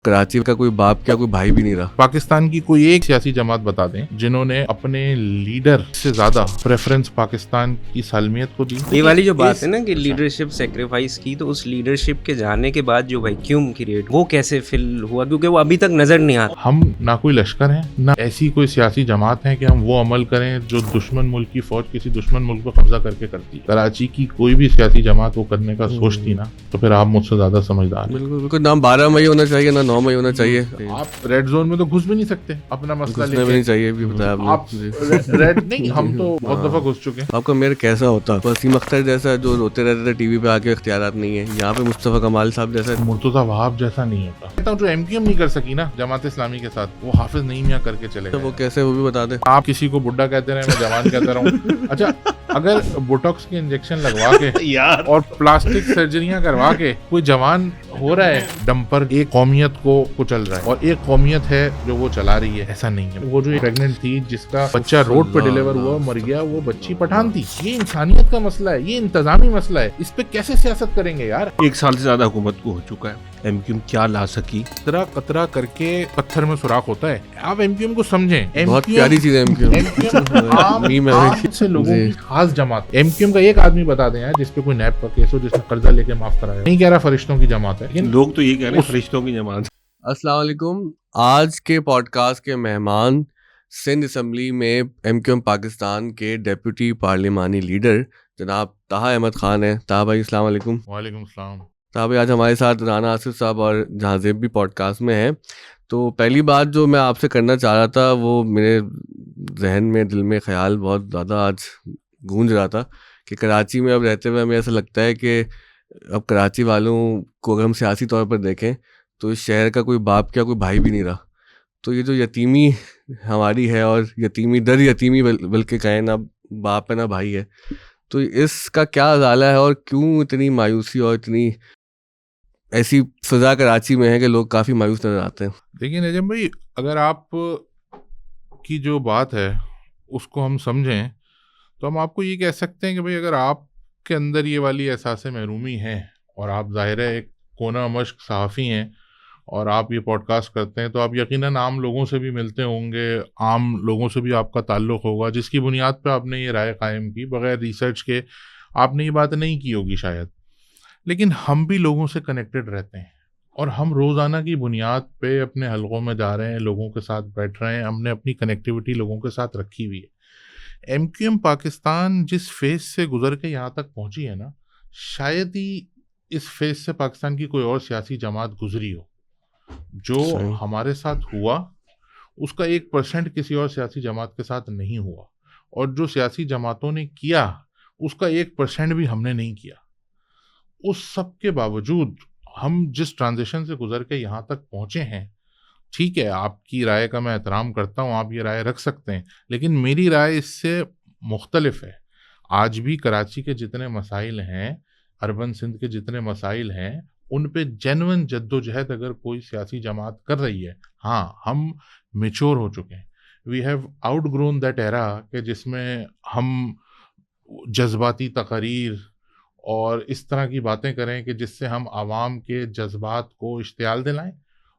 कराची का कोई बाप क्या कोई भाई भी नहीं रहा। पाकिस्तान की कोई एक सियासी जमात बता दें जिन्होंने अपने लीडर से ज्यादा प्रेफरेंस पाकिस्तान की सालमियत को दी। ये वाली जो बात है ना कि लीडरशिप सेक्रीफाइस की, तो उस लीडरशिप के जाने के बाद जो वैक्यूम क्रिएट वो कैसे फिल हुआ, क्योंकि वो अभी तक नजर नहीं आ रहा। हम ना कोई लश्कर हैं ना ऐसी कोई सियासी जमात है कि हम वो अमल करें जो दुश्मन मुल्क की फौज किसी दुश्मन मुल्क को कब्जा करके करती। कराची की कोई भी सियासी जमात वो करने का सोचती ना, तो फिर आप मुझसे ज्यादा समझदार हैं। बिल्कुल बिल्कुल, ना 12 मई होना चाहिए ना 9 मई होना चाहिए। आप रेड जोन में तो घुस भी नहीं सकते अपना मसला घुसना भी नहीं चाहिए, भी बताया आप आपने। रेड नहीं, हम तो बहुत दफा घुस चुके हैं। आपका मेयर कैसा होता? वसीम अख्तर जैसा जो रोते रहते थे टीवी पे आके, इख्तियारात नहीं है। यहाँ पे मुस्तफा कमाल साहब जैसा, मुर्तजा वहाब जैसा नहीं होता। कहता हूँ जो एमक्यूएम नहीं कर सकी ना जमात इस्लामी के साथ, वो हाफिज नईम मियां करके चले तो गए। वो कैसे, वो भी बता दे। आप किसी को बुड्ढा कहते रहे, मैं जवान कहता रहूं। अच्छा, अगर बोटॉक्स के इंजेक्शन लगवा के यार और प्लास्टिक सर्जरियां करवा के कोई जवान हो रहा है दम पर, एक कौमियत को कुचल रहा है और एक कौमियत है जो वो चला रही है, ऐसा नहीं है। वो जो प्रेग्नेंट थी जिसका बच्चा रोड पे डिलीवर हुआ मर गया, वो बच्ची पठान थी। ये इंसानियत का मसला है, ये इंतजामी मसला है। इस पे कैसे सियासत करेंगे यार? 1 साल से ज्यादा हुकूमत को हो चुका है, एमक्यूएम क्या ला सकी? कतरा कतरा करके पत्थर में सुराख होता है। आप एमक्यूएम को समझें। बहुत प्यारी चीज है एमक्यूएम। आम से लोगों की खास जमात। एमक्यूएम का एक आदमी बता दें यार जिसपे कोई नैब का केस हो, जिसने कर्जा लेके माफ कराया। नहीं कह रहा फरिश्तों की जमात है, लेकिन लोग तो ये कह रहे हैं फरिश्तों की जमात। अस्सलाम वालेकुम। आज के पॉडकास्ट के मेहमान सिंध असम्बली में एमक्यूएम पाकिस्तान के डेप्यूटी पार्लिमानी लीडर जनाब ताहा अहमद खान है। ताहा भाई अस्सलाम वालेकुम। वालेकुम सलाम। ताहा भाई आज हमारे साथ राना आसिफ साहब और जहाज़ेब भी पॉडकास्ट में हैं। तो पहली बात जो मैं आपसे करना चाह रहा था, वो मेरे जहन में दिल में ख्याल बहुत ज़्यादा आज गूंज रहा था कि कराची में अब रहते हुए हमें ऐसा लगता है कि अब कराची वालों को अगर हम सियासी तौर पर देखें तो इस शहर का कोई बाप क्या कोई भाई भी नहीं रहा। तो ये जो यतीमी हमारी है, और यतीमी दर यतीमी बल्कि कहें, ना बाप है ना भाई है, तो इसका क्या अजाला है और क्यों इतनी मायूसी और इतनी ऐसी फिजा कराची में है कि लोग काफ़ी मायूस नजर आते हैं। देखिए नजम भाई, अगर आप की जो बात है उसको हम समझें तो हम आपको ये कह सकते हैं कि भाई अगर आपके अंदर ये वाली एहसास महरूमी है और आप ज़ाहिर है एक कोना मश्क सहाफ़ी हैं और आप ये पॉडकास्ट करते हैं, तो आप यकीनन आम लोगों से भी मिलते होंगे, आम लोगों से भी आपका ताल्लुक़ होगा जिसकी बुनियाद पे आपने ये राय कायम की। बगैर रिसर्च के आपने ये बात नहीं की होगी शायद, लेकिन हम भी लोगों से कनेक्टेड रहते हैं और हम रोज़ाना की बुनियाद पे अपने हलकों में जा रहे हैं, लोगों के साथ बैठ रहे हैं, हमने अपनी कनेक्टिविटी लोगों के साथ रखी हुई है। एमक्यूएम पाकिस्तान जिस फेज से गुजर के यहाँ तक पहुँची है ना, शायद ही इस फेज से पाकिस्तान की कोई और सियासी जमात गुजरी हो। जो हमारे साथ हुआ उसका 1% किसी और सियासी जमात के साथ नहीं हुआ, और जो सियासी जमातों ने किया उसका 1% भी हमने नहीं किया। उस सब के बावजूद हम जिस ट्रांजिशन से गुजर के यहाँ तक पहुँचे हैं, ठीक है, आपकी राय का मैं एहतराम करता हूँ, आप ये राय रख सकते हैं, लेकिन मेरी राय इससे मुख्तलिफ है। आज भी कराची के जितने मसाइल हैं, अर्बन सिंध के जितने मसाइल हैं, उन पे जेन्युइन जद्दोजहद अगर कोई सियासी जमात कर रही है, हाँ, हम मेच्योर हो चुके हैं। We have outgrown that era कि जिसमें हम जज्बाती तकरीर और इस तरह की बातें करें कि जिससे हम आवाम के जज्बात को इश्तियाल दिलाएं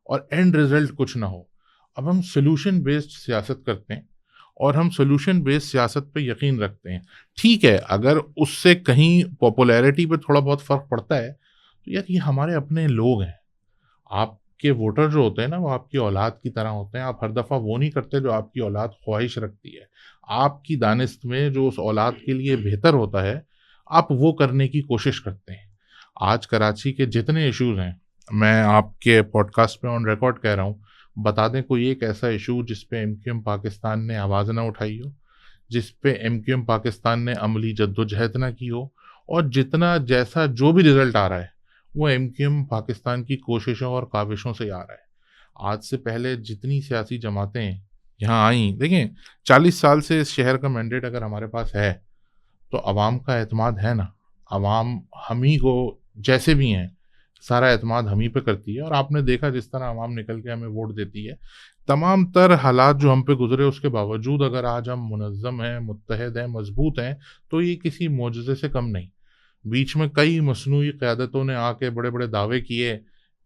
और एंड रिजल्ट कुछ ना हो। अब हम सोल्यूशन बेस्ड सियासत करते हैं और हम सोल्यूशन बेस्ड सियासत पे यकीन रखते हैं। ठीक है, अगर उससे कहीं पॉपुलैरिटी पे थोड़ा बहुत फ़र्क पड़ता है तो यार ये हमारे अपने लोग हैं। आपके वोटर जो होते हैं ना, वो आपकी औलाद की तरह होते हैं। आप हर दफ़ा वो नहीं करते जो आपकी औलाद ख्वाहिश रखती है। आपकी दानिश में जो उस औलाद के लिए बेहतर होता है, आप वो करने की कोशिश करते हैं। आज कराची के जितने इश्यूज़ हैं, मैं आपके पॉडकास्ट पे ऑन रिकॉर्ड कह रहा हूँ, बता दें कोई एक ऐसा इशू जिस पे एमक्यूएम पाकिस्तान ने आवाज़ ना उठाई हो, जिस पे एमक्यूएम पाकिस्तान ने अमली जद्दोजहद ना की हो, और जितना जैसा जो भी रिज़ल्ट आ रहा है वो एमक्यूएम पाकिस्तान की कोशिशों और काविशों से आ रहा है। आज से पहले जितनी सियासी जमातें यहाँ आईं, देखें 40 साल से इस शहर का मैंडेट अगर हमारे पास है तो अवाम का एतमाद है ना। अवाम हम ही को जैसे भी हैं सारा एतमाद हम ही पे करती है, और आपने देखा जिस तरह अवाम निकल के हमें वोट देती है। तमाम तर हालात जो हम पे गुजरे उसके बावजूद अगर आज हम मुनज़्ज़म हैं, मुत्तहद हैं, मजबूत हैं, तो ये किसी मोजज़े से कम नहीं। बीच में कई मसनूई क़यादतों ने आके बड़े बड़े दावे किए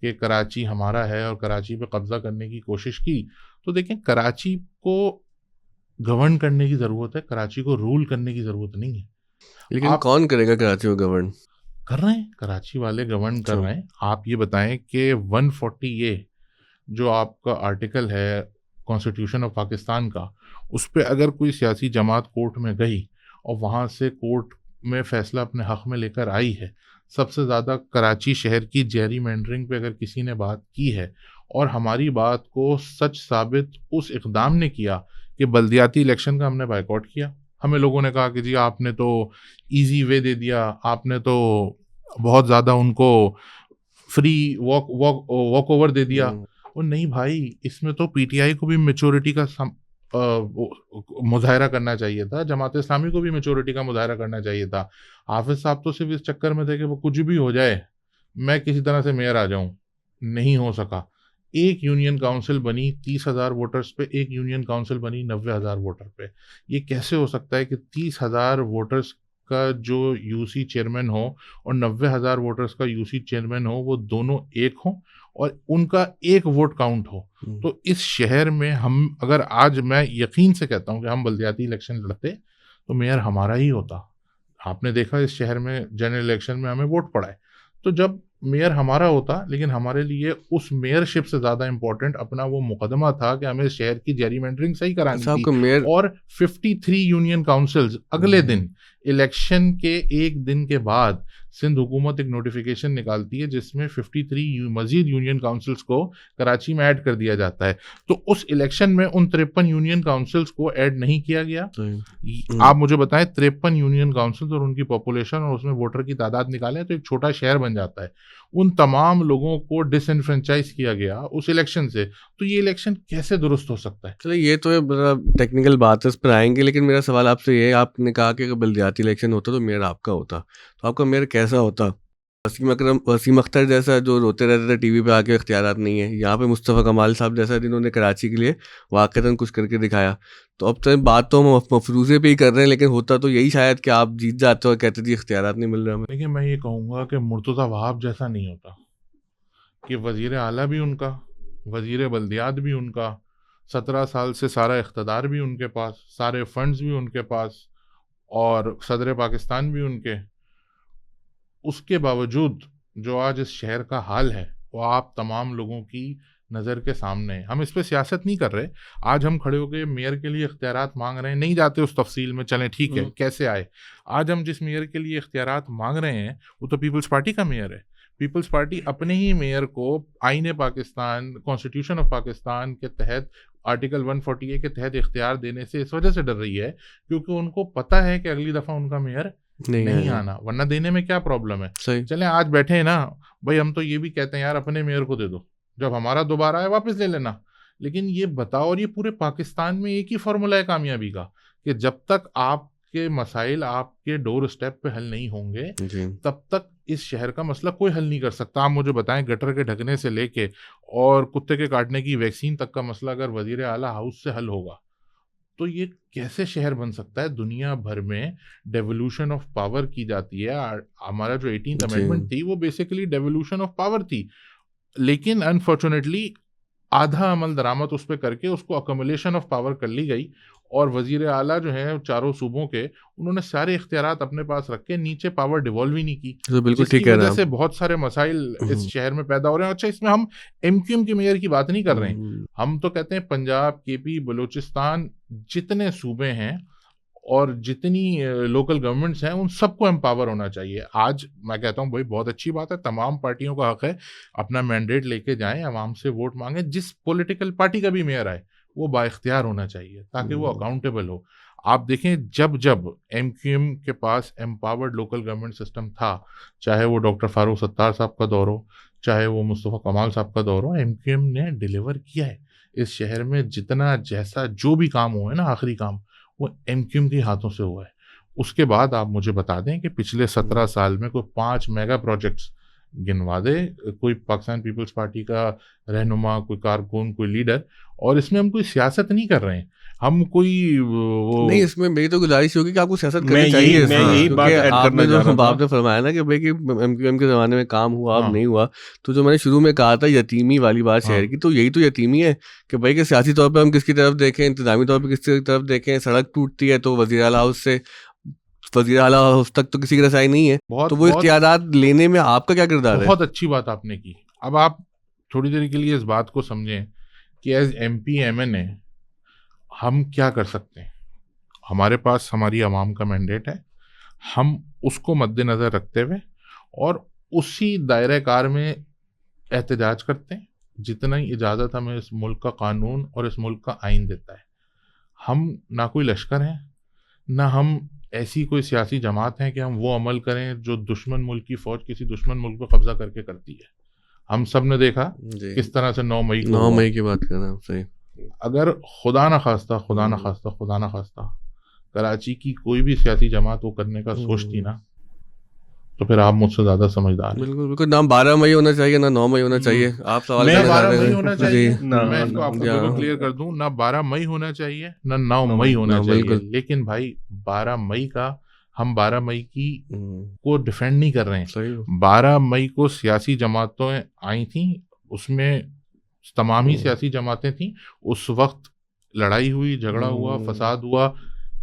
कि कराची हमारा है और कराची पे कब्जा करने की कोशिश की, तो देखें कराची को गवर्न करने की ज़रूरत है, कराची को रूल करने की ज़रूरत नहीं है। लेकिन आप कौन करेगा कराची को गवर्न? कर रहे हैं, कराची वाले गवर्न कर अच्छा। रहे हैं। आप ये बताएं कि 140A जो आपका आर्टिकल है कॉन्स्टिट्यूशन ऑफ पाकिस्तान का, उस पर अगर कोई सियासी जमात कोर्ट में गई और वहाँ से कोर्ट में फैसला अपने हक में लेकर आई है, सबसे ज़्यादा कराची शहर की जेरी मैंडरिंग पे अगर किसी ने बात की है और हमारी बात को सच साबित उस इक़दाम ने किया कि बल्दियाती इलेक्शन का हमने बाइकआउट किया। हमें लोगों ने कहा कि जी आपने तो इजी वे दे दिया, आपने तो बहुत ज़्यादा उनको फ्री वॉक ओवर दे दिया। और नहीं भाई, इसमें तो पीटीआई को भी मेचोरिटी का मुजाहरा करना चाहिए था, जमात इस्लामी को भी मेचोरिटी का मुजाहरा करना चाहिए था। हाफिज साहब तो सिर्फ इस चक्कर में थे कि वो कुछ भी हो जाए मैं किसी तरह से मेयर आ जाऊं, नहीं हो सका। एक यूनियन काउंसिल बनी 30,000 वोटर्स पे, एक यूनियन काउंसिल बनी 90,000 वोटर पे। ये कैसे हो सकता है कि 30,000 वोटर्स का जो यूसी चेयरमैन हो और 90,000 वोटर्स का यूसी चेयरमैन हो, वो दोनों एक हो और उनका एक वोट काउंट हो? तो इस शहर में हम अगर आज मैं यकीन से कहता हूं कि हम बल्दियाती इलेक्शन लड़ते तो मेयर हमारा ही होता। आपने देखा इस शहर में जनरल इलेक्शन में हमें वोट पड़ा है। तो जब मेयर हमारा होता, लेकिन हमारे लिए उस मेयरशिप से ज़्यादा इम्पोर्टेंट अपना वो मुकदमा था कि हमें शहर की जेरीमेंडरिंग सही करानी थी। आपको मेयर और 53 यूनियन काउंसिल्स अगले दिन इलेक्शन के एक दिन के बाद सिंध हुकूमत एक नोटिफिकेशन निकालती है जिसमें 53 मजीद यूनियन काउंसिल्स को कराची में ऐड कर दिया जाता है। तो उस इलेक्शन में उन 53 यूनियन काउंसिल्स को ऐड नहीं किया गया। आप मुझे बताएं, 53 यूनियन काउंसिल्स और उनकी पॉपुलेशन और उसमें वोटर की तादाद निकालें तो एक छोटा शहर बन जाता है। उन तमाम लोगों को डिसइनफ्रेंचाइज किया गया उस इलेक्शन से। तो ये इलेक्शन कैसे दुरुस्त हो सकता है? चलिए, ये तो बड़ा टेक्निकल बात है, इस पर आएंगे। लेकिन मेरा सवाल आपसे ये है, आपने कहा कि अगर बल्दियाती इलेक्शन होता तो मेयर आपका होता, तो आपका मेयर कैसा होता? वसीम अख्तर जैसा जो रोते रहते थे टीवी पे आके इख्तियारात नहीं है, यहाँ पे मुस्तफ़ा कमाल साहब जैसा जिन्होंने कराची के लिए वाक़तन कुछ करके दिखाया। तो अब तो बात तो हम मफरूज़े पे ही कर रहे हैं, लेकिन होता तो यही शायद कि आप जीत जाते हो और कहते जी इख्तियारात नहीं मिल रहे हमें। देखिए, मैं ये कहूँगा कि मुर्तज़ा वहाब जैसा नहीं होता कि वज़ीर आला भी उनका, वज़ीर बल्दियात भी उनका, 17 साल से सारा इख्तदार भी उनके पास, सारे फंड्स भी उनके पास और सदर पाकिस्तान भी उनके। उसके बावजूद जो आज इस शहर का हाल है वो आप तमाम लोगों की नज़र के सामने है। हम इस पर सियासत नहीं कर रहे। आज हम खड़े होकर मेयर के लिए इख्तियारात मांग रहे हैं, नहीं जाते उस तफसील में, चलें ठीक है कैसे आए। आज हम जिस मेयर के लिए इख्तियारात मांग रहे हैं वो तो पीपल्स पार्टी का मेयर है। पीपल्स पार्टी अपने ही मेयर को आईन पाकिस्तान, कॉन्स्टिट्यूशन ऑफ पाकिस्तान के तहत आर्टिकल 140A के तहत इख्तियार देने से इस वजह से डर रही है क्योंकि उनको पता है कि अगली दफ़ा उनका मेयर नहीं आना, वरना देने में क्या प्रॉब्लम है। चलें आज बैठे हैं ना भाई, हम तो ये भी कहते हैं यार अपने मेयर को दे दो, जब हमारा दोबारा आए वापस ले लेना। लेकिन ये बताओ, और ये पूरे पाकिस्तान में एक ही फॉर्मूला है कामयाबी का कि जब तक आपके मसाइल आपके डोर स्टेप पे हल नहीं होंगे तब तक इस शहर का मसला कोई हल नहीं कर सकता। आप मुझे बताएं, गटर के ढकने से लेके और कुत्ते के काटने की वैक्सीन तक का मसला अगर वजीर आला हाउस से हल होगा तो ये कैसे शहर बन सकता है? दुनिया भर में डेवोल्यूशन ऑफ पावर की जाती है। हमारा जो 18th अमेंडमेंट थी वो बेसिकली डेवोल्यूशन ऑफ पावर थी, लेकिन अनफॉर्चुनेटली आधा अमल दरामद उस पर करके उसको अकोमुलेशन ऑफ पावर कर ली गई और वजीर आला जो है चारों सूबों के, उन्होंने सारे इख्तियारात अपने पास रख के नीचे पावर डिवॉल्व ही नहीं की। तो बिल्कुल ठीक है, वजह से बहुत सारे मसाइल इस शहर में पैदा हो रहे हैं। अच्छा, इसमें हम एमक्यूएम के मेयर की बात नहीं कर रहे हैं, हम तो कहते हैं पंजाब, केपी, बलूचिस्तान, जितने सूबे हैं और जितनी लोकल गवर्नमेंट्स हैं उन सबको एम्पावर होना चाहिए। आज मैं कहता हूँ भाई बहुत अच्छी बात है, तमाम पार्टियों का हक है अपना मैंडेट लेके जाएं, आवाम से वोट मांगे, जिस पॉलिटिकल पार्टी का भी मेयर आए वो बाइख्तियार होना चाहिए ताकि वो अकाउंटेबल हो। आप देखें, जब जब एमक्यूएम के पास एम्पावर्ड लोकल गवर्नमेंट सिस्टम था, चाहे वो डॉक्टर फारूक सत्तार साहब का दौर हो, चाहे वो मुस्तफ़ा कमाल साहब का दौर हो, एमक्यूएम ने डिलीवर किया है इस शहर में। जितना जैसा जो भी काम हुआ है ना, आखिरी काम वो एमक्यूएम के हाथों से हुआ है। उसके बाद आप मुझे बता दें कि पिछले 17 साल में कोई 5 मेगा प्रोजेक्ट्स गिनवा दे कोई पाकिस्तान पीपल्स पार्टी का रहनुमा, कोई कारकुन, कोई लीडर। और इसमें हम कोई सियासत नहीं कर रहे हैं, हम कोई वो नहीं, इसमें मेरी तो गुजारिश होगी कि आपको सियासत मैं करनी यही- चाहिए मैं इसमें, यही बात क्योंकि ऐड आपने करना जो चाह रहा था। आपने फरमाया ना कि भाई कि एमक्यूएम के ज़माने में काम हुआ, अब हाँ। नहीं हुआ, तो जो मैंने शुरू में कहा था यतीमी वाली बात हाँ। शहर की, तो यही तो यतीमी है कि भाई कि सियासी तौर पर हम किसकी तरफ देखें, इंतजामी तौर पर किसकी तरफ देखें। सड़क टूटती है तो वज़ीर आला हाउस से वज़ीर आला हाउस तक तो किसी की रसाई नहीं है, बहुत तो वो इख्तियारात लेने में आपका क्या किरदार है? बहुत अच्छी बात आपने की। अब आप थोड़ी देर के लिए इस बात को समझें कि एज MP MNA हम क्या कर सकते हैं। हमारे पास हमारी आवाम का मैंडेट है, हम उसको मद्देनज़र रखते हुए और उसी दायरे कार में एहतजाज करते हैं जितना ही इजाज़त हमें इस मुल्क का कानून और इस मुल्क का आइन देता है। हम ना कोई लश्कर हैं, ना हम ऐसी कोई सियासी जमात हैं कि हम वो अमल करें जो दुश्मन मुल्क की फ़ौज किसी दुश्मन मुल्क पर कब्जा करके करती है। हम सब ने देखा जी, किस तरह से 9 मई को 9 हुआ। मई की बात कर रहे हैं आप, सही। अगर खुदा न खास्ता कराची की कोई भी सियासी जमात वो करने का सोचती ना, तो फिर आप मुझसे ज्यादा समझदार हैं। बिल्कुल बिल्कुल, ना 12 मई होना चाहिए ना 9 मई होना चाहिए। आप सवाल मैं करना चाह 12 रहे मई हैं? होना जी, चाहिए, ना, मैं इसको आपको या- बिल्कुल क्लियर कर दूं, ना 12 मई होना चाहिए ना 9 9 मई होना ना, चाहिए। बिल्कुल। लेकिन भाई 12 मई का हम 12 मई की हम्म, को डिफेंड नहीं कर रहे हैं। सही। 12 मई को सियासी जमातें आई थी, उसमें तमाम ही सियासी जमातें थी। उस वक्त लड़ाई हुई, झगड़ा हुआ, फसाद हुआ,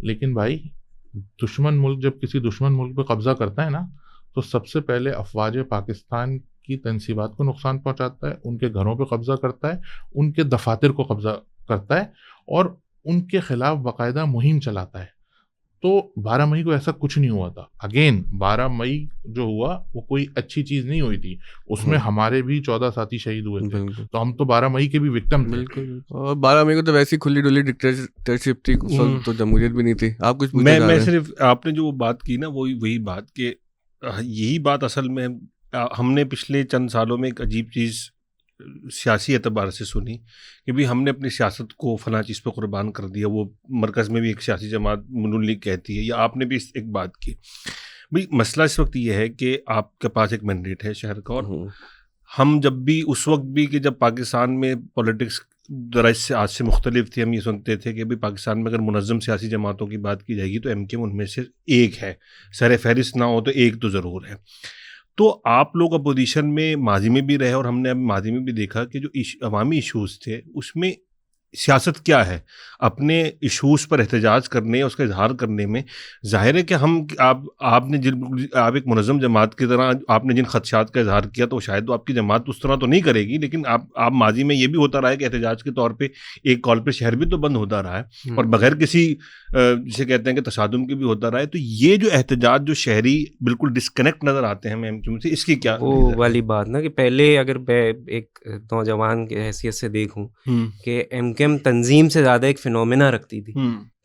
लेकिन भाई दुश्मन मुल्क जब किसी दुश्मन मुल्क पे कब्जा करता है ना, तो सबसे पहले अफवाज पाकिस्तान की तनसीबात को नुकसान पहुंचाता है, उनके घरों पे कब्जा करता है, उनके दफातर को कब्जा करता है और उनके खिलाफ बाकायदा मुहिम चलाता है। तो 12 मई को ऐसा कुछ नहीं हुआ था। अगेन 12 मई जो हुआ वो कोई अच्छी चीज नहीं हुई थी, उसमें हमारे भी 14 साथी शहीद हुए थे, बिल्कुल तो हम तो 12 मई के भी विक्टिम थे। बिल्कुल। और 12 मई को तो वैसी खुली डुली डिक्टेटरशिप थी, उस वक्त तो जमहूरियत भी नहीं थी। आप कुछ पूछना चाह मैं रहे हैं? सिर्फ आपने जो बात की ना वही बात कि यही बात असल में हमने पिछले चंद सालों में एक अजीब चीज़ सियासी एतबार से सुनी कि भाई हमने अपनी सियासत को फला चीज़ पर कुर्बान कर दिया। वो मरकज़ में भी एक सियासी जमात नून लीग कहती है, या आपने भी एक बात की। भाई मसला इस वक्त ये है कि आपके पास एक मैंडेट है शहर का, और हम जब भी उस वक्त भी कि जब पाकिस्तान में पॉलिटिक्स ज़रा इससे आज से मुख्तलिफ थी, हम ये सुनते थे कि भाई पाकिस्तान में अगर मुनज़्ज़म सियासी जमातों की बात की जाएगी तो MKM उनमें से एक है, सर फहरिस्त ना हो तो एक तो ज़रूर है। तो आप लोग अपोजिशन में माजी में भी रहे और हमने अब माजी में भी देखा कि जो अवामी इशूज़ थे उसमें सियासत क्या है, अपने इशूज़ पर एहतजाज करने, उसका इजहार करने में ज़ाहिर है कि आप एक मुनज़्ज़म जमात की तरह आपने जिन खदशात का इजहार किया तो शायद आपकी जमात उस तरह तो नहीं करेगी, लेकिन आप माजी में ये भी होता रहा है कि एहतजाज के तौर पे एक कॉल पे शहर भी तो बंद होता रहा है और बगैर किसी जिसे कहते हैं कि तसादुम के भी होता रहा है। तो ये जो एहतजाज जो शहरी बिल्कुल डिस्कनेक्ट नज़र आते हैं MKM से, इसकी क्या वो वाली बात ना कि पहले अगर मैं एक नौजवान की हैसियत से देखूं कि MKM तंजीम से ज़्यादा एक फिनोमेना रखती थी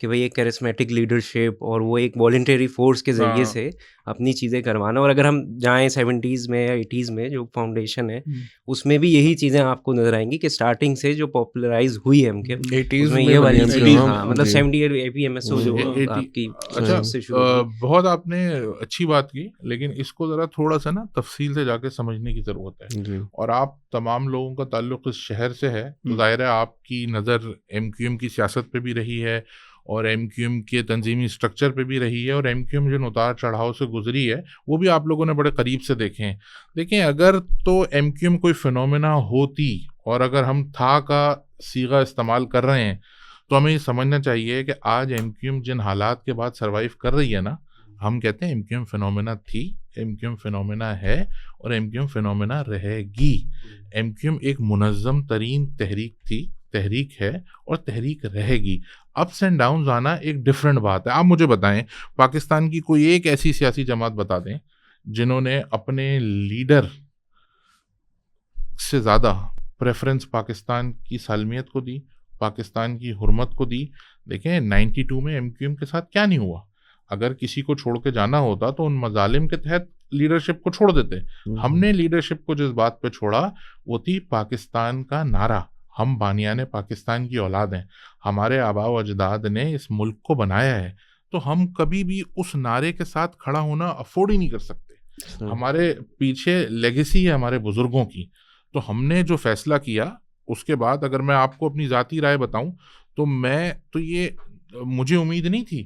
कि भाई एक कैरिस्मेटिक लीडरशिप और वो एक वॉलंटरी फोर्स के ज़रिए से अपनी चीज़ें करवाना। और अगर हम जाएं 70s में या 80s में जो फाउंडेशन है उसमें भी यही चीज़ें आपको नजर आएंगी कि स्टार्टिंग से जो पॉपुलराइज हुई है MKM 80s उसमें में ये वाली बनी चीज़, MKM, हाँ, मतलब जी। 70 APMSO जो 80 आपकी अच्छा, से शुरू हुई। बहुत आपने अच्छी बात की, लेकिन इसको ज़रा थोड़ा सा ना तफसील से जाके समझने की ज़रूरत है। जी। और आप तमाम लोगों का ताल्लुक इस शहर से है, तो ज़ाहिर है आपकी नज़र MKM की सियासत पे भी रही है और MKM के तंजीमी स्ट्रक्चर पे भी रही है, और MKM जिन उतार चढ़ाव से गुजरी है वो भी आप लोगों ने बड़े करीब से देखे हैं। देखें, अगर तो MKM कोई फिनोमेना होती और अगर हम था का सीगा इस्तेमाल कर रहे हैं, तो हमें ये समझना चाहिए कि आज MKM जिन हालात के बाद सर्वाइव कर रही है ना, हम कहते हैं MKM फिनोमेना थी, MKM फिनोमेना है और MKM फिनोमेना रहेगी। MKM एक मुनज़्ज़म तरीन तहरीक थी, तहरीक है और तहरीक रहेगी। अप्स एंड डाउन्स आना एक डिफरेंट बात है। आप मुझे बताएं, पाकिस्तान की कोई एक ऐसी सियासी जमात बता दें जिन्होंने अपने लीडर से ज़्यादा प्रेफरेंस पाकिस्तान की सालमियत को दी, पाकिस्तान की हुर्मत को दी। देखें 92 में MKM के साथ क्या नहीं हुआ। अगर किसी को छोड़ के जाना होता तो उन मजालिम के तहत लीडरशिप को छोड़ देते। हमने लीडरशिप को जिस बात पे छोड़ा वो थी पाकिस्तान का नारा। हम बानियाने पाकिस्तान की औलाद हैं, हमारे आबा व अजदाद ने इस मुल्क को बनाया है, तो हम कभी भी उस नारे के साथ खड़ा होना अफोर्ड ही नहीं कर सकते। हमारे पीछे लेगेसी है हमारे बुजुर्गों की। तो हमने जो फैसला किया उसके बाद अगर मैं आपको अपनी ज़ाती राय बताऊं तो ये मुझे उम्मीद नहीं थी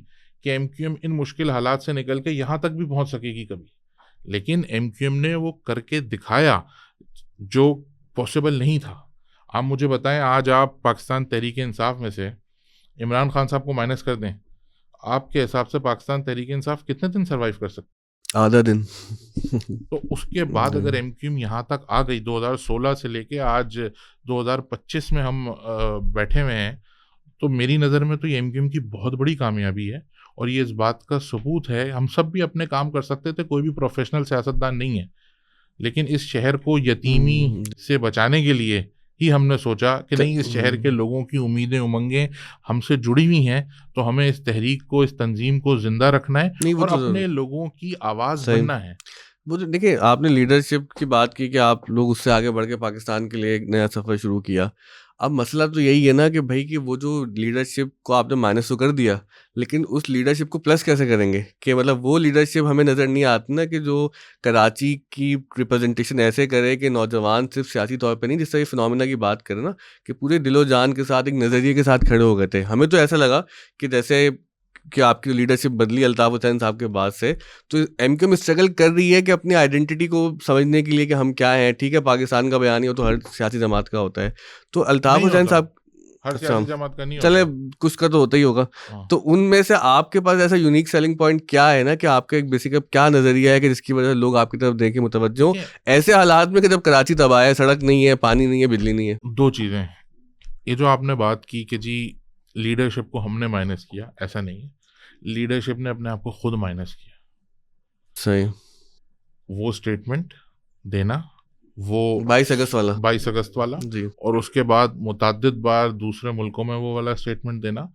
कि एमक्यूएम इन मुश्किल हालात से निकल के यहाँ तक भी पहुँच सकेगी कभी, लेकिन एमक्यूएम ने वो करके दिखाया जो पॉसिबल नहीं था। आप मुझे बताएं, आज आप पाकिस्तान तहरीक इंसाफ में से इमरान खान साहब को माइनस कर दें, आपके हिसाब से पाकिस्तान तहरीक इंसाफ कितने दिन सरवाइव कर सकते? आधा दिन। तो उसके बाद अगर एमक्यूएम यहाँ तक आ गई 2016 से लेके आज 2025 में हम बैठे हुए हैं, तो मेरी नज़र में तो ये एमक्यूएम की बहुत बड़ी कामयाबी है। और ये इस बात का सबूत है, हम सब भी अपने काम कर सकते थे, कोई भी प्रोफेशनल सियासतदान नहीं है, लेकिन इस शहर को यतीमी से बचाने के लिए ही हमने सोचा कि नहीं, इस शहर के लोगों की उम्मीदें उमंगें हमसे जुड़ी हुई हैं, तो हमें इस तहरीक को, इस तंजीम को जिंदा रखना है और अपने लोगों की आवाज़ बनना है। वो जो देखिए, आपने लीडरशिप की बात की कि आप लोग उससे आगे बढ़ के पाकिस्तान के लिए एक नया सफ़र शुरू किया। अब मसला तो यही है ना कि भाई कि वो जो लीडरशिप को आपने माइनस तो कर दिया, लेकिन उस लीडरशिप को प्लस कैसे करेंगे? कि मतलब वो लीडरशिप हमें नज़र नहीं आती ना कि जो कराची की रिप्रेजेंटेशन ऐसे करे कि नौजवान सिर्फ सियासी तौर पे नहीं, जिस तरह ये फिनोमिना की बात करें ना, कि पूरे दिलो जान के साथ एक नज़रिए के साथ खड़े हो गए थे। हमें तो ऐसा लगा कि जैसे कि आपकी लीडरशिप बदली अल्ताफ हुसैन साहब के बाद से, तो एमक्यूएम स्ट्रगल कर रही है कि अपनी आइडेंटिटी को समझने के लिए कि हम क्या हैं। ठीक है, पाकिस्तान का बयान हो तो हर सियासी जमात का होता है, तो अल्ताफ हुसैन साहब हर सियासी जमात का नहीं चले होता। कुछ का तो होता ही होगा। तो उनमें से आपके पास ऐसा यूनिक सेलिंग पॉइंट क्या है ना, कि आपका एक बेसिक क्या नजरिया है कि जिसकी वजह से लोग आपकी तरफ देखें, मुतवज्जो हो ऐसे हालात में कि जब कराची तबाह है, सड़क नहीं है, पानी नहीं है, बिजली नहीं है? दो चीज़ें, ये जो आपने बात की कि जी लीडरशिप को हमने माइनस किया, ऐसा नहीं है, लीडरशिप ने अपने आप को खुद माइनस किया। सही। वो स्टेटमेंट देना, वो 22 अगस्त वाला जी, और उसके बाद मुतअद्दिद बार दूसरे मुल्कों में वो वाला स्टेटमेंट देना,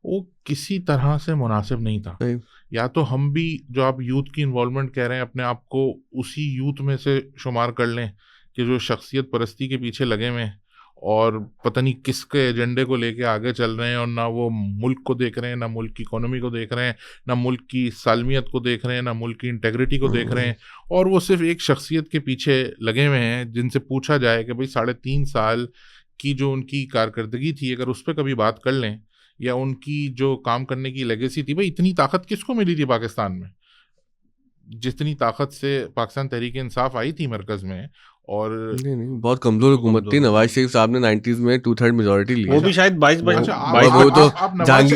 वो किसी तरह से मुनासिब नहीं था। या तो हम भी, जो आप यूथ की इन्वॉल्वमेंट कह रहे हैं, अपने आप को उसी यूथ में से शुमार कर लें कि जो शख्सियत परस्ती के पीछे लगे हुए हैं और पता नहीं किसके एजेंडे को लेके आगे चल रहे हैं, और ना वो मुल्क को देख रहे हैं, ना मुल्क की इकोनॉमी को देख रहे हैं, ना मुल्क की सालमियत को देख रहे हैं, ना मुल्क की इंटेग्रिटी को देख रहे हैं, और वो सिर्फ एक शख्सियत के पीछे लगे हुए हैं जिनसे पूछा जाए कि भाई 3.5 साल की जो उनकी कारकर्दगी थी, अगर उस पर कभी बात कर लें, या उनकी जो काम करने की लेगेसी थी, भाई इतनी ताकत किसको मिली थी पाकिस्तान में जितनी ताकत से पाकिस्तान तहरीक इंसाफ आई थी मरकज में? और नहीं, बहुत कमजोर हुकूमत थी। नवाज शरीफ साहब ने 90s में 2/3 मेजोरिटी ली, वो भी शायद 22 वो तो नवाज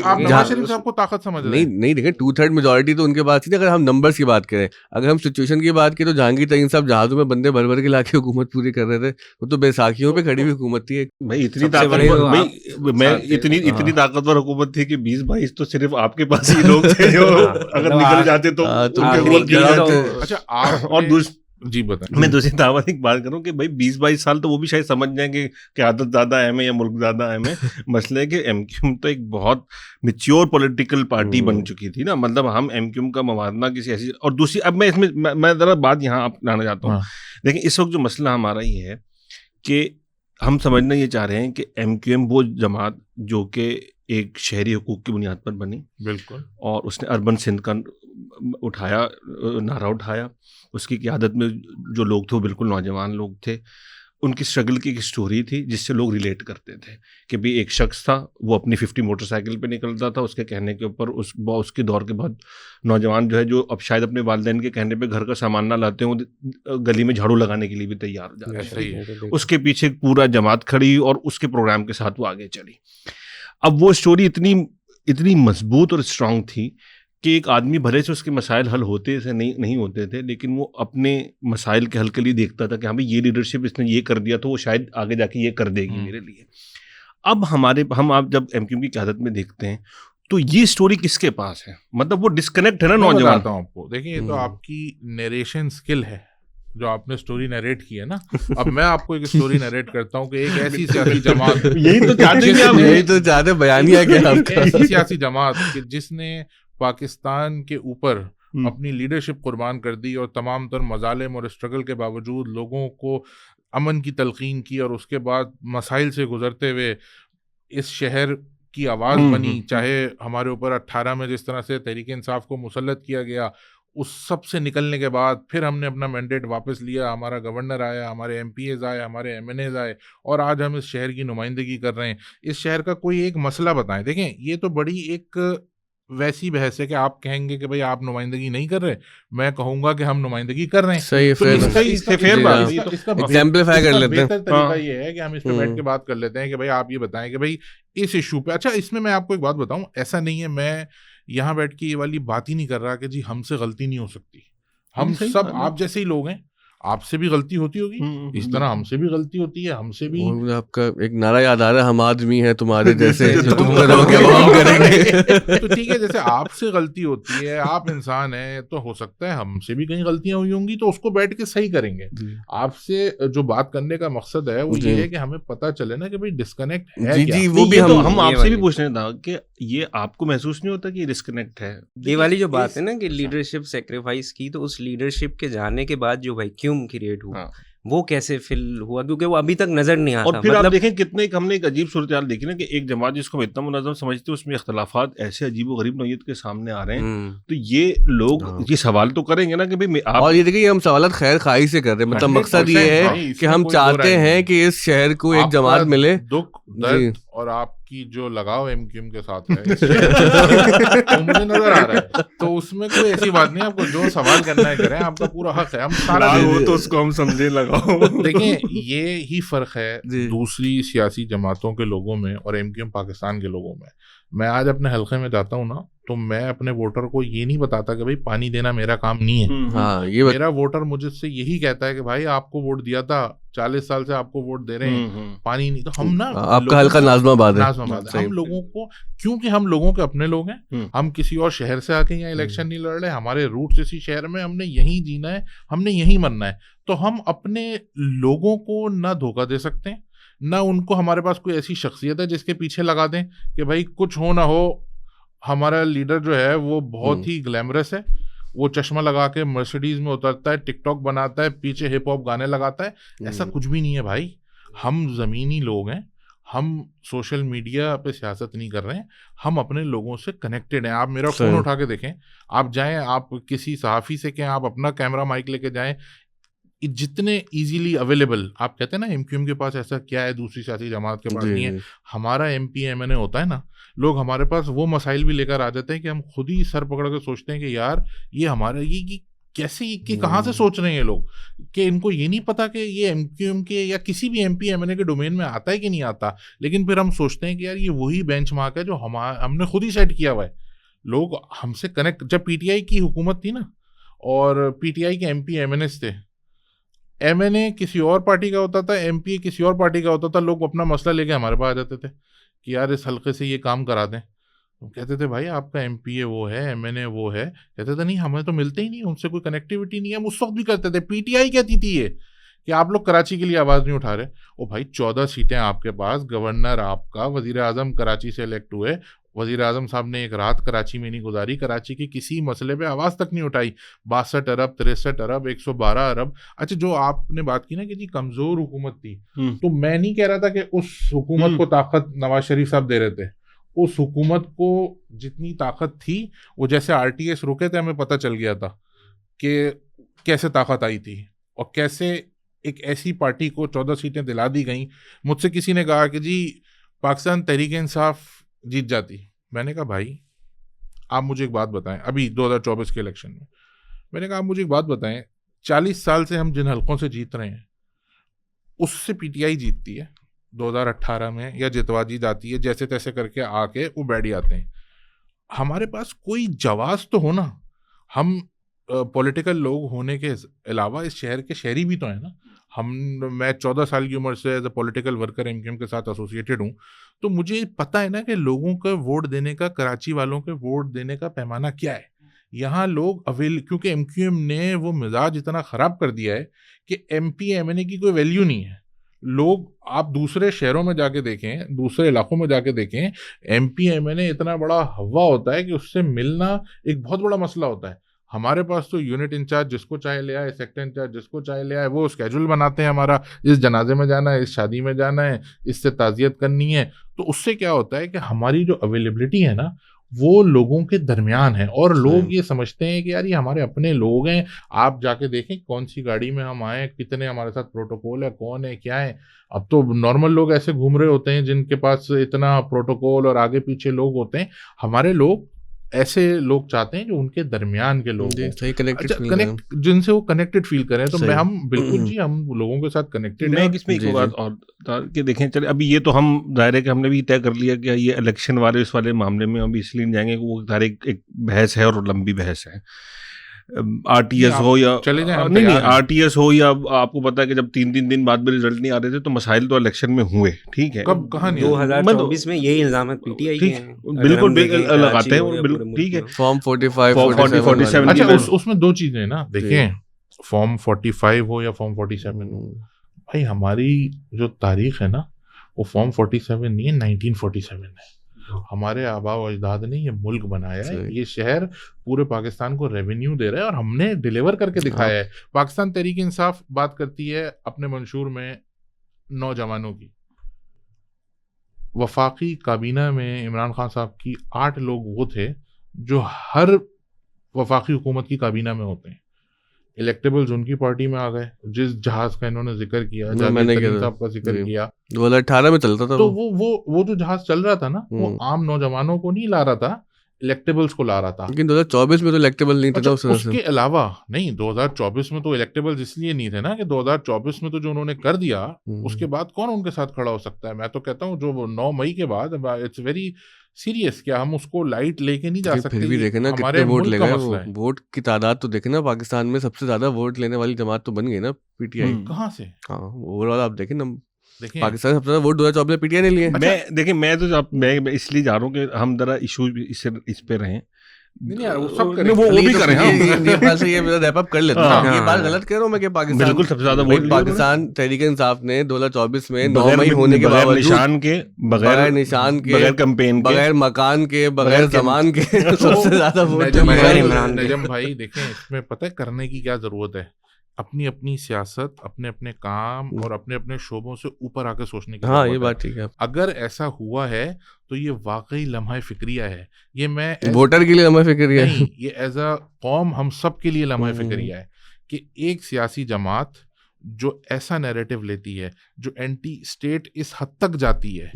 शरीफ साहब को ताकत समझ रहे हैं। नहीं देखिए, 2/3 मेजोरिटी तो उनके पास थी। अगर हम नंबर्स की बात करें, अगर हम सिचुएशन की बात करें, तो जहांगीर तरीन साहब जहाजों में बंदे भर भर के लाके हुकूमत पूरी कर रहे थे। वो तो बैसाखियों पे खड़ी हुई हुकूमत थी। भाई इतनी इतनी ताकतवर हुकूमत थी कि 20-22 तो सिर्फ आपके पास ही लोग थे जो अगर निकल जाते तो अच्छा, आप और जी बताएं। मैं दूसरी दावत एक बात करूं कि भाई 20-22 साल तो वो भी शायद समझ जाएंगे कि आदत ज़्यादा अहम है या मुल्क ज़्यादा अहम है। मसले है कि एमक्यूएम तो एक बहुत मैच्योर पॉलिटिकल पार्टी बन चुकी थी ना, मतलब हम एमक्यूएम का मवादना किसी ऐसी। और दूसरी, अब मैं इसमें मैं ज़रा बात यहाँ आप लाना चाहता हूँ। लेकिन इस वक्त जो मसला हमारा ये है कि हम समझना ये चाह रहे हैं कि एमक्यूएम वो जमात जो कि एक शहरी हुकूक की बुनियाद पर बनी, बिल्कुल, और उसने अर्बन सिंध का नारा उठाया। उसकी क़यादत में जो लोग थे वो बिल्कुल नौजवान लोग थे। उनकी स्ट्रगल की एक स्टोरी थी जिससे लोग रिलेट करते थे कि भाई एक शख्स था, वो अपनी 50 मोटरसाइकिल पे निकलता था, उसके कहने के ऊपर उसके दौर के बाद नौजवान जो है, जो अब शायद अपने वालिदैन के कहने पे घर का सामान ना लाते हों, गली में झाड़ू लगाने के लिए भी तैयार हो जाते हैं। उसके पीछे पूरा जमात खड़ी और उसके प्रोग्राम के साथ वो आगे चली। अब वो स्टोरी इतनी मजबूत और स्ट्रांग थी कि एक आदमी भले से उसके मसाइल हल होते से नहीं होते थे, लेकिन वो अपने मसाइल के हल के लिए देखता था कि हाँ भाई ये लीडरशिप इसने ये कर दिया तो वो शायद आगे जाके ये कर देगी मेरे लिए। अब हम आप जब एमक्यूएम की क़यादत में देखते हैं तो ये स्टोरी किसके पास है? मतलब वो डिस्कनेक्ट है ना नौजवान। बताता हूँ आपको, देखिए ये तो आपकी नरेशन स्किल है जो आपने स्टोरी नरेट की है ना। अब मैं आपको एक स्टोरी नरेट करता हूँ कि एक ऐसी सियासी जमात यही तो चाहते बयानिया क्या ऐसी सियासी जमात कि जिसने पाकिस्तान के ऊपर अपनी लीडरशिप कुर्बान कर दी और तमाम तर मजालिम और स्ट्रगल के बावजूद लोगों को अमन की तलकीन की, और उसके बाद मसाइल से गुजरते हुए इस शहर की आवाज़ बनी। चाहे हमारे ऊपर 18 में जिस तरह से तहरीक इंसाफ को मुसल्लत किया गया, उस सब से निकलने के बाद फिर हमने अपना मैंडेट वापस लिया, हमारा गवर्नर आया, हमारे एमपीएज आए, हमारे एमएनएज आए, और आज हम इस शहर की नुमाइंदगी कर रहे हैं। इस शहर का कोई एक मसला बताएं। देखें, ये तो बड़ी एक वैसी बहस है कि आप कहेंगे कि भाई आप नुमाइंदगी नहीं कर रहे, मैं कहूंगा कि हम नुमाइंदगी कर रहे हैं। सही है, तो fair इसका enough। इसका fair बात है। इसका Exemplify कर लेते हैं। बेहतर तरीका हाँ। ये है कि हम इस पे बैठ के बात कर लेते हैं कि भाई आप ये बताएं कि भाई इस इशू पे। अच्छा, इसमें मैं आपको एक बात बताऊं, ऐसा नहीं है मैं यहाँ बैठ के ये वाली बात ही नहीं कर रहा कि जी हमसे गलती नहीं हो सकती। हम सही सब बात है। आप जैसे ही लोग हैं, आपसे भी गलती होती होगी, इस तरह हमसे भी गलती होती है, हमसे भी। और मुझे आपका एक नारा याद आ रहा है, हम आदमी हैं तुम्हारे जैसे, जो तुम करोगे वो हम करेंगे। तो ठीक है, जैसे आपसे गलती होती है, आप इंसान हैं, तो हो सकता है हमसे भी कहीं गलतियां हुई होंगी, तो उसको बैठ के सही करेंगे। आपसे जो बात करने का मकसद है वो ये है कि हमें पता चले ना कि भाई डिस्कनेक्ट है जी क्या। जी, वो नहीं, भी ये तो हम हम ये आपसे भी वाली- पूछने था कि ये आपको महसूस नहीं होता कि डिस्कनेक्ट है? ये वाली जो बात है ना कि लीडरशिप सेक्रीफाइस की, तो उस लीडरशिप के जाने के बाद जो वैक्यूम क्रिएट हुआ, हाँ। वो कैसे फिल हुआ, क्योंकि वो अभी तक नजर नहीं आता। और फिर आप मतलब देखें कितने हमने एक अजीब सूरत हाल देखी ना कि एक जमात जिसको हम इतना मुनज़्ज़म समझते हैं, उसमें इख्तलाफात ऐसे अजीब व गरीब नौइयत के सामने आ रहे हैं। तो ये लोग हाँ। ये सवाल तो करेंगे ना कि भाई आप और ये देखिए, हम सवालत खैर खाई से कर रहे हैं, मतलब 100% मकसद ये है भाई, कि इसमें हम कोई दो चाहते राय हैं नहीं। कि इस शहर को एक आपका जमात मिले। दुख जी। दर्द और आपकी जो लगाव एमक्यूएम के साथ है इस शहर के साथ, तो मुझे नजर आ रहा है। तो उसमें कोई ऐसी बात नहीं, आपको जो सवाल करना है करें, आपका पूरा हक है। हम सारा वो तो उसको हम समझे लगाओ। देखें, ये ही फर्क है जी। दूसरी सियासी जमातों के लोगों में और एमक्यूएम पाकिस्तान के लोगों में। मैं आज अपने हलके में जाता हूँ ना, तो मैं अपने वोटर को ये नहीं बताता कि भाई पानी देना मेरा काम नहीं है। हाँ, ये मेरा वोटर मुझसे यही कहता है कि भाई आपको वोट दिया था, 40 साल से आपको वोट दे रहे हैं, पानी नहीं। तो हम ना आपका हल्का नाज़िमाबाद है। नाज़िमाबाद है। सही। हम लोगों को, क्योंकि हम लोगों के अपने लोग हैं, हम किसी और शहर से आके यहाँ इलेक्शन नहीं लड़ रहे, हमारे रूट्स इसी शहर में, हमने यहीं जीना है, हमने यहीं मरना है। तो हम अपने लोगों को ना धोखा दे सकते हैं, ना उनको हमारे पास कोई ऐसी शख्सियत है जिसके पीछे लगा दें कि भाई कुछ हो ना हो, हमारा लीडर जो है वो बहुत ही ग्लैमरस है, वो चश्मा लगा के मर्सिडीज में उतरता है, टिकटॉक बनाता है, पीछे हिप हॉप गाने लगाता है। ऐसा कुछ भी नहीं है भाई। हम ज़मीनी लोग हैं, हम सोशल मीडिया पे सियासत नहीं कर रहे हैं, हम अपने लोगों से कनेक्टेड हैं। आप मेरा फ़ोन उठा के देखें, आप जाएं, आप किसी सहाफ़ी से कहें, आप अपना कैमरा माइक लेके जाएं, जितने इजीली अवेलेबल। आप कहते हैं ना एमक्यूएम के पास ऐसा क्या है दूसरी सियासी जमात के पास नहीं है। हमारा एमपी एमएनए होता है ना, लोग हमारे पास वो मसाइल भी लेकर आ जाते हैं कि हम खुद ही सर पकड़ कर सोचते हैं कि यार ये हमारा ये कैसे, कि कहाँ से सोच रहे हैं ये लोग, कि इनको ये नहीं पता कि ये एमक्यूएम के या किसी भी एमपी एमएनए के डोमेन में आता है कि नहीं आता। लेकिन फिर हम सोचते हैं कि यार ये वही बेंचमार्क है जो हमने खुद ही सेट किया हुआ है। लोग हमसे कनेक्ट, जब पीटीआई की हुकूमत थी ना और पीटीआई के एमपी एमएनएस थे, एमएनए किसी और पार्टी का होता था, एमपी किसी और पार्टी का होता था, लोग अपना मसला लेके हमारे पास आ जाते थे कि यार इस हल्के से ये काम करा दें। तो कहते थे भाई आपका एमपी वो है, एमएनए वो है। कहते थे नहीं, हमें तो मिलते ही नहीं, उनसे कोई कनेक्टिविटी नहीं है। हम उस वक्त भी करते थे। पीटीआई कहती थी ये कि आप लोग कराची के लिए आवाज़ नहीं उठा रहे। ओ भाई 14 सीटें आपके पास, गवर्नर आपका, वजीर आजम कराची से इलेक्ट हुए, वजीर आजम साहब ने एक रात कराची में नहीं गुजारी, कराची के किसी मसले पे आवाज़ तक नहीं उठाई। 62 अरब, 63 अरब, 112 अरब। अच्छा, जो आपने बात की ना कि जी कमज़ोर हुकूमत थी, तो मैं नहीं कह रहा था कि उस हुकूमत को ताकत नवाज शरीफ साहब दे रहे थे। उस हुकूमत को जितनी ताकत थी, वो जैसे आरटीएस रुके थे, हमें पता चल गया था कि कैसे ताकत आई थी और कैसे एक ऐसी पार्टी को 14 सीटें दिला दी गई। मुझसे किसी ने कहा कि जी पाकिस्तान तहरीक इंसाफ जीत जाती। मैंने कहा भाई आप मुझे एक बात बताएं, अभी 2024 के इलेक्शन में मैंने कहा आप मुझे एक बात बताएं, 40 साल से हम जिन हलकों से जीत रहे हैं उससे पीटीआई जीतती है 2018 में, या जितवाजी जाती है, जैसे तैसे करके आके वो बैठ जाते हैं। हमारे पास कोई जवाब तो हो ना। हम पॉलिटिकल लोग होने के अलावा इस शहर के शहरी भी तो हैं ना। मैं 14 साल की उम्र से as a political worker MQM के साथ एसोसिएटेड हूँ, तो मुझे पता है ना कि लोगों का वोट देने का, कराची वालों के वोट देने का पैमाना क्या है। यहाँ लोग क्योंकि एमक्यूएम ने वो मिजाज इतना ख़राब कर दिया है कि एमपी एमएनए की कोई वैल्यू नहीं है। लोग, आप दूसरे शहरों में जाके देखें, दूसरे इलाकों में जाके देखें, एमपी एमएनए इतना बड़ा हवा होता है कि उससे मिलना एक बहुत बड़ा मसला होता है। हमारे पास तो यूनिट इंचार्ज जिसको चाहे ले आए, सेक्टर इंचार्ज जिसको चाहे ले आए, वो स्केड्यूल बनाते हैं हमारा, इस जनाजे में जाना है, इस शादी में जाना है, इससे ताज़ियत करनी है। तो उससे क्या होता है कि हमारी जो अवेलेबिलिटी है ना, वो लोगों के दरमियान है, और लोग ये समझते हैं कि यार ये हमारे अपने लोग हैं। आप जाके देखें कौन सी गाड़ी में हम आए, कितने हमारे साथ प्रोटोकॉल है, कौन है, क्या है। अब तो नॉर्मल लोग ऐसे घूम रहे होते हैं जिनके पास इतना प्रोटोकॉल और आगे पीछे लोग होते हैं। हमारे लोग ऐसे लोग चाहते हैं जो उनके दरमियान के लोग हों, सही कनेक्टेड अच्छा कनेक्ट, जिनसे वो कनेक्टेड फील करें। तो मैं, हम बिल्कुल जी, हम लोगों के साथ कनेक्टेड मैं हैं। इसमें एक बात और कि देखें, चले अभी ये तो हम जाहिर है कि हमने भी तय कर लिया कि ये इलेक्शन वाले इस वाले मामले में अभी इसलिए नहीं जाएंगे कि वो सारे एक बहस है और लंबी बहस है। आरटीएस हो या चले जाएं, हम नहीं तैयार हैं। आरटीएस हो या आपको पता है कि जब 3-3 दिन बाद भी रिजल्ट नहीं आ रहे थे तो मसाइल तो इलेक्शन में हुए, ठीक है। कब, कहाँ नहीं, 2024 में यही इल्जाम पीटीआई के ठीक, हैं, अगर बिल्कुल हम देखें लगाते कराची हैं हो और या बिल्कुल पूरे मुल्क ठीक है। में। फॉर्म 45 47 47 अच्छा वाली। उसमें दो चीजें हैं ना, देखें फॉर्म 45 हो या फॉर्म 47 हो, भाई हमारी जो तारीख है ना वो फॉर्म 47 नहीं है, 1947 है। हमारे आबा व अजदाद ने ये मुल्क बनाया है, ये शहर पूरे पाकिस्तान को रेवेन्यू दे रहा है और हमने डिलीवर करके दिखाया है। पाकिस्तान तहरीक इंसाफ बात करती है अपने मंशूर में नौजवानों की, वफाकी काबीना में इमरान खान साहब की 8 लोग वो थे जो हर वफाकी हुकूमत की काबीना में होते हैं। इलेक्टेबल्स उनकी पार्टी में आ गए। जिस जहाज का इन्होंने जिक्र किया, मैंने जावेद साहब का जिक्र किया, 2018 में चलता था, तो वो जो जहाज चल रहा था ना, वो आम नौजवानों को नहीं ला रहा था, इलेक्टेबल्स को ला रहा था। लेकिन 2024 में तो इलेक्टेबल नहीं थे ना उस उसके अलावा नहीं, 2024 में तो इलेक्टेबल्स इसलिए नहीं थे ना कि 2024 में तो जो उन्होंने कर दिया उसके बाद कौन उनके साथ खड़ा हो सकता है। मैं तो कहता हूँ जो 9 मई के बाद, इट्स वेरी सीरियस, क्या हम उसको लाइट लेके नहीं जा सकते? फिर भी देखे ना कितने वोट ले गए, वोट की तादाद तो देखे ना, पाकिस्तान में सबसे ज्यादा वोट लेने वाली जमात तो बन गई ना पीटीआई। कहाँ से? हाँ, ओवरऑल आप देखें ना, पाकिस्तान सबसे ज्यादा वोट 2024 में पीटीआई ने लिए। मैं इसलिए जा रहा हूँ कि हम जरा इशू इस पे रहें। नहीं यार, वो सब करें, वो भी करें हम। ये रैप अप कर लेते हैं। ये बात गलत कह रहा हूँ मैं कि पाकिस्तान बिल्कुल सबसे ज्यादा वोट पाकिस्तान तहरीक इंसाफ ने 2024 में 9 मई होने के बावजूद निशान के, बगैर निशान के, बगैर कैंपेन के, बगैर मकान के, बगैर जमान के सबसे ज्यादा वोट नजम भाई देखें, इसमें पता है करने की क्या जरूरत है? अपनी अपनी सियासत, अपने अपने काम और अपने अपने शोबों से ऊपर आके सोचने की हाँ, ये बात ठीक है। अगर ऐसा हुआ है तो ये वाकई लम्हा फिक्रिया है। ये मैं वोटर के लिए लम्हा फिक्रिया नहीं, ये एज अ कौम हम सब के लिए लम्हा फिक्रिया है कि एक सियासी जमात जो ऐसा नैरेटिव लेती है, जो एंटी स्टेट इस हद तक जाती है,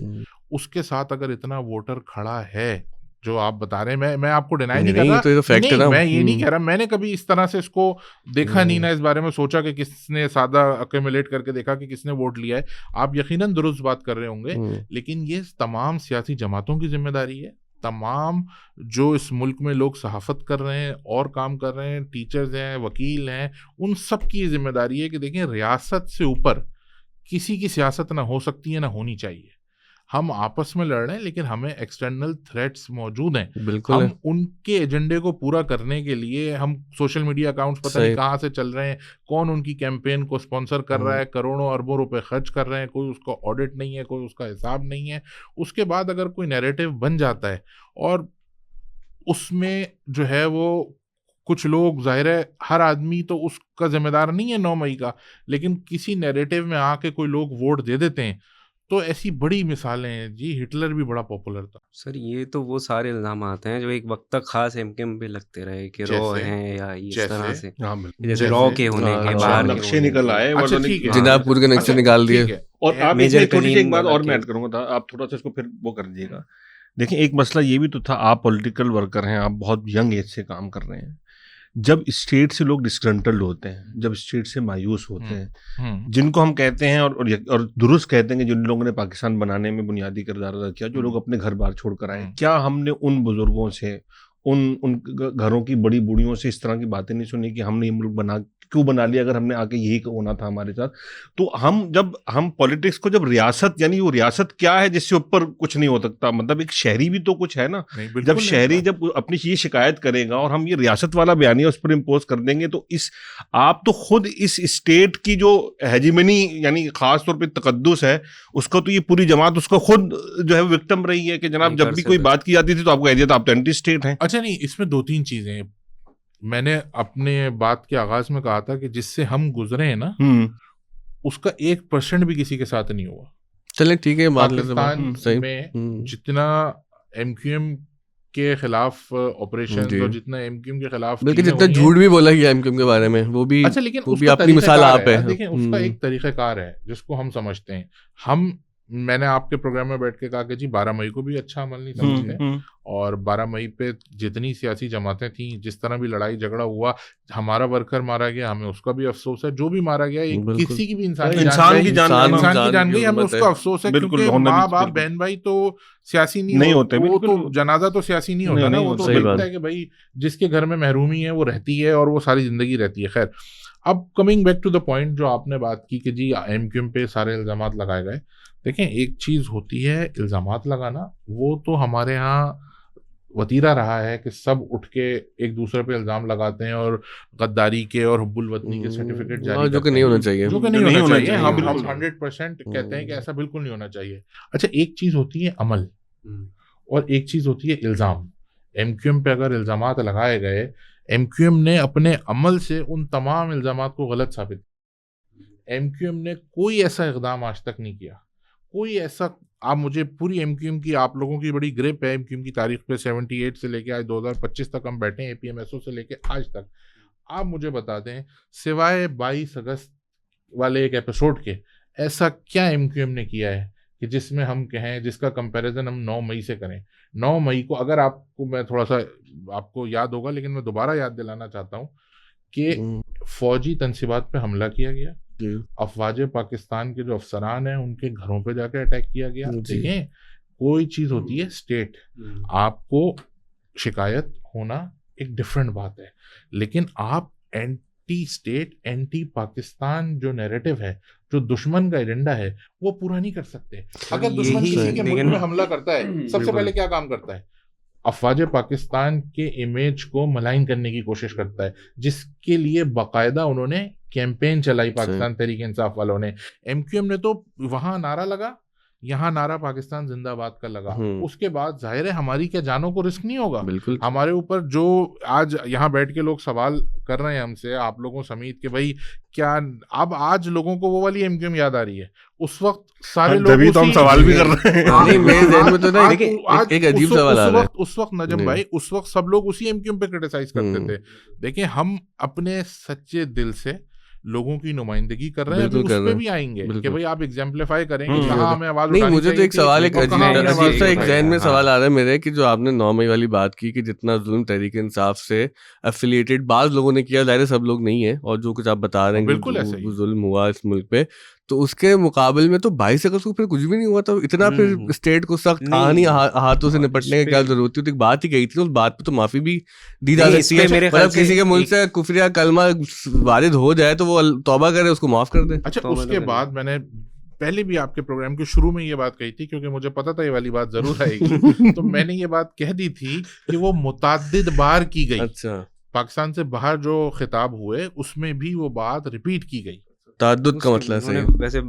उसके साथ अगर इतना वोटर खड़ा है जो आप बता रहे हैं, मैं आपको डिनाई नहीं कर रहा, तो फैक्ट है ना। मैं ये नहीं कह रहा, मैंने कभी इस तरह से इसको देखा नहीं ना, इस बारे में सोचा कि किसने सादा अक्यूमुलेट करके देखा कि किसने वोट लिया है। आप यकीनन दुरुस्त बात कर रहे होंगे, लेकिन ये तमाम सियासी जमातों की जिम्मेदारी है। तमाम जो इस मुल्क में लोग सहाफत कर रहे हैं और काम कर रहे हैं, टीचर्स हैं, वकील हैं, उन सब की जिम्मेदारी है कि देखें, रियासत से ऊपर किसी की सियासत ना हो सकती है, ना होनी चाहिए। हम आपस में लड़ रहे हैं, लेकिन हमें एक्सटर्नल थ्रेट्स मौजूद हैं। बिल्कुल हम उनके एजेंडे को पूरा करने के लिए हम सोशल मीडिया अकाउंट्स पता नहीं कहाँ से चल रहे हैं, कौन उनकी कैंपेन को स्पॉन्सर कर रहा है, करोड़ों अरबों रुपए खर्च कर रहे हैं, कोई उसका ऑडिट नहीं है, कोई उसका हिसाब नहीं है। उसके बाद अगर कोई नैरेटिव बन जाता है और उसमें जो है वो कुछ लोग, जाहिर है हर आदमी तो उसका जिम्मेदार नहीं है 9 मई का, लेकिन किसी नैरेटिव में आके कोई लोग वोट दे देते हैं, तो ऐसी बड़ी मिसालें हैं जी। हिटलर भी बड़ा पॉपुलर था सर। ये तो वो सारे इल्जाम आते हैं जो एक वक्त तक खास एमकेएम पे लगते रहे कि रॉ हैं या इस तरह से, जैसे रॉ के होने के बाहर नक्शे निकल आए, जिनापुर के नक्शे निकाल दिए। और आप एक बात और मैं ऐड करूंगा, आप थोड़ा सा इसको फिर वो कर दीजिएगा। देखिए, एक मसला ये भी तो था, आप पॉलिटिकल वर्कर हैं, आप बहुत यंग एज से काम कर रहे हैं। जब स्टेट से लोग डिस्ग्रंटल्ड होते हैं, जब स्टेट से मायूस होते हैं, जिनको हम कहते हैं और दुरुस्त कहते हैं कि जिन लोगों ने पाकिस्तान बनाने में बुनियादी किरदार अदा किया, जो लोग अपने घर बार छोड़कर आए, क्या हमने उन बुजुर्गों से, उन घरों की बड़ी बूढ़ियों से इस तरह की बातें नहीं सुनी कि हमने ये मुल्क क्यों बना लिया, अगर हमने आके यही होना था हमारे साथ? तो हम पॉलिटिक्स को जब रियासत, यानी वो रियासत क्या है जिससे ऊपर कुछ नहीं हो सकता, मतलब एक शहरी भी तो कुछ है ना। जब शहरी जब अपनी ये शिकायत करेगा और हम ये रियासत वाला बयानिया उस पर इम्पोज कर देंगे, तो आप तो खुद इस स्टेट की जो हेजिमनी, यानी खास तौर पर तकद्दुस है, उसका तो ये पूरी जमात उसका खुद जो है विक्टिम रही है कि जनाब जब भी कोई बात की जाती थी तो आपको कह दिया था आप तो एंटी स्टेट हैं। अच्छा नहीं, इसमें 2-3 चीजें मैंने अपने बात के आगाज में कहा था कि जिससे हम गुजरे हैं ना, उसका 1% भी किसी के साथ नहीं हुआ। चलें ठीक है, पाकिस्तान में जितना एमक्यूएम के खिलाफ ऑपरेशन जी। और जितना एमक्यूएम के खिलाफ बल्कि चीजें जितना हुई हैं। झूठ भी बोला गया एमक्यूएम के बारे में वो भी अच्छा, लेकिन वो भी उसका अपनी मिसाल तरीक़ाकार आप है। यार, देखें उसका एक तरीक़ाकार है जिसको हम समझते हैं। मैंने आपके प्रोग्राम में बैठ के कहा कि जी 12 मई को भी अच्छा अमल नहीं समझते, और 12 मई पे जितनी सियासी जमातें थी, जिस तरह भी लड़ाई झगड़ा हुआ, हमारा वर्कर मारा गया, हमें उसका भी अफसोस है। जो भी मारा गया, किसी की भी इंसान की जान गई, हमें उसका अफसोस है, क्योंकि माँ बाप बहन भाई तो सियासी नहीं होते, वो तो जनाजा तो सियासी नहीं होता ना, वो तो देखता है कि भाई जिसके घर में महरूमी है वो रहती है और वो सारी जिंदगी रहती है। खैर, अब coming back to the point जो आपने बात की कि जी एमक्यूएम पे सारे इल्जामात लगाए गए। देखें, एक चीज़ होती है इल्ज़ामात लगाना, वो तो हमारे यहाँ वतीरा रहा है कि सब उठ के एक दूसरे पे इल्ज़ाम लगाते हैं और गद्दारी के और हुब्बुल वतनी के सर्टिफिकेट जारी जो कि नहीं होना चाहिए, जो कि नहीं होना चाहिए। हम 100% कहते हैं कि ऐसा बिल्कुल नहीं होना चाहिए। अच्छा, एक चीज़ होती है अमल और एक चीज़ होती है इल्ज़ाम। एमक्यूएम पे अगर इल्ज़ामात लगाए गए, एमक्यूएम ने अपने अमल से उन तमाम इल्ज़ामात को गलत साबित किया। एमक्यूएम ने कोई ऐसा इक़दाम आज तक नहीं किया, कोई ऐसा। आप मुझे पूरी एमक्यूएम की, आप लोगों की बड़ी ग्रिप है एमक्यूएम की तारीख पे, 78 से लेके आज 2025 तक हम बैठे हैं, एपीएमएसओ से लेके आज तक। आप मुझे बता दें, सिवाय 22 अगस्त वाले एक एपिसोड के, ऐसा क्या एमक्यूएम ने किया है कि जिसमें हम कहें, जिसका कंपैरिजन हम 9 मई से करें। 9 मई को अगर आपको, मैं थोड़ा सा आपको याद होगा लेकिन मैं दोबारा याद दिलाना चाहता हूँ कि फौजी तनसीबात पे हमला किया गया, अफवाज पाकिस्तान के जो अफसरान हैं उनके घरों पे जाकर अटैक किया गया। देखें, कोई चीज़ होती है स्टेट, आपको शिकायत होना एक डिफरेंट बात है, लेकिन आप एंटी स्टेट, एंटी पाकिस्तान जो नैरेटिव है, जो दुश्मन का एजेंडा है, वो पूरा नहीं कर सकते। अगर दुश्मन किसी के मुल्क में हमला करता है, सबसे पहले क्या काम करता है? अफवाज पाकिस्तान के इमेज को मलाइन करने की कोशिश करता है, जिसके लिए बाकायदा उन्होंने कैंपेन चलाई पाकिस्तान तहरीक इंसाफ वालों ने। एमक्यूएम ने तो वहां नारा लगा, यहाँ नारा पाकिस्तान जिंदाबाद का लगा। उसके बाद जाहिर है हमारी क्या जानों को रिस्क नहीं होगा? बिल्कुल। हमारे ऊपर जो आज यहाँ बैठ के लोग सवाल कर रहे हैं हमसे, आप लोगों समेत, कि भाई क्या अब आज लोगों को वो वाली एमक्यूएम याद आ रही है? उस वक्त सारे लोग तभी तो हम सवाल भी कर रहे हैं। नहीं, मेरे ज़हन में तो नहीं, एक अजीब सवाल आ रहा है। उस वक्त नजम भाई, उस वक्त सब लोग उसी एमक्यूएम पे क्रिटिसाइज करते थे। देखिए, हम अपने सच्चे दिल से लोगों की नुमाइंदगी कर रहे हैं, अभी उस पे भी आएंगे कि भाई आप एग्जाम्पलीफाई करेंगे कहाँ हमें आवाज उठानी चाहिए। मुझे तो एक सवाल, एक अजीब सा एक ज़हन में सवाल आ रहा है मेरे, कि जो आपने 9 मई वाली बात की कि जितना जुल्म तहरीक इंसाफ से एफिलिएटेड बाज लोगों ने किया, ज़ाहिर सब लोग नहीं है, और जो कुछ आप बता रहे हैं बिल्कुल ऐसा ही जुल्म हुआ इस मुल्क पे, तो उसके मुकाबले में तो 22 अगस्त को फिर कुछ भी नहीं हुआ। तो इतना फिर स्टेट को सख्त हाथों से निपटने की क्या जरूरत थी? तो एक बात ही कही थी, उस बात पे तो माफी भी दी जा सकती है। मतलब किसी के मुल्क से कुफरिया कलमा वारिद हो जाए तो वो तौबा करे, उसको माफ कर दे। अच्छा, उसके बाद मैंने पहले भी आपके प्रोग्राम के शुरू में ये बात कही थी, क्योंकि मुझे पता था ये वाली बात जरूर आएगी। तो मैंने ये बात कह दी थी कि वो मुतअद्दिद बार की गई। अच्छा, पाकिस्तान से बाहर जो खिताब हुए उसमें भी वो बात रिपीट की गई। ताद्दुद का मतलब सही वैसे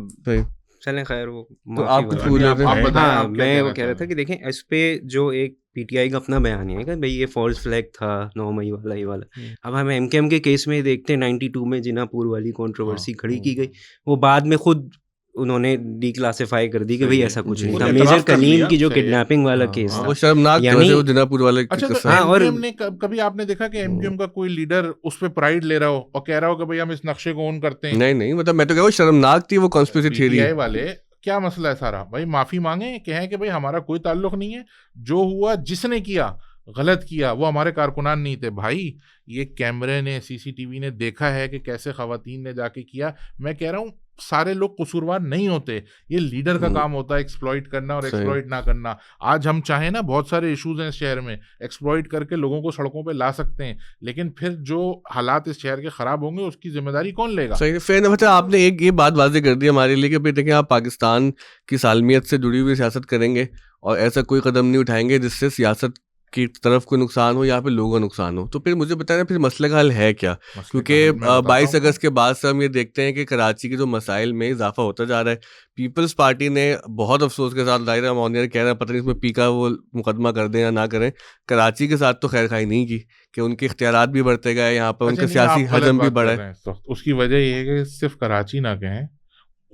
चलें, खैर वो तो आप कुछ पूछ रहे थे। हाँ, मैं वो कह रहा था कि देखें, इस पे जो एक पीटीआई का अपना बयान है कि भाई ये फॉल्स फ्लैग था 9 मई वाला, ये वाला। अब हम एमकेएम के केस में देखते हैं 92 में जिनापुर वाली कंट्रोवर्सी खड़ी की गई, वो बाद में खुद उन्होंने डिक्लासिफाई कर दी कि भाई ऐसा कुछ नहीं था। मेजर कलीम की जो किडनैपिंग वाला केस था, वो शर्मनाक था, वो जिनापुर वाले। अच्छा, तो एमक्यूएम ने कभी आपने देखा कि एमक्यूएम का कोई लीडर उस पे प्राइड ले रहा हो और कह रहा हो कि भाई हम इस नक्शे को ओन करते हैं? नहीं, मतलब मैं तो कह रहा हूं शर्मनाक थी वो कॉन्स्पिरेसी थ्योरी वाले। क्या मसला है सारा? भाई माफी मांगे, कहें कि भाई हमारा कोई ताल्लुक नहीं है, जो हुआ जिसने किया गलत किया, वो हमारे कारकुनान नहीं थे। भाई ये कैमरे ने, सीसीटीवी ने देखा है कि कैसे खवातीन ने जाके किया। मैं कह रहा हूँ सारे लोग कसूरवार नहीं होते, ये लीडर का काम होता है एक्सप्लॉइट करना और एक्सप्लॉइट ना करना। आज हम चाहें ना, बहुत सारे इश्यूज हैं इस शहर में, एक्सप्लॉइट करके लोगों को सड़कों पे ला सकते हैं, लेकिन फिर जो हालात इस शहर के खराब होंगे उसकी जिम्मेदारी कौन लेगा? सही, फेयर। अच्छा, आपने एक ये बात वाज़ेह कर दी हमारे लिए कि देखें, आप पाकिस्तान की सालमियत से जुड़ी हुई सियासत करेंगे और ऐसा कोई कदम नहीं उठाएंगे जिससे सियासत की तरफ कोई नुकसान हो या फिर लोगों का नुकसान हो। तो फिर मुझे बताना, फिर मसले का हल है क्या? क्योंकि 22 अगस्त के बाद से हम ये देखते हैं कि कराची के जो मसाइल में इजाफा होता जा रहा है। पीपल्स पार्टी ने बहुत अफसोस के साथ, दायरा मौनियर कह रहे हैं, पता नहीं इसमें पी का वो मुकदमा कर दें या ना करें, कराची के साथ तो खैर खाई नहीं की कि उनके इख्तियारात भी बढ़ते गए, यहाँ पर उनका सियासी हजम भी बढ़ा है। तो उसकी वजह ये है कि सिर्फ कराची ना कहें,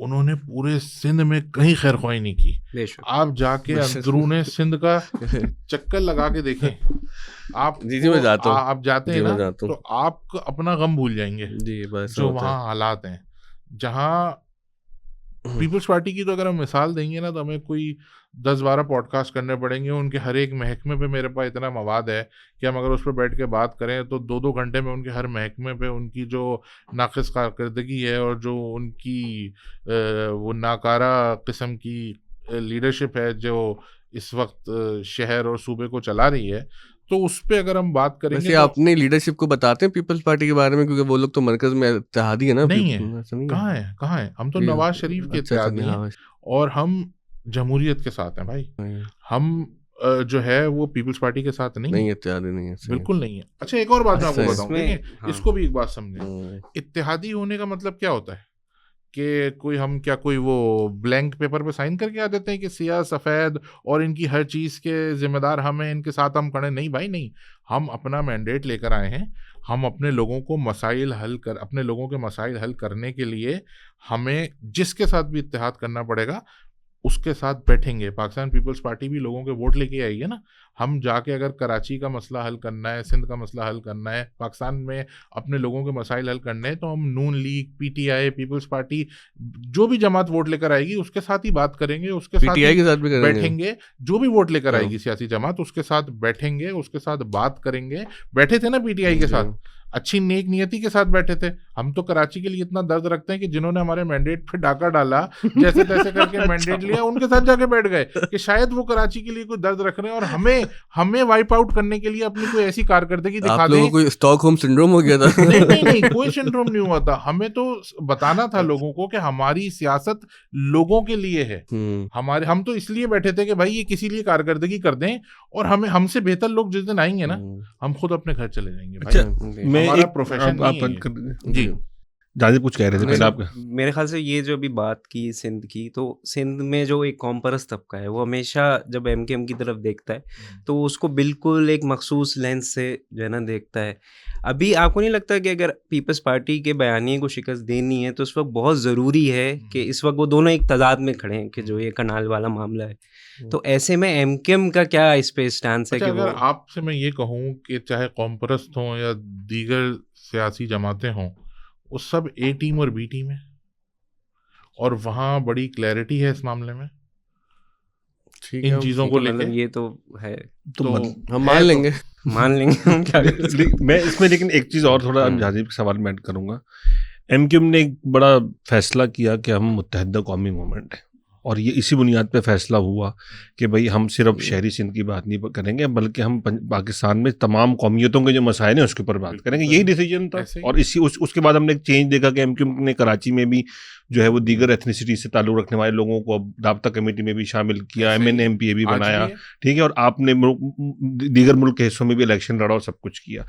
उन्होंने पूरे सिंध में कहीं खैरख्वाही नहीं की। बेशक। आप जाके अंदरूने सिंध का चक्कर लगा के देखें, आप जी मैं जाता हूँ, आप जाते हैं ना तो आप अपना गम भूल जाएंगे जी, बस जो वहाँ हालात हैं। जहाँ पीपल्स पार्टी की तो अगर हम मिसाल देंगे ना तो हमें कोई 10-12 पॉडकास्ट करने पड़ेंगे। उनके हर एक महकमे पे मेरे पास इतना मवाद है कि हम अगर उस पर बैठ के बात करें तो 2-2 घंटे में उनके हर महकमे पे उनकी जो नाक़िस कारकर्दगी है और जो उनकी वो नाकारा किस्म की लीडरशिप है जो इस वक्त शहर और सूबे को चला रही है, तो उस पे अगर हम बात करेंगे वैसे तो अपनी लीडरशिप को बताते हैं पीपल्स पार्टी के बारे में, क्योंकि वो लोग तो मरकज में इत्तेहादी है ना। नहीं है, कहाँ है? हम तो नवाज शरीफ के इत्तेहादी हैं और हम जमहूरियत के साथ हैं भाई। हम जो है वो पीपल्स पार्टी के साथ नहीं है, इत्तेहादी नहीं है, बिल्कुल नहीं है। अच्छा, एक और बात मैं आपको बताऊं, देखिए इसको भी एक बात समझें। इत्तेहादी होने का मतलब क्या होता है कि कोई वो ब्लैंक पेपर पे साइन करके आ देते हैं कि सियाह सफ़ेद और इनकी हर चीज़ के जिम्मेदार हम हैं, इनके साथ हम खड़े। नहीं भाई नहीं, हम अपना मैंडेट लेकर आए हैं। हम अपने लोगों के मसाइल हल करने के लिए हमें जिसके साथ भी इत्तेहाद करना पड़ेगा उसके साथ बैठेंगे। पाकिस्तान पीपल्स पार्टी भी लोगों के वोट लेके आई है ना। हम जाके अगर कराची का मसला हल करना है, सिंध का मसला हल करना है, पाकिस्तान में अपने लोगों के मसाइल हल करने हैं, तो हम नून लीग, पीटीआई, पीपल्स पार्टी, जो भी जमात वोट लेकर आएगी उसके साथ ही बात करेंगे, उसके साथ पीटीआई के साथ भी बैठेंगे। जो भी वोट लेकर आएगी सियासी जमात उसके साथ बैठेंगे, उसके साथ बात करेंगे। बैठे थे ना पीटीआई के साथ, अच्छी नेक नियति के साथ बैठे थे। हम तो कराची के लिए इतना दर्द रखते हैं कि जिन्होंने हमारे मैंडेट पे डाका डाला, जैसे तैसे करके मैंडेट लिया, उनके साथ जाके बैठ गए कि शायद वो कराची के लिए कोई दर्द रख रहे हैं और हमें वाइप आउट करने के लिए अपनी कोई ऐसी कारकर्दगी दिखा दें। कोई स्टॉकहोम सिंड्रोम हो गया था? नहीं, कोई सिंड्रोम नहीं हुआ था। हमें तो बताना था लोगों को कि हमारी सियासत लोगों के लिए है। हम तो इसलिए बैठे थे कि भाई ये किसी लिए कारकर्दगी कर दें और हमसे बेहतर लोग जिस दिन आएंगे ना, हम खुद अपने घर चले जाएंगे। अच्छा, हमारा प्रोफेशन जी ज्यादा कुछ कह रहे थे पहले आपका। मेरे ख्याल से ये जो अभी बात की सिंध की, तो सिंध में जो एक कॉम्परस तबका है वो हमेशा जब एमकेएम की तरफ देखता है तो उसको बिल्कुल एक मखसूस लेंस से जो है ना देखता है। अभी आपको नहीं लगता कि अगर पीपल्स पार्टी के बयानिए को शिकस्त देनी है तो इस वक्त बहुत ज़रूरी है कि इस वक्त वो दोनों एक तजाद में खड़े हैं कि जो ये कनाल वाला मामला है, तो ऐसे में एमकेएम का क्या इस पे स्टैंस है? अच्छा, कि अगर आपसे मैं ये कहूँ कि चाहे कॉम्परस्त हों या दीगर सियासी जमातें हों, वो सब ए टीम और बी टीम है और वहाँ बड़ी क्लैरिटी है इस मामले में, इन चीज़ों को लेकर। ये तो है, तो हम मान लेंगे हम क्या मैं इसमें लेकिन एक चीज़ और थोड़ा जाजिब के सवाल में ऐड करूँगा। एमकेएम ने एक बड़ा फैसला किया कि हम मुत्तहिदा कौमी मूवमेंट है और ये इसी बुनियाद पे फैसला हुआ कि भाई हम सिर्फ शहरी सिंध की बात नहीं करेंगे बल्कि हम पाकिस्तान में तमाम कौमियतों के जो मसाइल हैं उसके ऊपर बात करेंगे। यही डिसीजन था। और उसके बाद हमने एक चेंज देखा कि एमकेएम ने कराची में भी जो है वो दीगर एथनिसिटी से ताल्लुक़ रखने वाले लोगों को अब राब्ता कमेटी में भी शामिल किया, MNMPA भी बनाया, ठीक है, और आपने दीगर मुल्क के हिस्सों में भी इलेक्शन लड़ा और सब कुछ किया।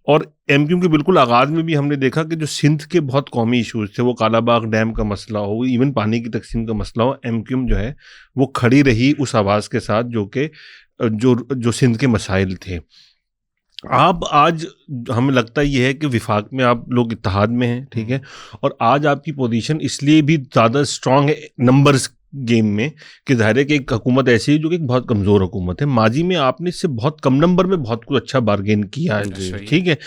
और एमकेएम के बिल्कुल आगाज़ में भी हमने देखा कि जो सिंध के बहुत कौमी इशूज़ थे, वो कालाबाग डैम का मसला हो, इवन पानी की तकसीम का मसला हो, एमकेएम जो है वो खड़ी रही उस आवाज़ के साथ जो कि जो सिंध के मसाइल थे। आप आज हमें लगता ये है कि विफाक में आप लोग इत्तेहाद में हैं, ठीक है, और आज आपकी पोजीशन इसलिए भी ज़्यादा स्ट्रांग है नंबर्स गेम में कि ज़ाहिर है कि एक हुकूमत ऐसी है जो कि एक बहुत कमज़ोर हुकूमत है। माजी में आपने इससे बहुत कम नंबर में बहुत कुछ अच्छा बारगेन किया है, ठीक है।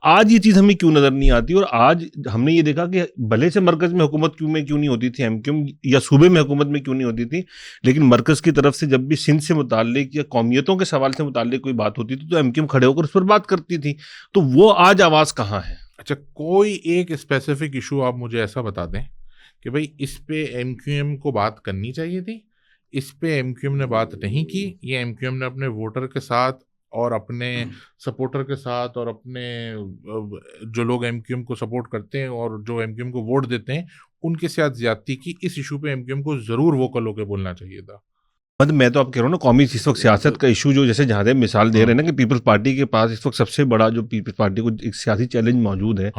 आज ये चीज़ हमें क्यों नज़र नहीं आती? और आज हमने ये देखा कि भले से मरकज़ में हुकूमत क्यों नहीं होती थी एमकेएम, या सूबे में हुकूमत में क्यों नहीं होती थी, लेकिन मरकज़ की तरफ से जब भी सिंध से मुताल्लिक या कौमियतों के सवाल से मुताल्लिक कोई बात होती थी तो एमकेएम खड़े होकर उस पर बात करती थी। तो वो आज आवाज़ कहाँ है? अच्छा, कोई एक स्पेसिफिक इशू आप मुझे ऐसा बता दें कि भाई इस पे एमकेएम को बात करनी चाहिए थी, इस पे एमकेएम ने बात नहीं की, ये एमकेएम ने अपने वोटर के साथ और अपने सपोर्टर के साथ और अपने जो लोग एमकेएम को सपोर्ट करते हैं और जो एमकेएम को वोट देते हैं उनके साथ ज्यादती की, इस इशू पे एमकेएम को जरूर वोकल होकर बोलना चाहिए था। मतलब मैं तो आप कह रहा हूँ ना, कौमी इस वक्त सियासत का इशू जो जैसे जहाँ मिसाल दे रहे हैं ना कि पीपल्स पार्टी के पास इस वक्त सबसे बड़ा जो पीपल्स पार्टी को एक सियासी चैलेंज मौजूद है,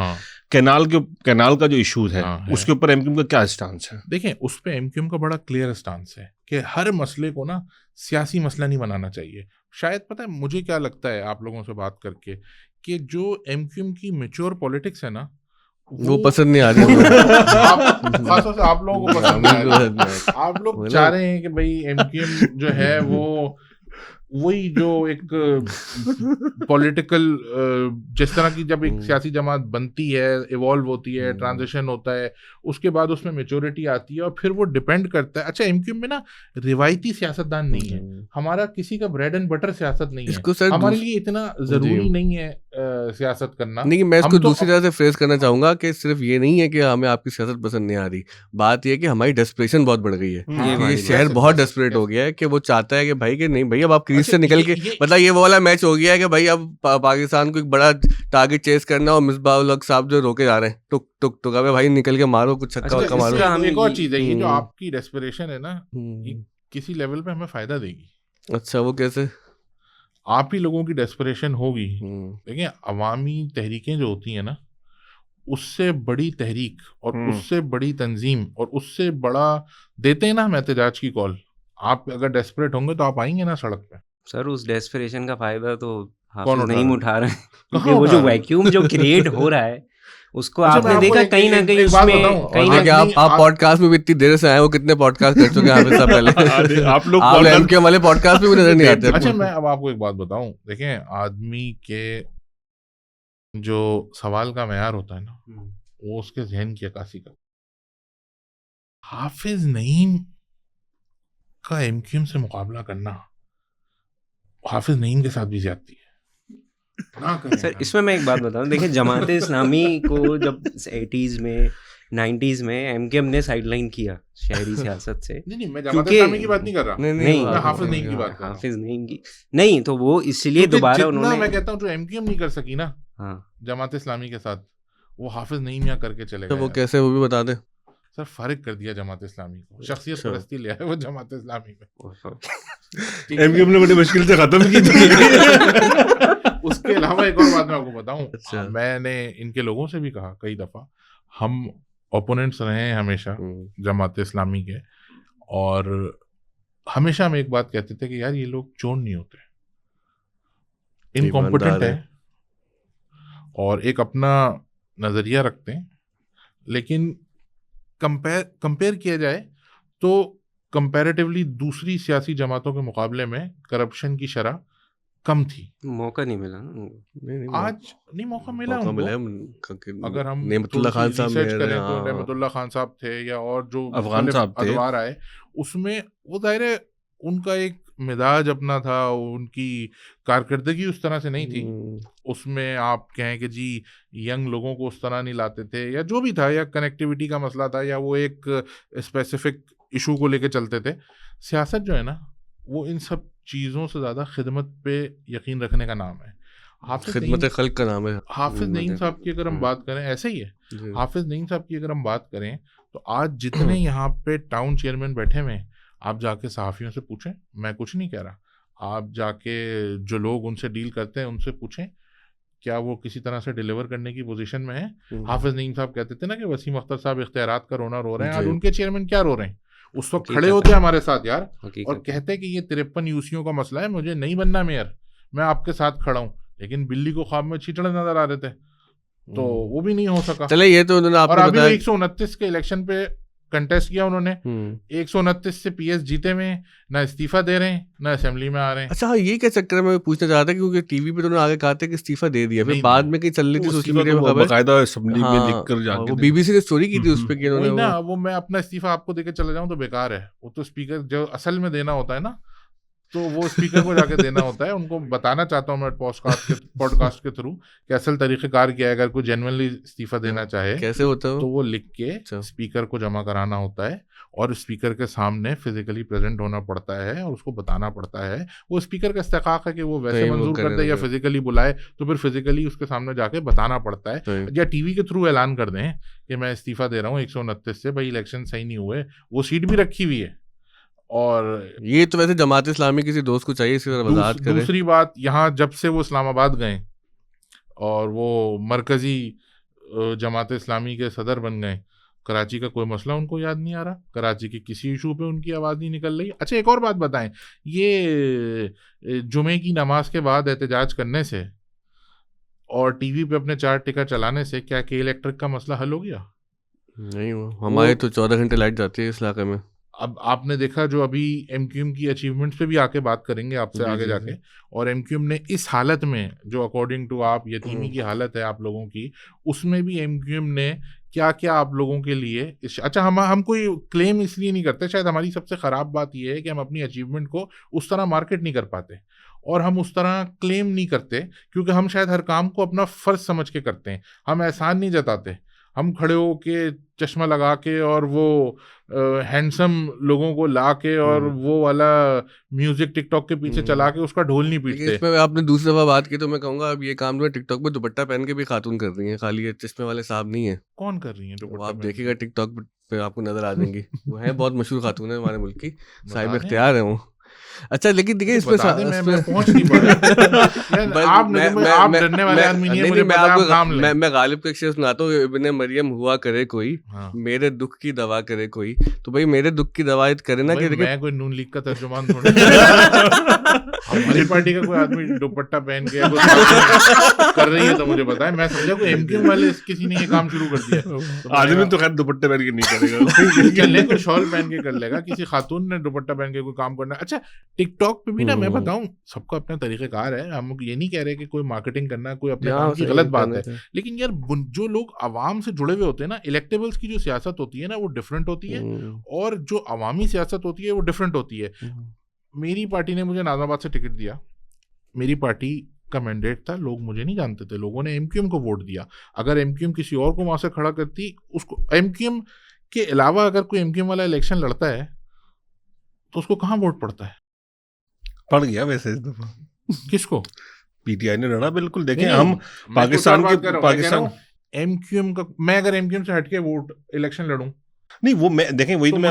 कैनाल का जो इशू है, उसके ऊपर एमकेएम का क्या स्टांस है? देखें, उस पर एमकेएम का बड़ा क्लियर स्टांस है कि हर मसले को ना सियासी मसला नहीं बनाना चाहिए। शायद पता है मुझे क्या लगता है आप लोगों से बात करके कि जो एमकेएम की मैच्योर पॉलिटिक्स है ना, वो पसंद नहीं आ रही खासतौर से आप लोगों को पसंद नहीं आ रही। आप लोग चाह रहे हैं कि भाई एमक्यूएम जो है वो वही जो एक पॉलिटिकल जिस तरह की जब एक सियासी जमात बनती है, इवॉल्व होती है, ट्रांजिशन होता है, उसके बाद उसमें मेच्योरिटी आती है और फिर वो डिपेंड करता है। अच्छा, एमक्यूएम में ना रिवायती सियासतदान नहीं है, हमारा किसी का ब्रेड एंड बटर सियासत नहीं है, हमारे लिए इतना जरूरी नहीं है सियासत करना। नहीं, मैं इसको दूसरी तरह से फ्रेज करना चाहूंगा कि सिर्फ ये नहीं है कि हमें आपकी सियासत पसंद नहीं आ रही, बात ये है कि हमारी डेस्परेशन बहुत बढ़ गई है। ये शहर बहुत डेस्परेट हो गया है कि वो चाहता है कि भाई कि नहीं भाई अब आप क्रीज से निकल के, मतलब ये वो वाला मैच हो गया है कि भाई अब पाकिस्तान को एक बड़ा टारगेट चेस करना और मिसबाह साहब जो रोके जा रहे हैं टुक टुक टुक, अबे भाई निकल के मारो कुछ छक्का वक्का मारो। एक और चीज है, ये जो आपकी डेस्परेशन है ना, ये किसी लेवल पे हमें फायदा देगी। अच्छा, वो कैसे? आप ही लोगों की डेस्परेशन होगी। देखिए, अवामी तहरीकें जो होती हैं ना, उससे बड़ी तहरीक और उससे बड़ी तंजीम और उससे बड़ा देते हैं ना हम एहतजाज की कॉल। आप अगर डेस्परेट होंगे तो आप आएंगे ना सड़क पे। सर, उस डेस्परेशन का फायदा तो हाफिज नहीं उठा रहे हैं, क्योंकि वो जो वैक्यूम जो क्रिएट हो रहा है उसको आपने देखा कहीं ना कहीं उसमें कहीं ना कहीं। आप पॉडकास्ट में भी इतनी देर से आए हो, कितने पॉडकास्ट कर चुके हैं हाफिज साहब पहले? आप लोग एमक्यूएम वाले पॉडकास्ट में भी नजर नहीं आते। अच्छा, मैं अब आपको एक बात बताऊं, देखें, आदमी के जो सवाल का मेयार होता है ना, वो उसके जहन की अक्कासी का। हाफिज नईम का एमक्यूएम से मुकाबला करना हाफिज नईम के साथ भी ज्यादती है। सर, इसमें मैं एक बात बताऊं, देखिए जमात इस्लामी को जब 80s में 90s में एमक्यूएम ने साइडलाइन किया शहरी सियासत से। नहीं, मैं जमात इस्लामी की बात नहीं कर रहा, नहीं, मैं हाफिज नईम की बात कर रहा हूं। हाफिज नईम की नहीं, तो वो इसलिए दोबारा उन्होंने, मैं कहता हूं जो एमक्यूएम नहीं कर सकी ना जमात इस्लामी के साथ, वो हाफिज नईम यहाँ करके चले गए। वो कैसे, वो भी बता दे सर। फारिग कर दिया जमात इस्लामी को, शख्सियत परस्ती ले आए वो जमात इस्लामी में। एमक्यूएम ने बड़ी मुश्किल से खत्म की थी। उसके अलावा एक और बात मैं आपको बताऊं, अच्छा। मैंने इनके लोगों से भी कहा कई दफा, हम ओपोनेंट्स रहे हैं हमेशा जमात इस्लामी के, और हमेशा हम एक बात कहते थे कि यार ये लोग चोर नहीं होते, इनकॉम्पिटेंट है और एक अपना नजरिया रखते हैं, लेकिन कंपेयर किया जाए तो कंपैरेटिवली दूसरी सियासी जमातों के मुकाबले में करप्शन की शरह कम थी। मौका नहीं मिला ना। आज नहीं, मौका मिला उनको। अगर हम नेमतुल्लाह खान साहब रिसर्च करें तो नेमतुल्लाह खान साहब थे या और जो अफगान साहब थे, अदवार आए, उसमें वो जाहिर है उनका एक मिजाज अपना था, उनकी कारकर्दगी उस तरह से नहीं थी। उसमें आप कहें कि जी यंग लोगों को उस तरह नहीं लाते थे या जो भी था, या कनेक्टिविटी का मसला था, या वो एक स्पेसिफिक इशू को लेके चलते थे। सियासत जो है ना, वो इन सब चीज़ों से ज़्यादा खिदमत पे यकीन रखने का नाम है। खिदमत खल्क का नाम है। हाफिज नईम साहब की अगर हम बात करें, ऐसे ही है, हाफिज नईम साहब की अगर हम बात करें तो आज जितने यहाँ पे टाउन चेयरमैन बैठे हुए हैं, आप जाके सहाफ़ियों से पूछें, मैं कुछ नहीं कह रहा, आप जाके जो लोग उनसे डील करते हैं उनसे पूछें क्या वो किसी तरह से डिलीवर करने की पोजीशन में है। हाफिज नईम साहब कहते थे ना कि वसीम अख्तर साहब इख्तियारात का रोना रो रहे हैं, आज उनके चेयरमैन क्या रो रहे हैं? उस वक्त खड़े होते हमारे साथ यार और कहते कि ये 53 यूसियों का मसला है, मुझे नहीं बनना मेयर, मैं आपके साथ खड़ा हूँ, लेकिन बिल्ली को ख्वाब में छींटड़े नजर आ रहे थे, तो वो भी नहीं हो सका। चले, ये तो उन्होंने आपको बताया। 129 के इलेक्शन पे कंटेस्ट किया उन्होंने, 129 से पीएस जीते में, ना इस्तीफा दे रहे हैं ना असेंबली में आ रहे हैं। अच्छा, हाँ, ये क्या चक्कर में पूछना चाह रहा था, क्योंकि टीवी पे तो उन्होंने आगे कहा था कि इस्तीफा दे दिया, फिर बाद में कहीं चल रही थी सोशल मीडिया में खबर, बकायदा असेंबली में लिखकर जाके, वो बीबीसी ने स्टोरी की थी उस पे कि उन्होंने ना वो मैं अपना इस्तीफा आपको देके चला जाऊं तो बेकार है, वो तो स्पीकर जो असल में देना होता है ना, तो वो स्पीकर को जाके देना होता है। उनको बताना चाहता हूँ मैं पॉडकास्ट के थ्रू कि असल तरीक़ेकार क्या है, अगर कोई जेन्युइनली इस्तीफा देना चाहे कैसे होता है, तो वो लिख के स्पीकर को जमा कराना होता है और स्पीकर के सामने फिजिकली प्रेजेंट होना पड़ता है और उसको बताना पड़ता है। वो स्पीकर का इस्तेकाक है कि वो वैसे मंजूर कर दे या फिजिकली बुलाए, तो फिर फिजिकली उसके सामने जाके बताना पड़ता है, या टीवी के थ्रू ऐलान कर दें कि मैं इस्तीफा दे रहा हूँ 129 से, भाई इलेक्शन सही नहीं हुए, वो सीट भी रखी हुई है। और ये तो वैसे जमात इस्लामी किसी दोस्त को चाहिए इसी तरह वजाहत करे। दूसरी बात, यहाँ जब से वो इस्लामाबाद गए और वो मरकजी जमात इस्लामी के सदर बन गए, कराची का कोई मसला उनको याद नहीं आ रहा, कराची के किसी इशू पे उनकी आवाज़ नहीं निकल रही। अच्छा, एक और बात बताएं, ये जुमे की नमाज के बाद एहतजाज करने से और टीवी पे अपने 4 टिका चलाने से क्या के इलेक्ट्रिक का मसला हल हो गया? नहीं हुआ। हमारे तो 14 घंटे लाइट जाती है इस इलाके में। अब आपने देखा जो अभी एमक्यूएम की अचीवमेंट्स पे भी आके बात करेंगे आपसे आगे जाके, और एमक्यूएम ने इस हालत में जो अकॉर्डिंग टू आप यतीमी की हालत है आप लोगों की, उसमें भी एमक्यूएम ने क्या क्या आप लोगों के लिए अच्छा हम कोई क्लेम इसलिए नहीं करते, शायद हमारी सबसे ख़राब बात यह है कि हम अपनी अचीवमेंट को उस तरह मार्केट नहीं कर पाते और हम उस तरह क्लेम नहीं करते, क्योंकि हम शायद हर काम को अपना फ़र्ज समझ के करते हैं। हम एहसान नहीं जताते, हम खड़े हो के चश्मा लगा के और वो हैंडसम लोगों को ला के और वो वाला म्यूजिक टिकटॉक के पीछे चला के उसका ढोल नहीं पीटते। इसमें आपने दूसरी दफा बात की तो मैं कहूंगा अब ये काम जो है टिकटॉक पे दुपट्टा पहन के भी खातून कर रही हैं, खाली ये चश्मे वाले साहब नहीं है। कौन कर रही है दुपट्टा? आप देखिएगा टिकटॉक पे आपको नजर आ जाएंगी। वो है बहुत मशहूर खातून है हमारे मुल्क की, साहिब इख्तियार है वो। अच्छा लेकिन देखिए इसमें मैं पहुंच नहीं पाया। आप डरने वाले आदमी नहीं है, मुझे पता है आप काम लें। मैं गालिब का एक शेर सुनाता हूँ, इब्ने मरियम हुआ करे कोई मेरे दुख की दवा करे कोई। तो भाई मेरे दुख की दवा करे ना कि मैं कोई नून लीग का तर्जुमान थोड़ी हमारी पार्टी का कोई आदमी दुपट्टा पहन के कर रही है तो मुझे पता है। मैं समझा कोई एमक्यूएम वाले किसी ने ये काम शुरू कर दिया। आदमी तो खैर दुपट्टे पहन के नहीं करेगा, कोई शॉल पहन के कर लेगा, किसी खातून ने दुपट्टा पहन के कोई काम करना। अच्छा टिकटॉक पे भी ना मैं बताऊं सबका अपना तरीक़ेकार है, हम ये नहीं कह रहे कि कोई मार्केटिंग करना कोई अपने काम की गलत बात है, लेकिन यार जो लोग आवाम से जुड़े हुए होते हैं ना, इलेक्टेबल्स की जो सियासत होती है ना वो डिफरेंट होती है और जो अवामी सियासत होती है वो डिफरेंट होती है। मेरी पार्टी ने मुझे नाज़ाबाद से टिकट दिया, मेरी पार्टी का मैंडेट था, लोग मुझे नहीं जानते थे, लोगों ने एमक्यूएम को वोट दिया। अगर एमक्यूएम किसी और को वहां से खड़ा करती, उसको एमक्यूएम के अलावा अगर कोई एमक्यूएम वाला इलेक्शन लड़ता है तो उसको कहाँ वोट पड़ता है? पड़ गया वैसे इस दफा। किसको? पीटीआई ने लड़ा। बिल्कुल देखें हम पाकिस्तान एमक्यूएम का, मैं अगर एमक्यूएम से हटके वोट इलेक्शन लड़ूं नहीं, वो मैं देखें वही तो मैं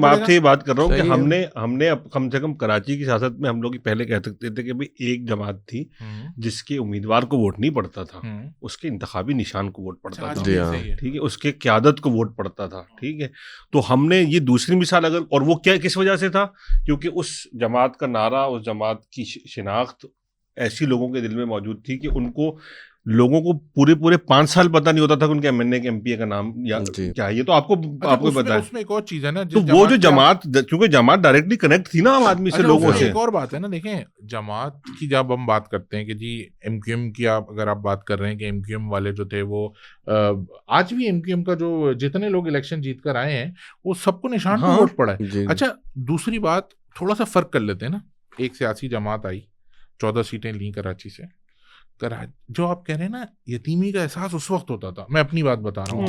आपसे ये बात कर रहा हूँ कि हमने कम से कम कराची की सियासत में हम लोग पहले कह सकते थे कि भाई एक जमात थी जिसके उम्मीदवार को वोट नहीं पड़ता था, उसके इंतखाबी निशान को वोट पड़ता था, ठीक है, उसके क़यादत को वोट पड़ता था, ठीक है। तो हमने ये दूसरी मिसाल अगर, और वो क्या किस वजह से था, क्योंकि उस जमात का नारा, उस जमात की शिनाख्त ऐसी लोगों के दिल में मौजूद थी कि उनको लोगों को पूरे 5 साल पता नहीं होता था कि उनके एमएनए के एमपीए का नाम या क्या है। ये तो आपको पता है। उसमें एक और चीज है ना, तो वो जो जमात, क्योंकि जमात डायरेक्टली कनेक्ट थी ना आम आदमी से, लोगों से। एक और बात है ना, देखें जमात की जब हम बात करते हैं कि जी एमक्यूएम की अगर आप बात कर रहे हैं कि एमक्यूएम वाले जो थे वो आज भी एमक्यूएम का जो जितने लोग इलेक्शन जीत कर आए हैं वो सबको निशान पे वोट पड़ा है। अच्छा दूसरी बात, थोड़ा सा फर्क कर लेते हैं ना, एक सियासी जमात आई 14 सीटें ली कराची से, जो आप कह रहे हैं ना यतीमी का एहसास उस वक्त होता था, मैं अपनी बात बता रहा हूँ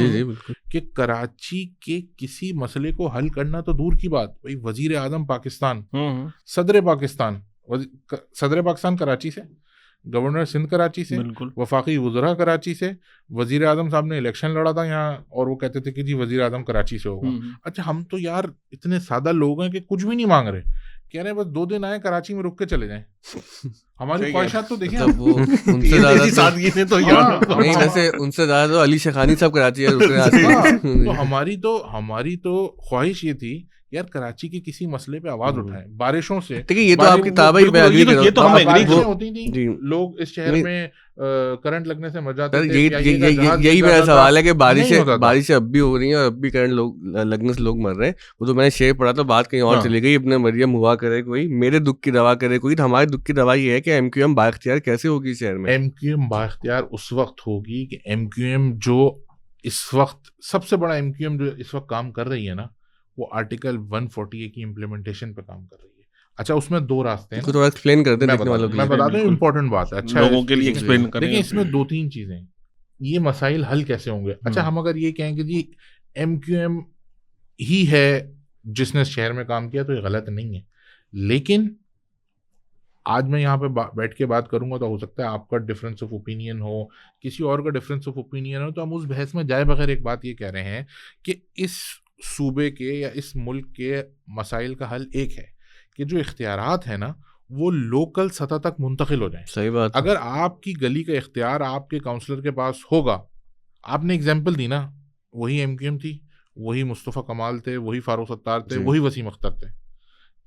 कि कराची के किसी मसले को हल करना तो दूर की बात, भाई वजीर आजम पाकिस्तान, सदर पाकिस्तान कराची से, गवर्नर सिंध कराची से, वफाकी वज़रा कराची से, वजीर आजम साहब ने इलेक्शन लड़ा था यहाँ और वो कहते थे कि जी वजीर आजम कराची से होगा। अच्छा हम तो यार इतने सादा लोग हैं कि कुछ भी नहीं मांग रहे, कह रहे हैं बस 2 दिन आए कराची में रुक के चले जाएं। हमारी ख्वाहिशात तो देखें, वो उनसे ज्यादा तो अली शेखानी साहब कराची है रुक रहे। तो हमारी तो ख्वाहिश ये थी यार कराची के किसी मसले पे आवाज उठाएं, बारिशों से। ये तो आपकी ताबा ही, मैं एग्री कर रहा हूं, ये तो हम एग्री होती थी, लोग इस शहर में करंट लगने से मर जाते थे। यही मेरा सवाल है कि बारिशें अब भी हो रही हैं और अब भी करंट लगने से लोग मर रहे हैं। वो तो मैंने शेर पढ़ा था, बात कहीं और चली गई। अपने मरियम हुआ करे कोई मेरे दुख की दवा करे कोई। तो हमारे दुख की दवा ये है कि एमक्यूएम बाइख्तियार कैसे होगी शहर में? एमक्यूएम बाइख्तियार उस वक्त होगी कि एमक्यूएम जो इस वक्त सबसे बड़ा एमक्यूएम जो इस वक्त काम कर रही है ना, वो आर्टिकल 140A की इम्प्लीमेंटेशन पे काम कर रही है। अच्छा उसमें 2 रास्ते हैं, थोड़ा एक्सप्लेन कर दें देखने वालों के लिए। मैं बता दूं, इंपॉर्टेंट बात है, अच्छा लोगों के लिए एक्सप्लेन करें। देखिए इसमें 2-3 चीजें, ये मसाइल हल कैसे होंगे। अच्छा हम अगर ये कहें कि जी एमक्यूएम ही है जिसने शहर में काम किया तो ये गलत नहीं है, लेकिन आज मैं यहाँ पे बैठ के बात करूंगा तो हो सकता है आपका डिफरेंस ऑफ ओपिनियन हो, किसी और का डिफरेंस ऑफ ओपिनियन हो, तो हम उस बहस में जाए बगैर एक बात ये कह रहे हैं कि इस सूबे के या इस मुल्क के मसाइल का हल एक है कि जो इख्तियारात है ना वो लोकल सतह तक मुंतकिल हो जाए। सही बात। अगर आपकी गली का इख्तियार आपके काउंसलर के पास होगा, आपने एग्जाम्पल दी ना, वही एमक्यूएम थी, वही मुस्तफ़ा कमाल थे, वही फारूक सत्तार थे, वही वसीम अख्तर थे,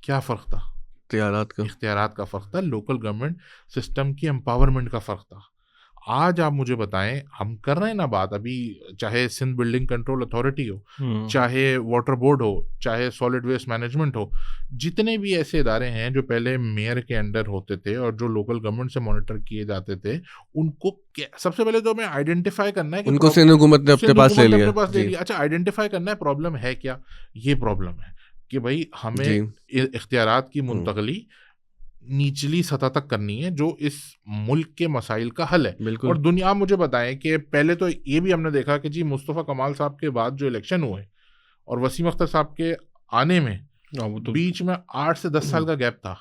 क्या फ़र्क था? इख्तियारात का फ़र्क था, लोकल गवर्नमेंट सिस्टम की एम्पावरमेंट का फ़र्क था। आज आप मुझे बताएं, हम कर रहे हैं ना बात अभी, चाहे सिंध बिल्डिंग कंट्रोल अथॉरिटी हो, चाहे वाटर बोर्ड हो, चाहे सॉलिड वेस्ट मैनेजमेंट हो, जितने भी ऐसे इदारे हैं जो पहले मेयर के अंडर होते थे और जो लोकल गवर्नमेंट से मॉनिटर किए जाते थे, उनको सबसे पहले तो हमें आइडेंटिफाई करना है कि उनको सिंध हुकूमत ने अपने पास ले लिया। अच्छा, आइडेंटिफाई करना है प्रॉब्लम है क्या। ये प्रॉब्लम है कि भाई हमें इख्तियारात की मुंतकली निचली सतह तक करनी है, जो इस मुल्क के मसाइल का हल है। और दुनिया मुझे बताएं कि पहले तो ये भी हमने देखा कि जी मुस्तफ़ा कमाल साहब के बाद जो इलेक्शन हुए और वसीम अख्तर साहब के आने में तो बीच में 8 से 10 साल का गैप था,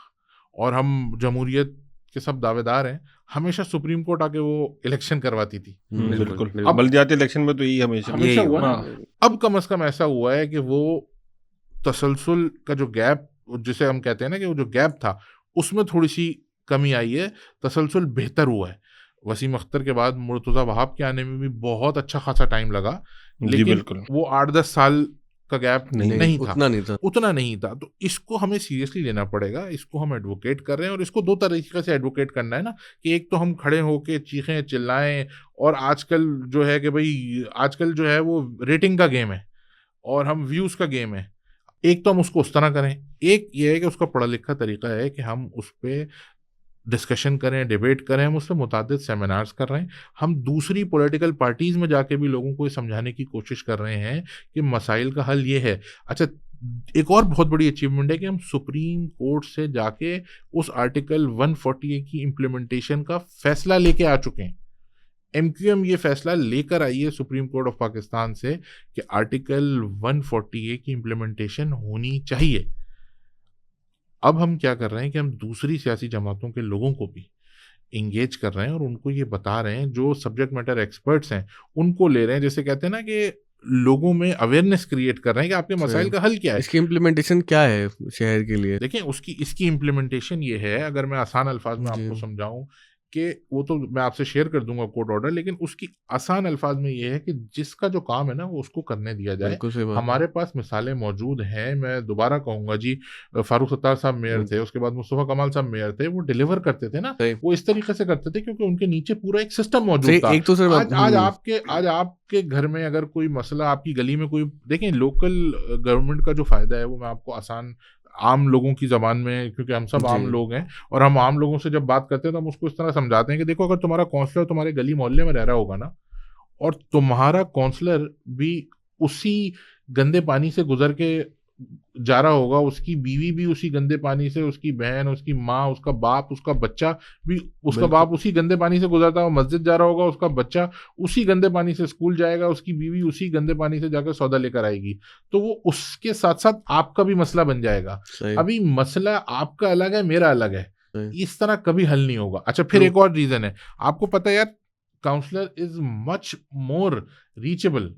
और हम जमहूरियत के सब दावेदार हैं, हमेशा सुप्रीम कोर्ट आके वो इलेक्शन करवाती थी। बिल्कुल, अब बलदियाती इलेक्शन में तो यही हमेशा हुआ ना। अब कम से कम ऐसा हुआ है कि वो तसलसल का जो गैप, जिसे हम कहते हैं ना कि वो जो गैप था, उसमें थोड़ी सी कमी आई है, तसलसल बेहतर हुआ है। वसीम अख्तर के बाद मुर्तज़ा वहाब के आने में भी बहुत अच्छा खासा टाइम लगा, लेकिन वो 8-10 साल का गैप नहीं था, उतना नहीं था। तो इसको हमें सीरियसली लेना पड़ेगा, इसको हम एडवोकेट कर रहे हैं, और इसको 2 तरीके से एडवोकेट करना है ना, कि एक तो हम खड़े होके चीखें चिल्लाएं, और आजकल जो है कि भाई आजकल जो है वो रेटिंग का गेम है और हम व्यूज़ का गेम है। एक तो हम उसको उस तरह करें, एक ये है कि उसका पढ़ा लिखा तरीका है कि हम उस पर डिस्कशन करें, डिबेट करें। हम उस पर मुतादिद सेमिनार्स कर रहे हैं, हम दूसरी पॉलिटिकल पार्टीज़ में जाके भी लोगों को समझाने की कोशिश कर रहे हैं कि मसाइल का हल ये है। अच्छा, एक और बहुत बड़ी अचीवमेंट है कि हम सुप्रीम कोर्ट से जाके उस आर्टिकल 140A की इम्प्लीमेंटेशन का फैसला लेके आ चुके हैं। MQM ये फैसला लेकर आई है सुप्रीम कोर्ट ऑफ पाकिस्तान से कि आर्टिकल 140A की इम्प्लीमेंटेशन होनी चाहिए। अब हम क्या कर रहे हैं कि हम दूसरी सियासी जमातों के लोगों को भी इंगेज कर रहे हैं और उनको ये बता रहे हैं, जो सब्जेक्ट मैटर एक्सपर्ट्स हैं उनको ले रहे हैं, जैसे कहते हैं ना कि लोगों में अवेयरनेस क्रिएट कर रहे हैं कि आपके मसाइल का हल क्या है, इसकी इम्प्लीमेंटेशन क्या है शहर के लिए। देखिए इसकी इम्प्लीमेंटेशन ये है, अगर मैं आसान अल्फाज में आपको समझाऊं कि वो तो मैं आपसे शेयर कर दूंगा कोर्ट ऑर्डर, लेकिन उसकी आसान अल्फाज में ये है कि जिसका जो काम है ना वो उसको करने दिया जाए। हमारे पास मिसालें मौजूद हैं, मैं दोबारा कहूंगा जी, फारूक सत्तार साहब मेयर थे, उसके बाद मुस्तफ़ा कमाल साहब मेयर थे, वो डिलीवर करते थे ना, वो इस तरीके से करते थे क्योंकि उनके नीचे पूरा एक सिस्टम मौजूद था। आज आपके घर में अगर कोई मसला, आपकी गली में कोई, देखें लोकल गवर्नमेंट का जो फायदा है वो मैं आपको आसान आम लोगों की ज़बान में, क्योंकि हम सब आम लोग हैं और हम आम लोगों से जब बात करते हैं तो हम उसको इस तरह समझाते हैं कि देखो, अगर तुम्हारा काउंसलर तुम्हारे गली मोहल्ले में रह रहा होगा ना, और तुम्हारा काउंसलर भी उसी गंदे पानी से गुजर के जा रहा होगा, उसकी बीवी भी उसी गंदे पानी से, उसकी बहन, उसकी माँ, उसका बाप, उसका बच्चा भी, उसका बाप उसी गंदे पानी से गुजरता हुआ मस्जिद जा रहा होगा, उसका बच्चा उसी गंदे पानी से स्कूल जाएगा, उसकी बीवी उसी गंदे पानी से जाकर सौदा लेकर आएगी, तो वो उसके साथ साथ आपका भी मसला बन जाएगा। अभी मसला आपका अलग है, मेरा अलग है, इस तरह कभी हल नहीं होगा। अच्छा, फिर एक और रीजन है, आपको पता है यार, counsellor is much more reachable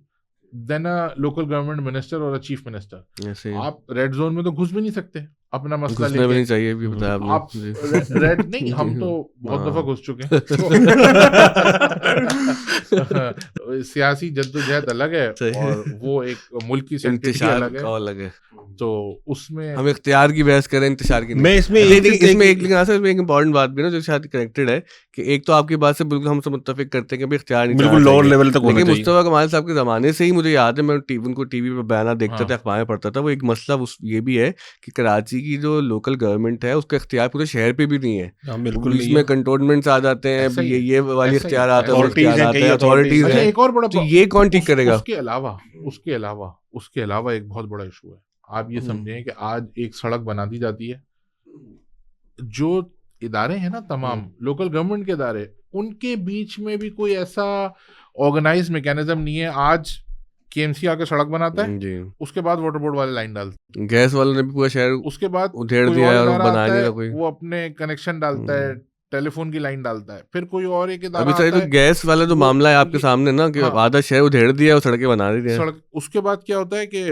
than a local government minister और अ चीफ मिनिस्टर। आप रेड जोन में तो घुस भी नहीं सकते अपना मसला लेके, नहीं चाहिए भी बताया आपने। आप रेड नहीं, हम तो बहुत दफा घुस चुके हैं। सियासी जद्दोजहद अलग है और वो एक मुल्क की सेंटिटी अलग है, तो उसमें हम इख्तियार की बहस करें, इंतशार की। मैं इसमें एक इम्पोर्टेंट बात भी ना जो शायद कनेक्टेड है, कि एक तो आपकी बात से बिल्कुल हम सब मुत्तफिक करते हैं कि इख्तियार नहीं, बिल्कुल लोअर लेवल तक, लेकिन मुस्तफा कमाल साहब के ज़माने से ही मुझे याद है, मैं उनको टीवी पे बयाना देखता था, अखबार में पढ़ता था, वो एक मसला ये भी है कि कराची की जो लोकल गवर्नमेंट है उसका इख्तियार पूरे शहर पे भी नहीं है। बिल्कुल, इसमें कंटोनमेंट्स आ जाते हैं, ये वाली इख्तियार आते हैं, अथॉरिटीज है। एक और बड़ा, तो ये कौन ठीक करेगा? उसके अलावा एक बहुत बड़ा इशू है। आप ये समझें कि आज एक सड़क बना दी जाती है, जो इदारे हैं ना तमाम लोकल गवर्नमेंट के इदारे, उनके बीच में भी कोई ऐसा ऑर्गेनाइज मैकेनिज्म नहीं है। आज KMC आके सड़क बनाता है, उसके बाद वाटर बोर्ड वाले लाइन डालते हैं, गैस वालों ने भी पूरा शहर उसके बाद उधेड़ दिया है और बना नहीं रहा कोई, वो अपने कनेक्शन डालता है, टेलीफोन की लाइन डालता है, फिर कोई और एक इदारा अभी सही तो गैस वाला जो मामला है आपके सामने ना, कि आधा शहर उधेड़ दिया और सड़कें बना दी है। उसके बाद क्या होता है कि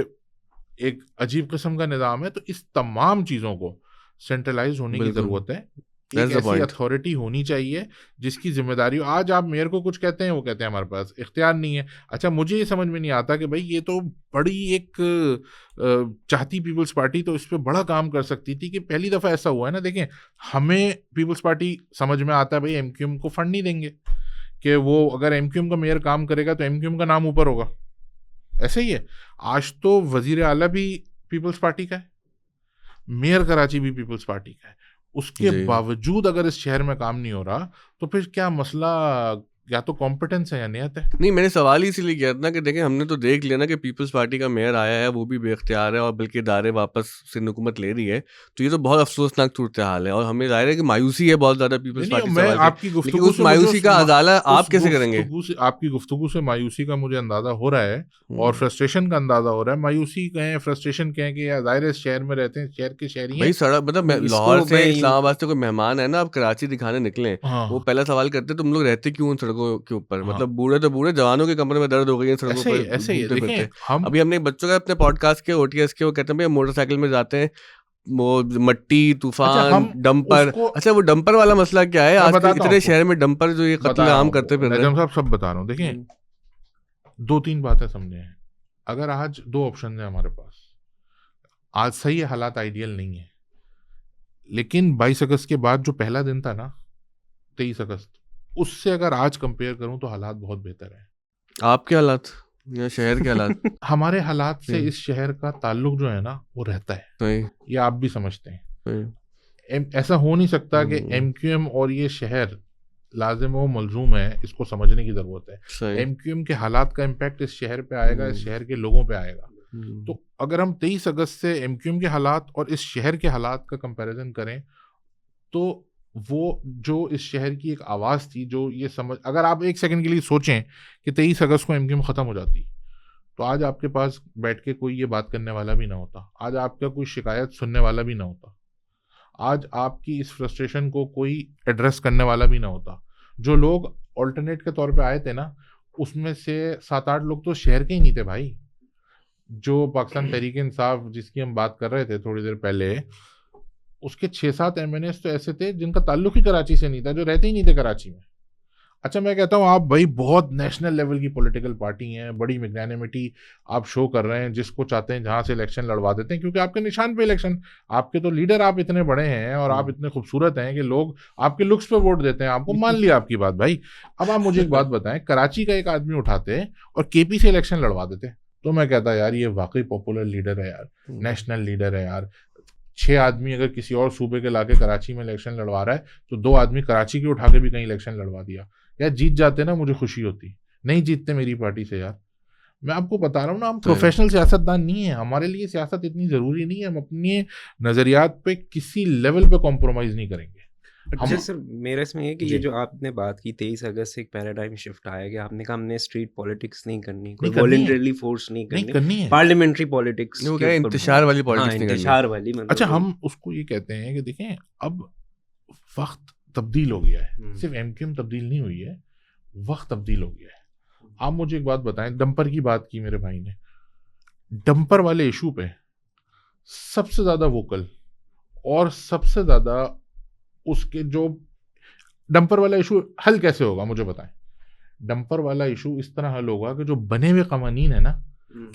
एक अजीब किस्म का निज़ाम है। तो इस तमाम चीज़ों को सेंट्रलाइज होने की ज़रूरत है, एक ऐसी अथॉरिटी होनी चाहिए जिसकी जिम्मेदारी हो। आज आप मेयर को कुछ कहते हैं, वो कहते हैं हमारे पास इख्तियार नहीं है। अच्छा, मुझे ये समझ में नहीं आता कि भाई ये तो बड़ी एक चाहती पीपल्स पार्टी तो इस पर बड़ा काम कर सकती थी कि पहली दफ़ा ऐसा हुआ है ना। देखें, हमें पीपल्स पार्टी समझ में आता है भाई MQM को फंड नहीं देंगे, कि वो अगर एमक्यूएम का मेयर काम करेगा तो एमक्यूएम का नाम ऊपर होगा। ऐसे ही है। आज तो वजीर आला भी पीपल्स पार्टी का है, मेयर कराची भी पीपल्स पार्टी का है, उसके बावजूद अगर इस शहर में काम नहीं हो रहा तो फिर क्या मसला, या तो कॉम्पिटेंस है या नियत है। नहीं, मैंने सवाल ही इसीलिए किया था ना कि देखें हमने तो देख लिया ना कि पीपल्स पार्टी का मेयर आया है, वो भी बेख्तियार है और बल्कि दायरे वापस सिंध हुकूमत ले रही है, तो ये तो बहुत अफसोसनाक सूरत हाल है और हमें जाहिर है कि मायूसी है बहुत ज्यादा पीपल्स पार्टी मैं आपकी गुफ्तगू उस मायूसी का अजाला आप कैसे करेंगे? आपकी गुफ्तगू से मायूसी का मुझे अंदाजा हो रहा है और फ्रस्ट्रेशन का अंदाजा हो रहा है। मायूसी कहें, फ्रस्ट्रेशन कहें कि जाहिर है शहर में रहते हैं, शहर के शहरी भाई सड़क मतलब लाहौर से इस्लामाबाद से कोई मेहमान है ना, आप कराची दिखाने निकले, वो पहला सवाल करते तुम लोग रहते क्यों उन सड़कों के ऊपर? मतलब बूढ़े तो बूढ़े, जवानों के कमरे में दर्द हो गई है सड़कों पर ऐसे ही घूमते फिरते। अभी हमने बच्चों का अपने पॉडकास्ट के OTS के वो कहते हैं मोटरसाइकिल में जाते हैं, वो मट्टी तूफान डंपर। अच्छा वो डंपर वाला मसला क्या है आजकल इतने शहर में डंपर जो ये कत्ल आम करते फिर रहे हैं? साहब सब बता रहा हूँ। देखिए 2-3 बातें समझे हैं। अगर आज 2 ऑप्शन है हमारे पास, आज सही है, हालात आइडियल नहीं है, लेकिन 22 अगस्त के बाद जो पहला दिन था ना 23 अगस्त, उससे अगर आज कंपेयर करूं तो हालात बहुत बेहतर है। आपके हालात या शहर के हालात? हमारे हालात से इस शहर का ताल्लुक जो है ना वो रहता है, ये आप भी समझते हैं। ऐसा हो नहीं सकता कि एमक्यूएम और ये शहर लाजिम व मलजूम है, इसको समझने की जरूरत है। एमक्यूएम के हालात का इम्पैक्ट इस शहर पे आएगा, इस शहर के लोगों पे आएगा। तो अगर हम 23 अगस्त से एमक्यूएम के हालात और इस शहर के हालात का कंपैरिजन करें तो वो जो इस शहर की एक आवाज़ थी, जो ये समझ, अगर आप एक सेकंड के लिए सोचें कि 23 अगस्त को एमक्यूएम ख़त्म हो जाती तो आज आपके पास बैठ के कोई ये बात करने वाला भी ना होता, आज आपका कोई शिकायत सुनने वाला भी ना होता, आज आपकी इस फ्रस्ट्रेशन को कोई एड्रेस करने वाला भी ना होता। जो लोग ऑल्टरनेट के तौर पे आए थे ना, उसमें से 7-8 लोग तो शहर के ही नहीं थे भाई। जो पाकिस्तान तहरीक-ए-इंसाफ जिसकी हम बात कर रहे थे थोड़ी देर पहले, उसके 6-7 MNAs तो ऐसे थे जिनका ताल्लुक ही कराची से नहीं था, जो रहते ही नहीं थे कराची में। अच्छा मैं कहता हूँ आप भाई बहुत नेशनल लेवल की पॉलिटिकल पार्टी हैं, बड़ी मैग्नानिमिटी आप शो कर रहे हैं, जिसको चाहते हैं जहाँ से इलेक्शन लड़वा देते हैं, क्योंकि आपके निशान पे इलेक्शन, आपके तो लीडर आप इतने बड़े हैं और आप इतने खूबसूरत हैं कि लोग आपके लुक्स पे वोट देते हैं आपको। मान लिया आपकी बात भाई। अब आप मुझे एक बात बताएं, कराची का एक आदमी उठाते और KP से इलेक्शन लड़वा देते तो मैं कहता यार ये वाकई पॉपुलर लीडर है यार, नेशनल लीडर है यार। 6 आदमी अगर किसी और सूबे के लाके कराची में इलेक्शन लड़वा रहा है तो 2 आदमी कराची के उठा के भी कहीं इलेक्शन लड़वा दिया यार। जीत जाते ना मुझे खुशी होती, नहीं जीतते मेरी पार्टी से यार। मैं आपको बता रहा हूँ ना, हम प्रोफेशनल सियासतदान नहीं है, हमारे लिए सियासत इतनी जरूरी नहीं है, हम अपने नजरियात पे किसी लेवल पे कॉम्प्रोमाइज नहीं करेंगे। अच्छा सर, मेरा इसमें ये कि ये जो आपने बात की 23 अगस्त से एक पैराडाइम शिफ्ट आया कि आपने कहा हमने स्ट्रीट पॉलिटिक्स नहीं करनी, कोई वॉलंटरीली फोर्स नहीं करनी है, पार्लियामेंट्री पॉलिटिक्स, वो क्या इंतशार वाली पॉलिटिक्स नहीं करनी। इंतशार वाली मतलब अच्छा हम उसको ये कहते हैं कि देखें अब वक्त तब्दील हो गया है, सिर्फ एमक्यूएम तब्दील नहीं हुई है, वक्त तब्दील हो गया है। आप मुझे एक बात बताएं, डंपर की बात की मेरे भाई ने, डंपर वाले इशू पे सबसे ज्यादा वोकल और सबसे ज्यादा उसके जो डंपर वाला इशू हल कैसे होगा मुझे बताएं। डंपर वाला इशू इस तरह हल होगा कि जो बने हुए कवानीन है ना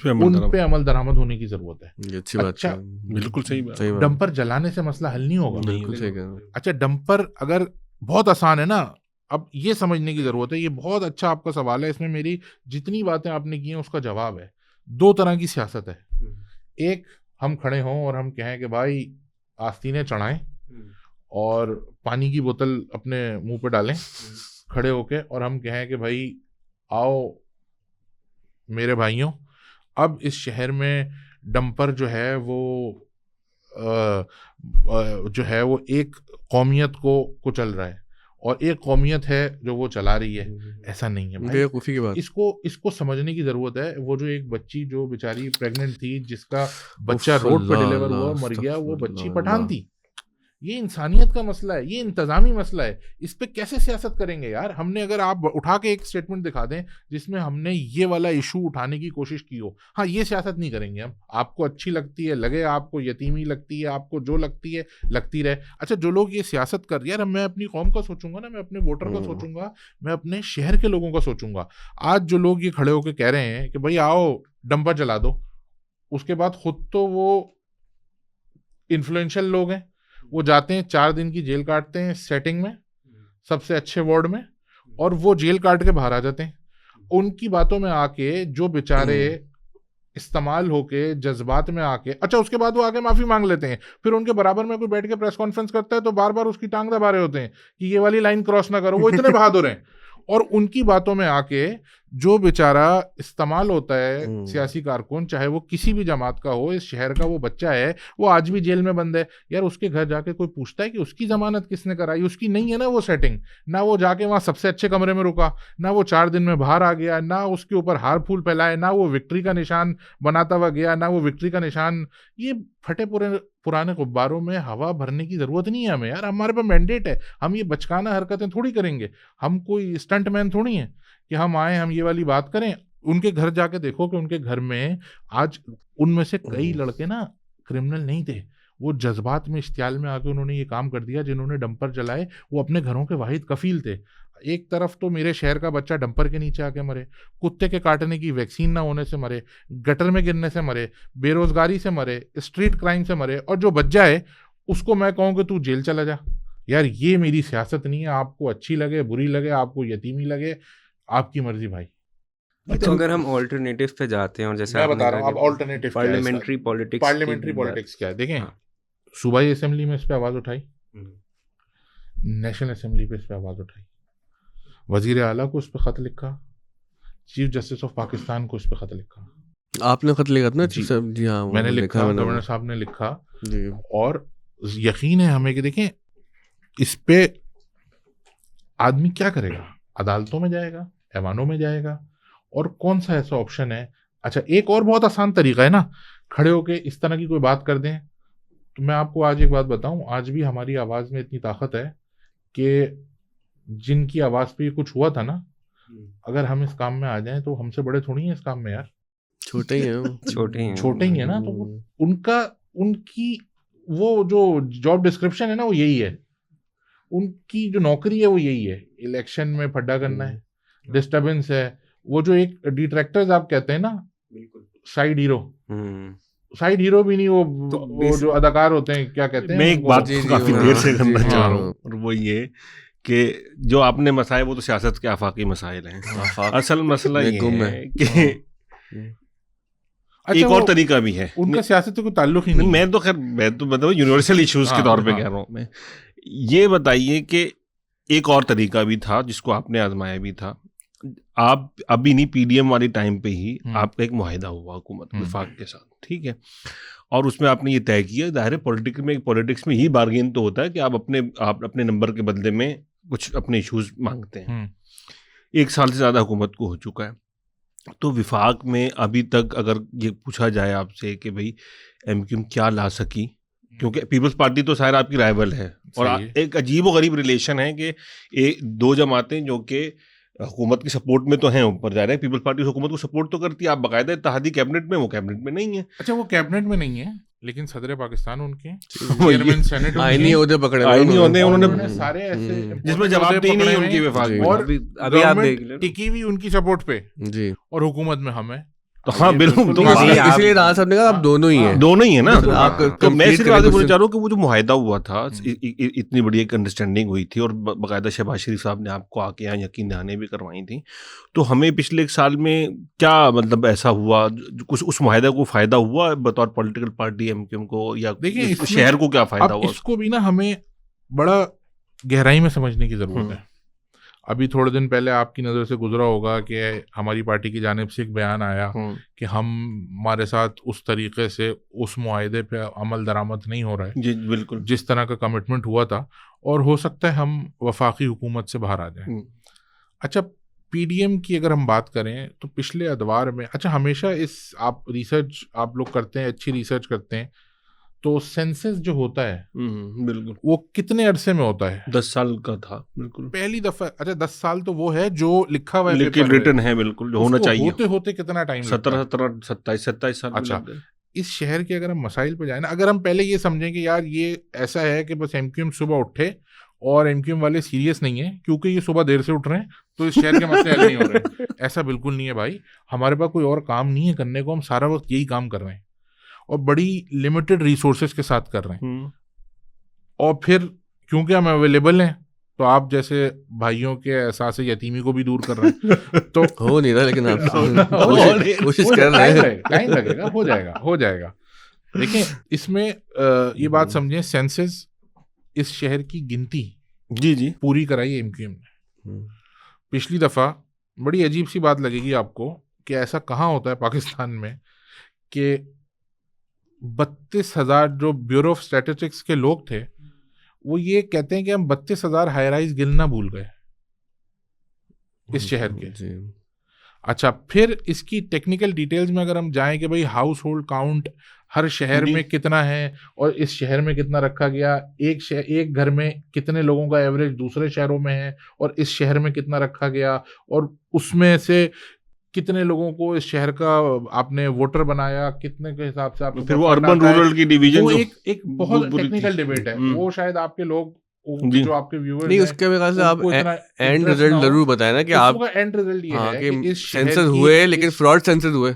उन पे अमल दरामद होने की जरूरत है। अच्छी बात अच्छा, बिल्कुल सही बात। डंपर जलाने से मसला हल नहीं होगा। बिल्कुल सही कह रहे हैं। अच्छा डंपर अगर बहुत आसान है ना, अब ये समझने की जरूरत है, ये बहुत अच्छा आपका सवाल है, इसमें मेरी जितनी बातें आपने की हैं उसका जवाब है। 2 तरह की सियासत है, एक हम खड़े हों और हम कहें कि भाई आस्तीनें चढ़ाएं और पानी की बोतल अपने मुंह पे डालें खड़े होके, और हम कहें कि भाई आओ मेरे भाइयों, अब इस शहर में डंपर जो है वो जो है वो एक कौमियत को कुचल रहा है और एक कौमियत है जो वो चला रही है। ऐसा नहीं है भाई, की बात। इसको समझने की जरूरत है। वो जो एक बच्ची जो बेचारी प्रेग्नेंट थी, जिसका बच्चा रोड पर डिलीवर हुआ, मर गया, वो बच्ची पठान थी। ये इंसानियत का मसला है, ये इंतजामी मसला है, इस पे कैसे सियासत करेंगे यार। हमने अगर आप उठा के एक स्टेटमेंट दिखा दें जिसमें हमने ये वाला इशू उठाने की कोशिश की हो, हाँ ये सियासत नहीं करेंगे हम। आपको अच्छी लगती है लगे, आपको यतीमी लगती है, आपको जो लगती है लगती रहे। अच्छा जो लोग ये सियासत कर रहे हैं यार, मैं अपनी कौम का सोचूंगा ना, मैं अपने वोटर का सोचूंगा, मैं अपने शहर के लोगों का सोचूंगा। आज जो लोग ये खड़े होकर कह रहे हैं कि भाई आओ डंपर जला दो, उसके बाद खुद तो वो इन्फ्लुएंशियल लोग हैं, वो जाते हैं 4 दिन की जेल काटते हैं सेटिंग में सबसे अच्छे वार्ड में, और वो जेल काट के बाहर आ जाते हैं। उनकी बातों में आके जो बेचारे इस्तेमाल होके जज्बात में आके, अच्छा उसके बाद वो आके माफी मांग लेते हैं, फिर उनके बराबर में कोई बैठ के प्रेस कॉन्फ्रेंस करता है तो बार बार उसकी टांग दबा रहे होते हैं कि ये वाली लाइन क्रॉस ना करो। वो इतने बहादुर हैं। और उनकी बातों में आके जो बेचारा इस्तेमाल होता है सियासी कारकुन, चाहे वो किसी भी जमात का हो, इस शहर का वो बच्चा है, वो आज भी जेल में बंद है यार, उसके घर जाके कोई पूछता है कि उसकी जमानत किसने कराई? उसकी नहीं है ना वो सेटिंग, ना वो जाके वहां सबसे अच्छे कमरे में रुका, ना वो 4 दिन में बाहर आ गया, ना उसके ऊपर हार फूल फैलाए, ना वो विक्ट्री का निशान बनाता हुआ गया, ना वो विक्ट्री का निशान। ये फटे पुराने गुब्बारों में हवा भरने की जरूरत नहीं है हमें यार। हमारे पास मैंडेट है, हम ये बचकाना हरकतें थोड़ी करेंगे। हम कोई स्टंट मैन थोड़ी हैं कि हम आए हम ये वाली बात करें। उनके घर जाके देखो कि उनके घर में आज उनमें से कई लड़के ना क्रिमिनल नहीं थे, वो जज्बात में इश्तियाल में आके उन्होंने ये काम कर दिया। जिन्होंने डंपर चलाए वो अपने घरों के वाहिद कफील थे। एक तरफ तो मेरे शहर का बच्चा डंपर के नीचे आके मरे, कुत्ते के काटने की वैक्सीन ना होने से मरे, गटर में गिरने से मरे, बेरोजगारी से मरे, स्ट्रीट क्राइम से मरे, और जो बच जाए उसको मैं कहूँ कि तू जेल चला जा। यार ये मेरी सियासत नहीं है। आपको अच्छी लगे बुरी लगे, आपको यतीमी लगे, आपकी मर्जी भाई। तो अगर हम ऑल्टरनेटिव पे जाते हैं, और जैसे मैं बता रहा हूँ, अब alternative parliamentary politics, parliamentary politics क्या है देखें। सूबाई असेंबली में इस पे आवाज उठाई, नेशनल असेंबली पे इस पे आवाज उठाई, वजीर आला को इस पे खत लिखा, चीफ जस्टिस ऑफ पाकिस्तान को इस पे खत लिखा। आपने खत लिखा था ना? जी, जी हाँ, मैंने लिखा, गवर्नर साहब ने लिखा जी। और यकीन है हमें कि देखें इस पे आदमी क्या करेगा, अदालतों में जाएगा, ऐवानों में जाएगा, और कौन सा ऐसा ऑप्शन है। अच्छा एक और बहुत आसान तरीका है ना, खड़े होके इस तरह की कोई बात कर दें। तो मैं आपको आज एक बात बताऊं, आज भी हमारी आवाज में इतनी ताकत है कि जिनकी आवाज पे कुछ हुआ था ना, अगर हम इस काम में आ जाएं तो हमसे बड़े थोड़ी हैं इस काम में यार, छोटे ही हैं। छोटे ही है ना। तो उनकी वो जो जॉब डिस्क्रिप्शन है ना वो यही है, उनकी जो नौकरी है वो यही है। इलेक्शन में फड्डा करना है, डिस्टर्बेंस है, वो जो एक डिट्रैक्टर्स आप कहते हैं ना, साइड हीरो, साइड हीरो भी नहीं, वो जो अदाकार होते हैं क्या कहते हैं। मैं एक बात काफी देर से करना चाह रहा हूँ, और वो ये कि जो आपने मसाए वो तो सियासत के आफाकी मसाइल हैं। असल मसला ये है कि एक और तरीका भी है, उनका सियासत से कोई ताल्लुक ही नहीं। मैं तो मतलब यूनिवर्सल इश्यूज के तौर पे कह रहा हूँ मैं। ये बताइए कि एक और तरीका भी था जिसको आपने आजमाया भी था। आप अभी नहीं, पीडीएम वाली टाइम पे ही आपका एक मुआहिदा हुआ हुकूमत विफाक के साथ, ठीक है, और उसमें आपने ये तय किया, दायरे पॉलिटिक्स में ही बार्गेन तो होता है कि आप अपने नंबर के बदले में कुछ अपने इश्यूज मांगते हैं। 1 साल से ज़्यादा हुकूमत को हो चुका है, तो विफाक में अभी तक अगर ये पूछा जाए आपसे कि भाई एमक्यूएम क्या ला सकी, क्योंकि पीपल्स पार्टी तो शायद आपकी राइवल है, और एक अजीब व गरीब रिलेशन है कि 2 जमातें जो कि हुकूमत की सपोर्ट में तो हैं ऊपर जा रहे हैं। पीपल्स पार्टी हुकूमत को सपोर्ट तो करती है, आप बाकायदा इत्तेहादी कैबिनेट में, वो कैबिनेट में नहीं है। अच्छा वो कैबिनेट में नहीं है, लेकिन सदर पाकिस्तान उनके, चेयरमैन सेनेट आईनी ओहदे पकड़े, आईनी ओहदे उन्होंने सारे ऐसे जिसमें जवाबदेही नहीं उनकी विफाक, और अभी आप देख लो टिकी हुई उनकी सपोर्ट पे जी, और हुकूमत में हमें तो हाँ बिल्कुल, तो इसलिए राणा साहब ने कहा आप दोनों ही हैं, दोनों ही है ना। तो मैं सिर्फ आगे बोलना चाह रहा हूँ कि वो जो मुआहिदा हुआ था, इतनी बड़ी एक अंडरस्टैंडिंग हुई थी, और बाकायदा शहबाज शरीफ साहब ने आपको आके यहाँ यकीन दहानी भी करवाई थी। तो हमें पिछले 1 साल में क्या मतलब ऐसा हुआ, कुछ उस मुआहिदा को फायदा हुआ बतौर पॉलिटिकल पार्टी एमक्यूएम को, या देखिए शहर को क्या फायदा हुआ? इसको भी ना हमें बड़ा गहराई में समझने की जरूरत है। अभी थोड़े दिन पहले आपकी नज़र से गुजरा होगा कि हमारी पार्टी की जानिब से एक बयान आया कि हमारे साथ उस तरीके से उस मुआहिदे पे अमल दरामद नहीं हो रहा है जी, बिल्कुल जिस तरह का कमिटमेंट हुआ था, और हो सकता है हम वफाकी हुकूमत से बाहर आ जाएं। अच्छा पीडीएम की अगर हम बात करें तो पिछले अदवार में, अच्छा हमेशा आप रिसर्च आप लोग करते हैं, अच्छी रिसर्च करते हैं, तो सेंसस जो होता है बिल्कुल वो कितने अरसे में होता है? 10 साल का था बिल्कुल पहली दफा। अच्छा 10 साल तो वो है जो लिखा हुआ है, रिटन है, बिल्कुल होना चाहिए। होते होते कितना टाइम? 17, 27 साल। अच्छा इस शहर के अगर हम मसाइल पे जाए ना, अगर हम पहले ये समझें कि यार ये ऐसा है कि बस एमक्यूएम सुबह उठे और एमक्यूएम वाले सीरियस नहीं है क्योंकि ये सुबह देर से उठ रहे हैं तो इस शहर के मसले हल नहीं हो रहे, ऐसा बिल्कुल नहीं है भाई। हमारे पास कोई और काम नहीं है करने को, हम सारा वक्त यही काम कर रहे हैं और बड़ी लिमिटेड रिसोर्सेज के साथ कर रहे हैं। और फिर क्योंकि हम अवेलेबल हैं तो आप जैसे भाइयों के एहसास यतीमी को भी दूर कर रहे हैं तो हो नहीं रहा, लेकिन आप कोशिश कर रहे टाइम हैं। टाइम लगेगा, हो जाएगा। देखिए इसमें ये बात समझें, सेंसस इस शहर की गिनती जी पूरी कराई एमक्यूएम ने। पिछली दफा बड़ी अजीब सी बात लगेगी आपको कि ऐसा कहाँ होता है पाकिस्तान में कि 32,000 जो ब्यूरो ऑफ स्टैटिस्टिक्स के लोग थे वो ये कहते हैं कि हम 32,000 हाई राइज गिनना भूल गए इस शहर के। अच्छा, फिर इसकी टेक्निकल डिटेल्स में अगर हम जाएं कि भाई हाउस होल्ड काउंट हर शहर में कितना है और इस शहर में कितना रखा गया, एक घर में कितने लोगों का एवरेज दूसरे शहरों में है और इस शहर में कितना रखा गया, और उसमें से कितने लोगों को इस शहर का आपने वोटर बनाया, कितने के हिसाब से आप फिर वो अर्बन रूरल की डिवीजन, वो एक बहुत टेक्निकल डिबेट है। वो शायद आपके लोग जो आपके व्यूअर्स नहीं, उसके मेरे ख्याल से आप एंड रिजल्ट जरूर बताएं ना कि आप एंड रिजल्ट ये है कि इस सेंसस हुए लेकिन फ्रॉड सेंसस हुए।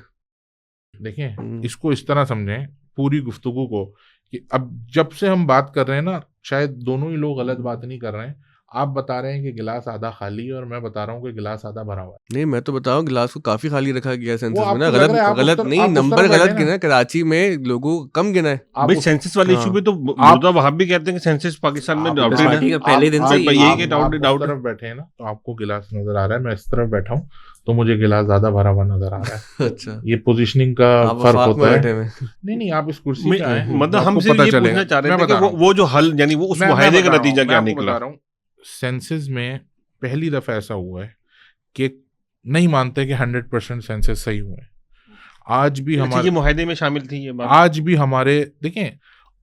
देखें इसको इस तरह समझें पूरी गुफ्तगू को कि अब जब से हम बात कर रहे हैं ना, शायद दोनों ही लोग गलत बात नहीं कर रहे हैं। आप बता रहे हैं कि गिलास आधा खाली है और मैं बता रहा हूँ कि गिलास आधा भरा हुआ है। नहीं, मैं तो बता रहा हूँ गिलास को काफी खाली रखा गया है सेंसस में ना। गलत नहीं, नंबर गलत गिना है। कराची में लोगों को कम गिना है भाई। सेंसस वाले इशू पे तो मुर्दा वहाब भी कहते हैं कि सेंसस पाकिस्तान में पहले दिन से डाउट तरफ बैठे हैं ना, तो आपको गिलास नजर आ रहा है, मैं इस तरफ बैठा हूँ तो मुझे गिलास ज्यादा भरा हुआ नजर आ रहा है। अच्छा, ये पोजीशनिंग का फर्क होता है। नहीं, आप इस कुर्सी पे आए, मतलब हम सिर्फ ये पूछना चाह रहे थे कि वो जो हल यानी वो उस मुआहदे का नतीजा क्या निकला। सेंसस में पहली दफा ऐसा हुआ है कि नहीं मानते कि 100% सेंसस सही हुए। आज भी हमारे मुआहदे में शामिल थी ये बात। आज भी हमारे देखें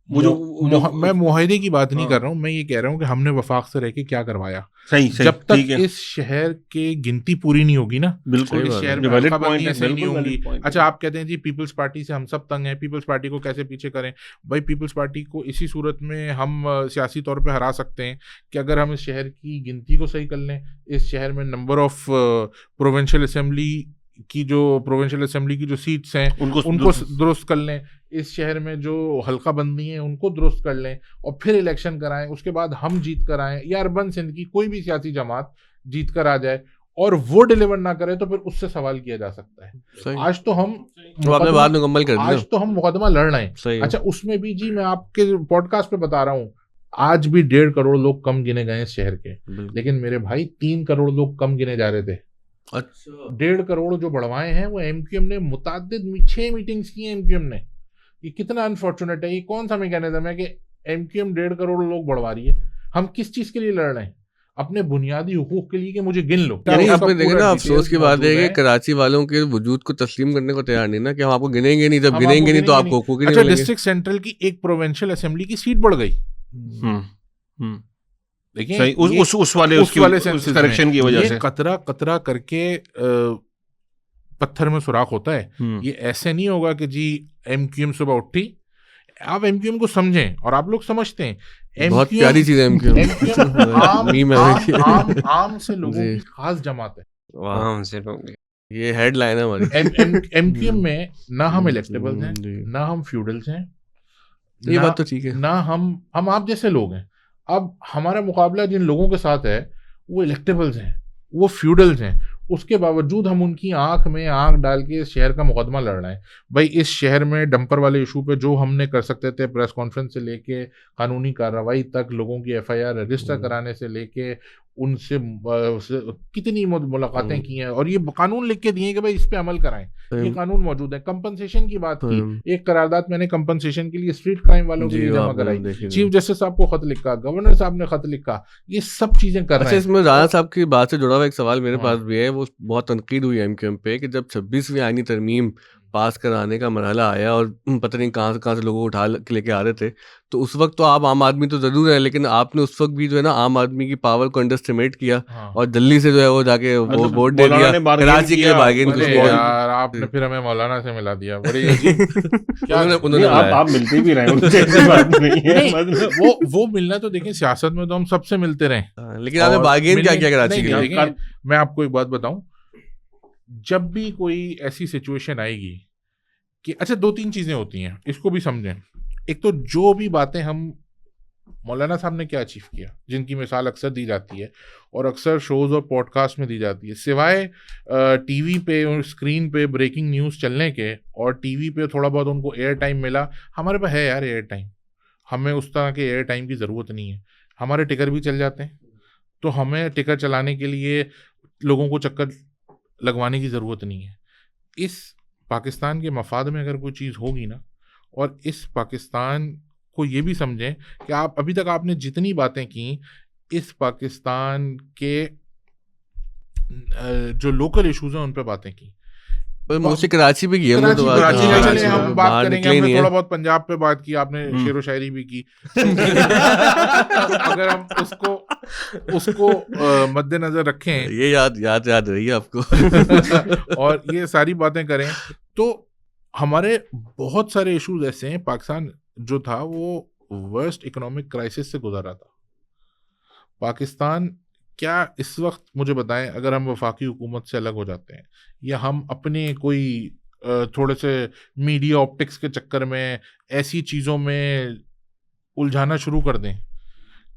मैं मुआहदे की बात नहीं कर रहा हूँ, मैं ये कह रहा हूँ कि हमने वफाक से रह के क्या करवाया। सही जब तक इस शहर के गिनती पूरी नहीं होगी ना, बिल्कुल इस शहर में हल्काबंदियां सही नहीं होंगी। अच्छा, आप कहते हैं जी पीपल्स पार्टी से हम सब तंग हैं, पीपल्स पार्टी को कैसे पीछे करें। भाई पीपल्स पार्टी को इसी सूरत में हम सियासी तौर पे हरा सकते हैं कि अगर हम इस शहर की गिनती को सही कर लें, इस शहर में नंबर ऑफ प्रोविंशियल असेंबली की जो सीट्स हैं उनको दुरुस्त कर लें, इस शहर में जो हल्का बंदी है उनको दुरुस्त कर लें और फिर इलेक्शन कराएं, उसके बाद हम जीत कर आएं या अर्बन सिंध की कोई भी सियासी जमात जीत कर आ जाए और वो डिलीवर ना करे तो फिर उससे सवाल किया जा सकता है। आज तो हम बाद में मुकम्मल कर दिया, आज तो हम मुकदमा लड़ रहे हैं। अच्छा, उसमें भी जी मैं आपके पॉडकास्ट पे बता रहा हूँ, आज भी 1.5 करोड़ लोग कम गिने गए इस शहर के, लेकिन मेरे भाई 3 करोड़ लोग कम गिने जा रहे थे। अच्छा, 1.5 करोड़ जो बढ़वाए हैं वो एमक्यूएम ने मुताद्दिद 6 मीटिंग्स की हैं एमक्यूएम ने। ये कितना अनफॉर्चुनेट है, ये कौन सा मैकेनिज्म है कि एमक्यूएम 1.5 करोड़ लोग बढ़वा रही है। हम किस चीज के लिए लड़ रहे हैं? अपने बुनियादी हुकूक के लिए कि मुझे गिन लो। यानी आपने देखा ना, अफसोस की बात है कि कराची वालों के वजूद को तस्लीम करने को तैयार नहीं ना, कि हम आपको गिनेंगे नहीं, जब गिनेंगे नहीं तो आपको हुकूक ही नहीं मिलेंगे। डिस्ट्रिक्ट सेंट्रल की एक प्रोविंशियल असेंबली की सीट बढ़ गई। देखिए उस वाले करेक्शन की वजह से कतरा करके पत्थर में सुराख होता है। ये ऐसे नहीं होगा कि जी एमक्यूएम सुबह उठी, आप एमक्यूएम को समझें और आप लोग समझते हैं बहुत प्यारी चीज है एमक्यूएम। आम से लोगों की खास जमात है। आम से लोग, ये हेडलाइन है हमारी। एमक्यूएम में ना हम इलेक्टेबल्स हैं, ना हम फ्यूडल्स हैं, ये बात तो ठीक है, ना हम आप जैसे लोग हैं। अब हमारा मुकाबला जिन लोगों के साथ है वो इलेक्टेबल्स हैं, वो फ्यूडल्स हैं, उसके बावजूद हम उनकी आंख में आंख डाल के इस शहर का मुकदमा लड़ रहे हैं। भाई इस शहर में डंपर वाले इशू पे जो हमने कर सकते थे, प्रेस कॉन्फ्रेंस से लेके कानूनी कार्रवाई तक, लोगों की एफआईआर रजिस्टर कराने से लेके उनसे कितनी मुलाकातें की हैं और ये कानून लिख के दिए कि भाई इस पे अमल कराएं। ये कानून मौजूद है। कंपनसेशन की बात की, एक करारदाद मैंने कंपनसेशन के लिए स्ट्रीट क्राइम वालों के लिए जमा कराई, चीफ जस्टिस साहब को खत लिखा, गवर्नर साहब ने खत लिखा, ये सब चीजें कर रहे हैं। इसमें राणा साहब की बात से जुड़ा हुआ एक सवाल मेरे पास भी है। वो बहुत तनकीद हुई एमक्यूएम पे कि जब 26वीं आईनी तरमीम पास कराने का मरहला आया और पता नहीं कहाँ से लोगों को उठा के लेके आ रहे थे, तो उस वक्त तो आप आम आदमी तो जरूर है, लेकिन आपने उस वक्त भी जो है ना आम आदमी की पावर को अंडरस्टिमेट किया और दिल्ली से जो है वो जाके वो वोट दे दिया कराची के लिए बार्गेन किया। यार आपने फिर हमें मौलाना से मिला दिया, बड़ी उन्होंने आप मिलते भी रहे उनसे, ऐसी बात नहीं है। वो मिलना तो देखिए सियासत में तो हम सबसे मिलते रहे, लेकिन आपने बार्गेन क्या किया कराची के लिए? मैं आपको एक बात बताऊं, जब भी कोई ऐसी सिचुएशन आएगी कि अच्छा 2-3 चीजें होती हैं, इसको भी समझें। एक तो जो भी बातें हम मौलाना साहब ने क्या अचीव किया, जिनकी मिसाल अक्सर दी जाती है और अक्सर शोज और पॉडकास्ट में दी जाती है, सिवाय टीवी पे और स्क्रीन पे ब्रेकिंग न्यूज़ चलने के और टीवी पे थोड़ा बहुत उनको एयर टाइम मिला। हमारे पास है यार एयर टाइम, हमें उस तरह के एयर टाइम की ज़रूरत नहीं है, हमारे टिकर भी चल जाते हैं, तो हमें टिकर चलाने के लिए लोगों को चक्कर लगवाने की ज़रूरत नहीं है। इस पाकिस्तान के मफाद में अगर कोई चीज़ होगी ना, और इस पाकिस्तान को ये भी समझें कि आप अभी तक आपने जितनी बातें की, इस पाकिस्तान के जो लोकल इश्यूज हैं उन पे बातें की, पर मोस्टली कराची भी की हमने तो कराची हाँ, का चले हम बात बाहर करेंगे, निकले हमने नहीं थोड़ा है। बहुत पंजाब पे बात की, आपने शेरो शायरी भी की तो अगर हम उसको मद्देनजर रखें ये याद रही है आपको। और ये सारी बातें करें, तो हमारे बहुत सारे इश्यूज ऐसे हैं। पाकिस्तान जो था वो वर्स्ट इकोनॉमिक क्राइसिस से गुजरा था। पाकिस्तान क्या इस वक्त, मुझे बताएं, अगर हम वफाकी हुकूमत से अलग हो जाते हैं या हम अपने कोई थोड़े से मीडिया ऑप्टिक्स के चक्कर में ऐसी चीज़ों में उलझाना शुरू कर दें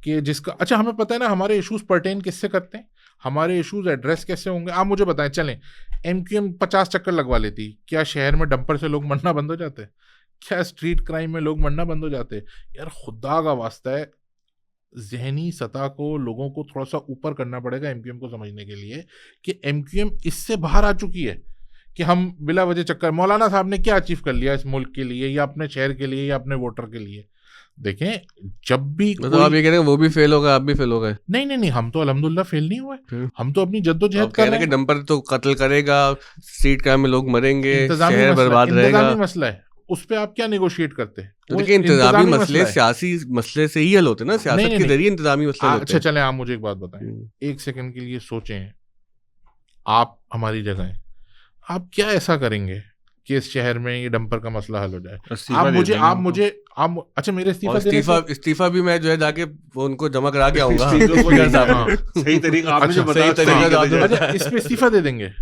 कि जिसका, अच्छा हमें पता है ना हमारे इश्यूज पर्टेन किससे करते हैं, हमारे इश्यूज एड्रेस कैसे होंगे, आप मुझे बताएं। चलें एमक्यूएम 50 चक्कर लगवा लेती, क्या शहर में डंपर से लोग मरना बंद हो जाते? क्या स्ट्रीट क्राइम में लोग मरना बंद हो जाते? यार खुदा का वास्ता है, जहनी सतह को लोगों को थोड़ा सा ऊपर करना पड़ेगा एमक्यूएम को समझने के लिए कि एमक्यूएम इससे बाहर आ चुकी है कि हम बिला वजह चक्कर। मौलाना साहब ने क्या अचीव कर लिया इस मुल्क के लिए या अपने शहर के लिए या अपने वोटर के लिए? देखें, जब भी मतलब आप ये कह रहे हैं वो भी फेल होगा, आप भी फेल हो गए? नहीं, हम तो अल्हम्दुलिल्लाह फेल नहीं हुए, फिर? हम तो अपनी जद्दोजहद कर रहे हैं। डंपर तो कत्ल करेगा, स्ट्रीट क्राइम में लोग मरेंगे, शहर बर्बाद रहेगा। इंतजामी मसला है, उस पे आप क्या नेगोशिएट करते हैं? तो देखिए, इंतजामी मसले सियासी मसले से ही हल होते हैं ना, सियासत के जरिए इंतजामी मसले होते हैं। अच्छा चलें, आप मुझे एक बात बताएं, एक सेकंड के लिए सोचें, आप हमारी जगह हैं, आप क्या ऐसा करेंगे कि इस शहर में ये डंपर का मसला हल हो जाए? आप अच्छा मेरे इस्तीफा भी मैं जो है जाके उनको जमा करा के आऊंगा। सही तरीका आपने बताया, अच्छा इस पे इस्तीफा दे देंगे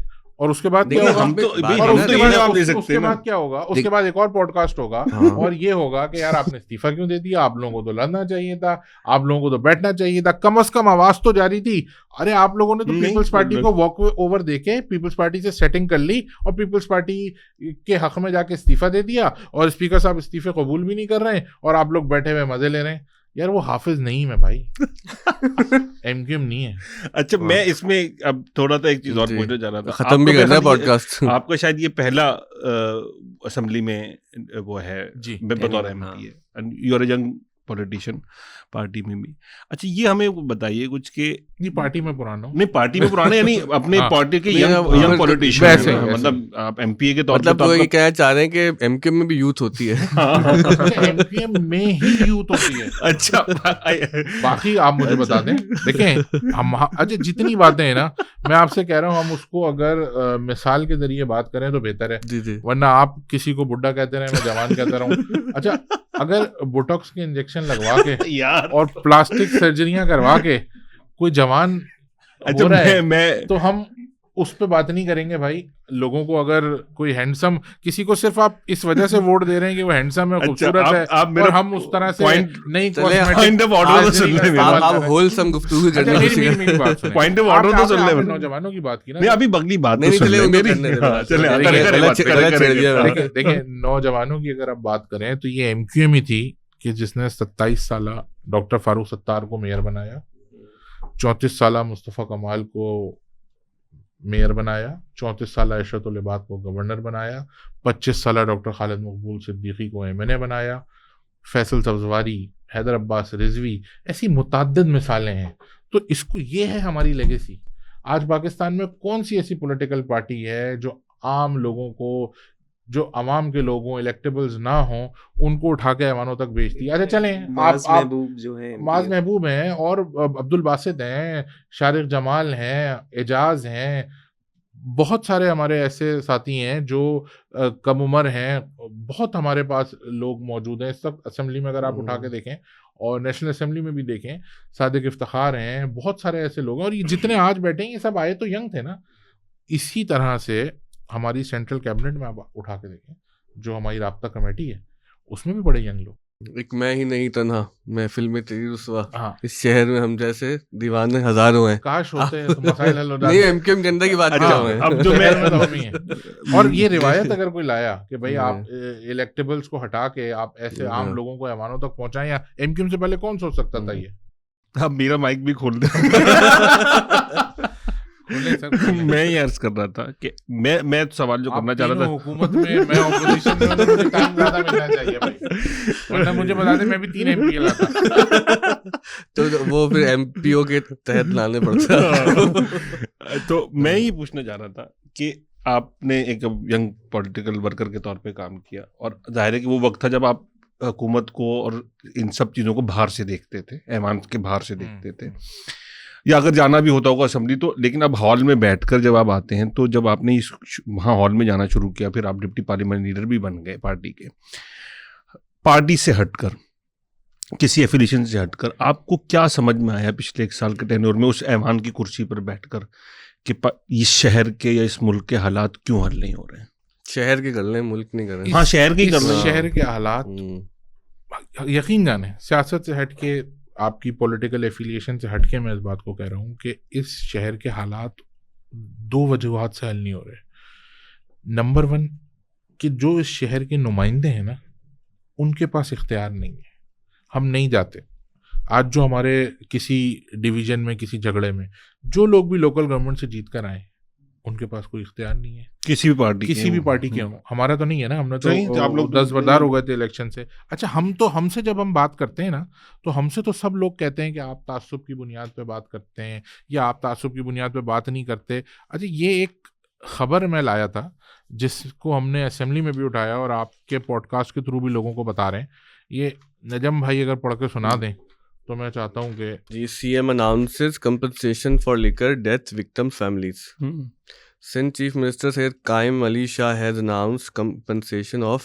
और उसके बाद क्या होगा? हम तो ये जवाब दे सकते उसके बाद क्या होगा? उसके बाद एक और पॉडकास्ट होगा और ये होगा कि यार आपने इस्तीफा क्यों दे दिया, आप लोगों को तो लड़ना चाहिए था, आप लोगों को तो बैठना चाहिए था, कम से कम आवाज तो जारी थी। अरे आप लोगों ने तो पीपल्स पार्टी को वॉक ओवर देके पीपल्स पार्टी से सेटिंग कर ली और पीपल्स पार्टी के हक में जाके इस्तीफा दे दिया और स्पीकर साहब इस्तीफे कबूल भी नहीं कर रहे हैं और आप लोग बैठे हुए मजे ले रहे हैं। यार वो हाफिज नहीं है भाई, एमक्यूएम नहीं है। अच्छा मैं इसमें अब थोड़ा सा एक चीज और पूछना चाह रहा था, खत्म भी करना है पॉडकास्ट। आपका शायद ये पहला असेंबली में वो है जी बतौर एमपी है, and you are a young politician party में भी। अच्छा ये हमें बताइए कुछ के नहीं पार्टी में पुराना नहीं पार्टी में पुराने यानी अपने पार्टी के यंग पॉलिटिशियन, मतलब आप एमपीए के तौर मतलब ये कहना चाह रहे हैं कि एमक्यूएम में भी यूथ होती है। एमक्यूएम में ही यूथ होती है। अच्छा बाकी आप मुझे बता दें, देखें हम अच्छा जितनी बातें हैं ना, मैं आपसे कह रहा हूँ हम उसको अगर मिसाल के जरिए बात करें तो बेहतर है, जी। वरना आप किसी को बुड्ढा कहते रहे, मैं जवान कहता रहूं। अच्छा अगर बोटॉक्स के इंजेक्शन लगवा के यार और प्लास्टिक सर्जरियां करवा के कोई जवान हो रहा है मैं तो हम उस पे बात नहीं करेंगे भाई। लोगों को अगर कोई हैंडसम, किसी को सिर्फ आप इस वजह से वोट दे रहे हैं कि वो हैंडसम है, खूबसूरत है, और हम उस तरह से नहीं होलसम गुफ्तगू करने मेरी बात सुनिए, पॉइंट ऑफ ऑर्डर तो सुन ले, नौजवानों की बात की ना, मैं अभी अगली बात नहीं सुन ले मेरी। देखिए नौजवानों की अगर आप बात करें तो ये एमक्यूएम ही थी कि जिसने 27 साल डॉक्टर फारूक सत्तार को मेयर बनाया, 34 साल मुस्तफ़ा कमाल को मेयर बनाया, 34 साल इशरत उल इबाद को गवर्नर बनाया, 25 साल डॉक्टर खालिद मकबूल सिद्दीकी को एमएनए बनाया, फैसल सब्जवारी, हैदर अब्बास रिजवी, ऐसी मुतअद्दिद मिसालें हैं। तो इसको ये है हमारी लेगेसी। आज पाकिस्तान में कौन सी ऐसी पॉलिटिकल पार्टी है जो आम लोगों को, जो अवाम के लोगों इलेक्टेबल्स ना हो, उनको उठा के ऐवानों तक बेचती है? अच्छा चलें, माज महबूब जो है, माज महबूब हैं और अब्दुल बासित हैं, शारिक जमाल हैं, एजाज हैं, बहुत सारे हमारे ऐसे साथी हैं जो कम उम्र हैं, बहुत हमारे पास लोग मौजूद हैं इस वक्त असेंबली में। अगर आप उठा के देखें और नेशनल असेंबली में भी देखें, सादिक इफ्तिखार हैं, बहुत सारे ऐसे लोग हैं। और ये जितने आज बैठे हैं ये सब आए तो यंग थे ना। इसी तरह से हमारी सेंट्रल कैबिनेट में आप उठा के देखें, जो हमारी राब्ता कमेटी है, उसमें भी बड़े यंग लोग। एक मैं ही नहीं तन्हा, महफिल में तेरी रुसवा, हाँ, इस शहर में हम जैसे दीवाने हजारों हैं। काश होते हैं तो मसाइल हल हो नहीं, जाते। एमकेएम के अंदर की बात कर रहा हूँ मैं। अब जो शहर में तो हम ही हैं। और ये रिवायत अगर कोई लाया कि भाई आप इलेक्टेबल्स को हटा के आप ऐसे आम लोगों को ऐवानों तक पहुंचाएं, या एमक्यूएम से पहले कौन सोच सकता था ये? अब मेरा माइक भी खोल दे। मैं ही अर्ज कर रहा था कि मैं सवाल जो करना चाह रहा था, हुकूमत में मैं ऑपोजिशन में, मुझे टाइम ज्यादा मिलना चाहिए भाई, वरना मुझे बता दे मैं भी 3 MP लाता। तो वो फिर एमपीओ के तहत लाने पड़ता। तो मैं ही पूछना चाह रहा था कि आपने एक यंग पॉलिटिकल वर्कर के तौर पे काम किया, और जाहिर है कि वो वक्त था जब आप हुकूमत को और इन सब चीज़ों को बाहर से देखते थे, ऐवान के बाहर से देखते थे, या अगर जाना भी होता होगा असेंबली तो। लेकिन अब हॉल में बैठकर जब आप आते हैं, तो जब आपने इस वहाँ हॉल में जाना शुरू किया, फिर आप डिप्टी पार्लियामेंट लीडर भी बन गए पार्टी के, पार्टी से हटकर, किसी एफिलिएशन से हटकर, आपको क्या समझ में आया पिछले 1 साल के टेन्योर में उस ऐवान की कुर्सी पर बैठकर कि इस शहर के या इस मुल्क के हालात क्यों हल नहीं हो रहे हैं? शहर के कर रहे हैं, मुल्क नहीं कर रहे। हाँ, शहर के कर रहे हैं। शहर के हालात, यकीन जाने सियासत से हटके, आपकी पॉलिटिकल एफिलिएशन से हटके मैं इस बात को कह रहा हूँ कि इस शहर के हालात 2 वजूहात से हल नहीं हो रहे। नंबर 1 कि जो इस शहर के नुमाइंदे हैं ना, उनके पास इख्तियार नहीं है, हम नहीं जाते। आज जो हमारे किसी डिवीजन में, किसी झगड़े में जो लोग भी लोकल गवर्नमेंट से जीत कर आए, उनके पास कोई इख्तियार नहीं है, किसी भी पार्टी के हों। हमारा तो नहीं है ना, हमने तो आप लोग 10 बरदार हो गए थे इलेक्शन से। अच्छा, हमसे जब हम बात करते हैं ना, तो हमसे तो सब लोग कहते हैं कि आप तासुब की बुनियाद पे बात करते हैं, या आप तासुब की बुनियाद पे बात नहीं करते। अच्छा, ये एक खबर मैं लाया था जिसको हमने असेंबली में भी उठाया और आपके पॉडकास्ट के थ्रू भी लोगों को बता रहे हैं। ये नजम भाई अगर पढ़ के सुना दें तो मैं चाहता हूँ कि जी। CM announces compensation for liquor death victim families. Sindh Chief Minister Syed Qaim Ali Shah has announced compensation of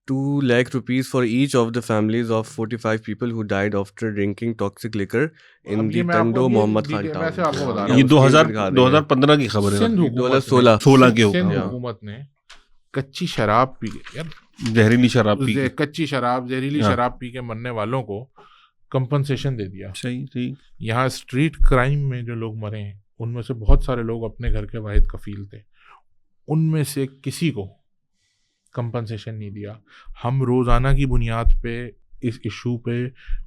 2 lakh rupees for each of the families of 45 people who died after drinking toxic liquor in the Tando Mohammad Khan town। वैसे आपको बता रहा ये हूँ, 2015 की खबर है। सिंध हुकूमत 2016 के सिंध हुकूमत ने कच्ची शराब पी के, यार जहरीली शराब पी के, कच्ची शराब, जहरीली शराब पी के मरने वालों को कंपनसेशन दे दिया। सही। यहाँ स्ट्रीट क्राइम में जो लोग मरे हैं, उनमें से बहुत सारे लोग अपने घर के वाहिद कफील थे, उनमें से किसी को कंपनसेशन नहीं दिया। हम रोज़ाना की बुनियाद पे इस इशू पे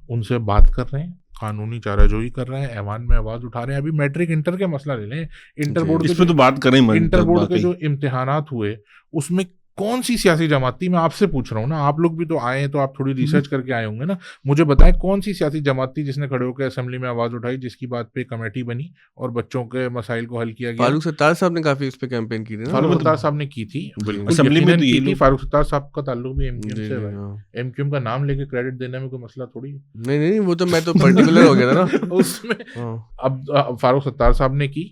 उनसे बात कर रहे हैं, कानूनी चाराजोई कर रहे हैं, ऐवान में आवाज़ उठा रहे हैं। अभी मैट्रिक इंटर का मसला ले लें, इंटर बोर्ड इस पे तो बात करें, इंटर बोर्ड के जो इम्तिहानात हुए उसमें कौन सी सियासी जमात थी? मैं आपसे पूछ रहा हूँ ना, आप लोग भी तो आए हैं, तो आप थोड़ी रिसर्च करके आए होंगे ना, मुझे बताएं कौन सी सियासी जमात थी जिसने खड़े होकर असेंबली में आवाज उठाई, जिसकी बात पे कमेटी बनी और बच्चों के मसाइल को हल किया गया? फारूक सत्तार साहब ने काफी इस पे कैंपेन की थी ना। फारूक सत्तार साहब ने की थी, असेंबली में तो ये लोग, फारूक सत्तार साहब का ताल्लुक भी एमक्यूएम से है। एमक्यूएम का नाम लेके क्रेडिट देने में कोई मसला थोड़ी है। नहीं, वो तो मैं तो पर्टिकुलर हो गया था ना उसमें। अब फारूक सत्तार साहब ने की।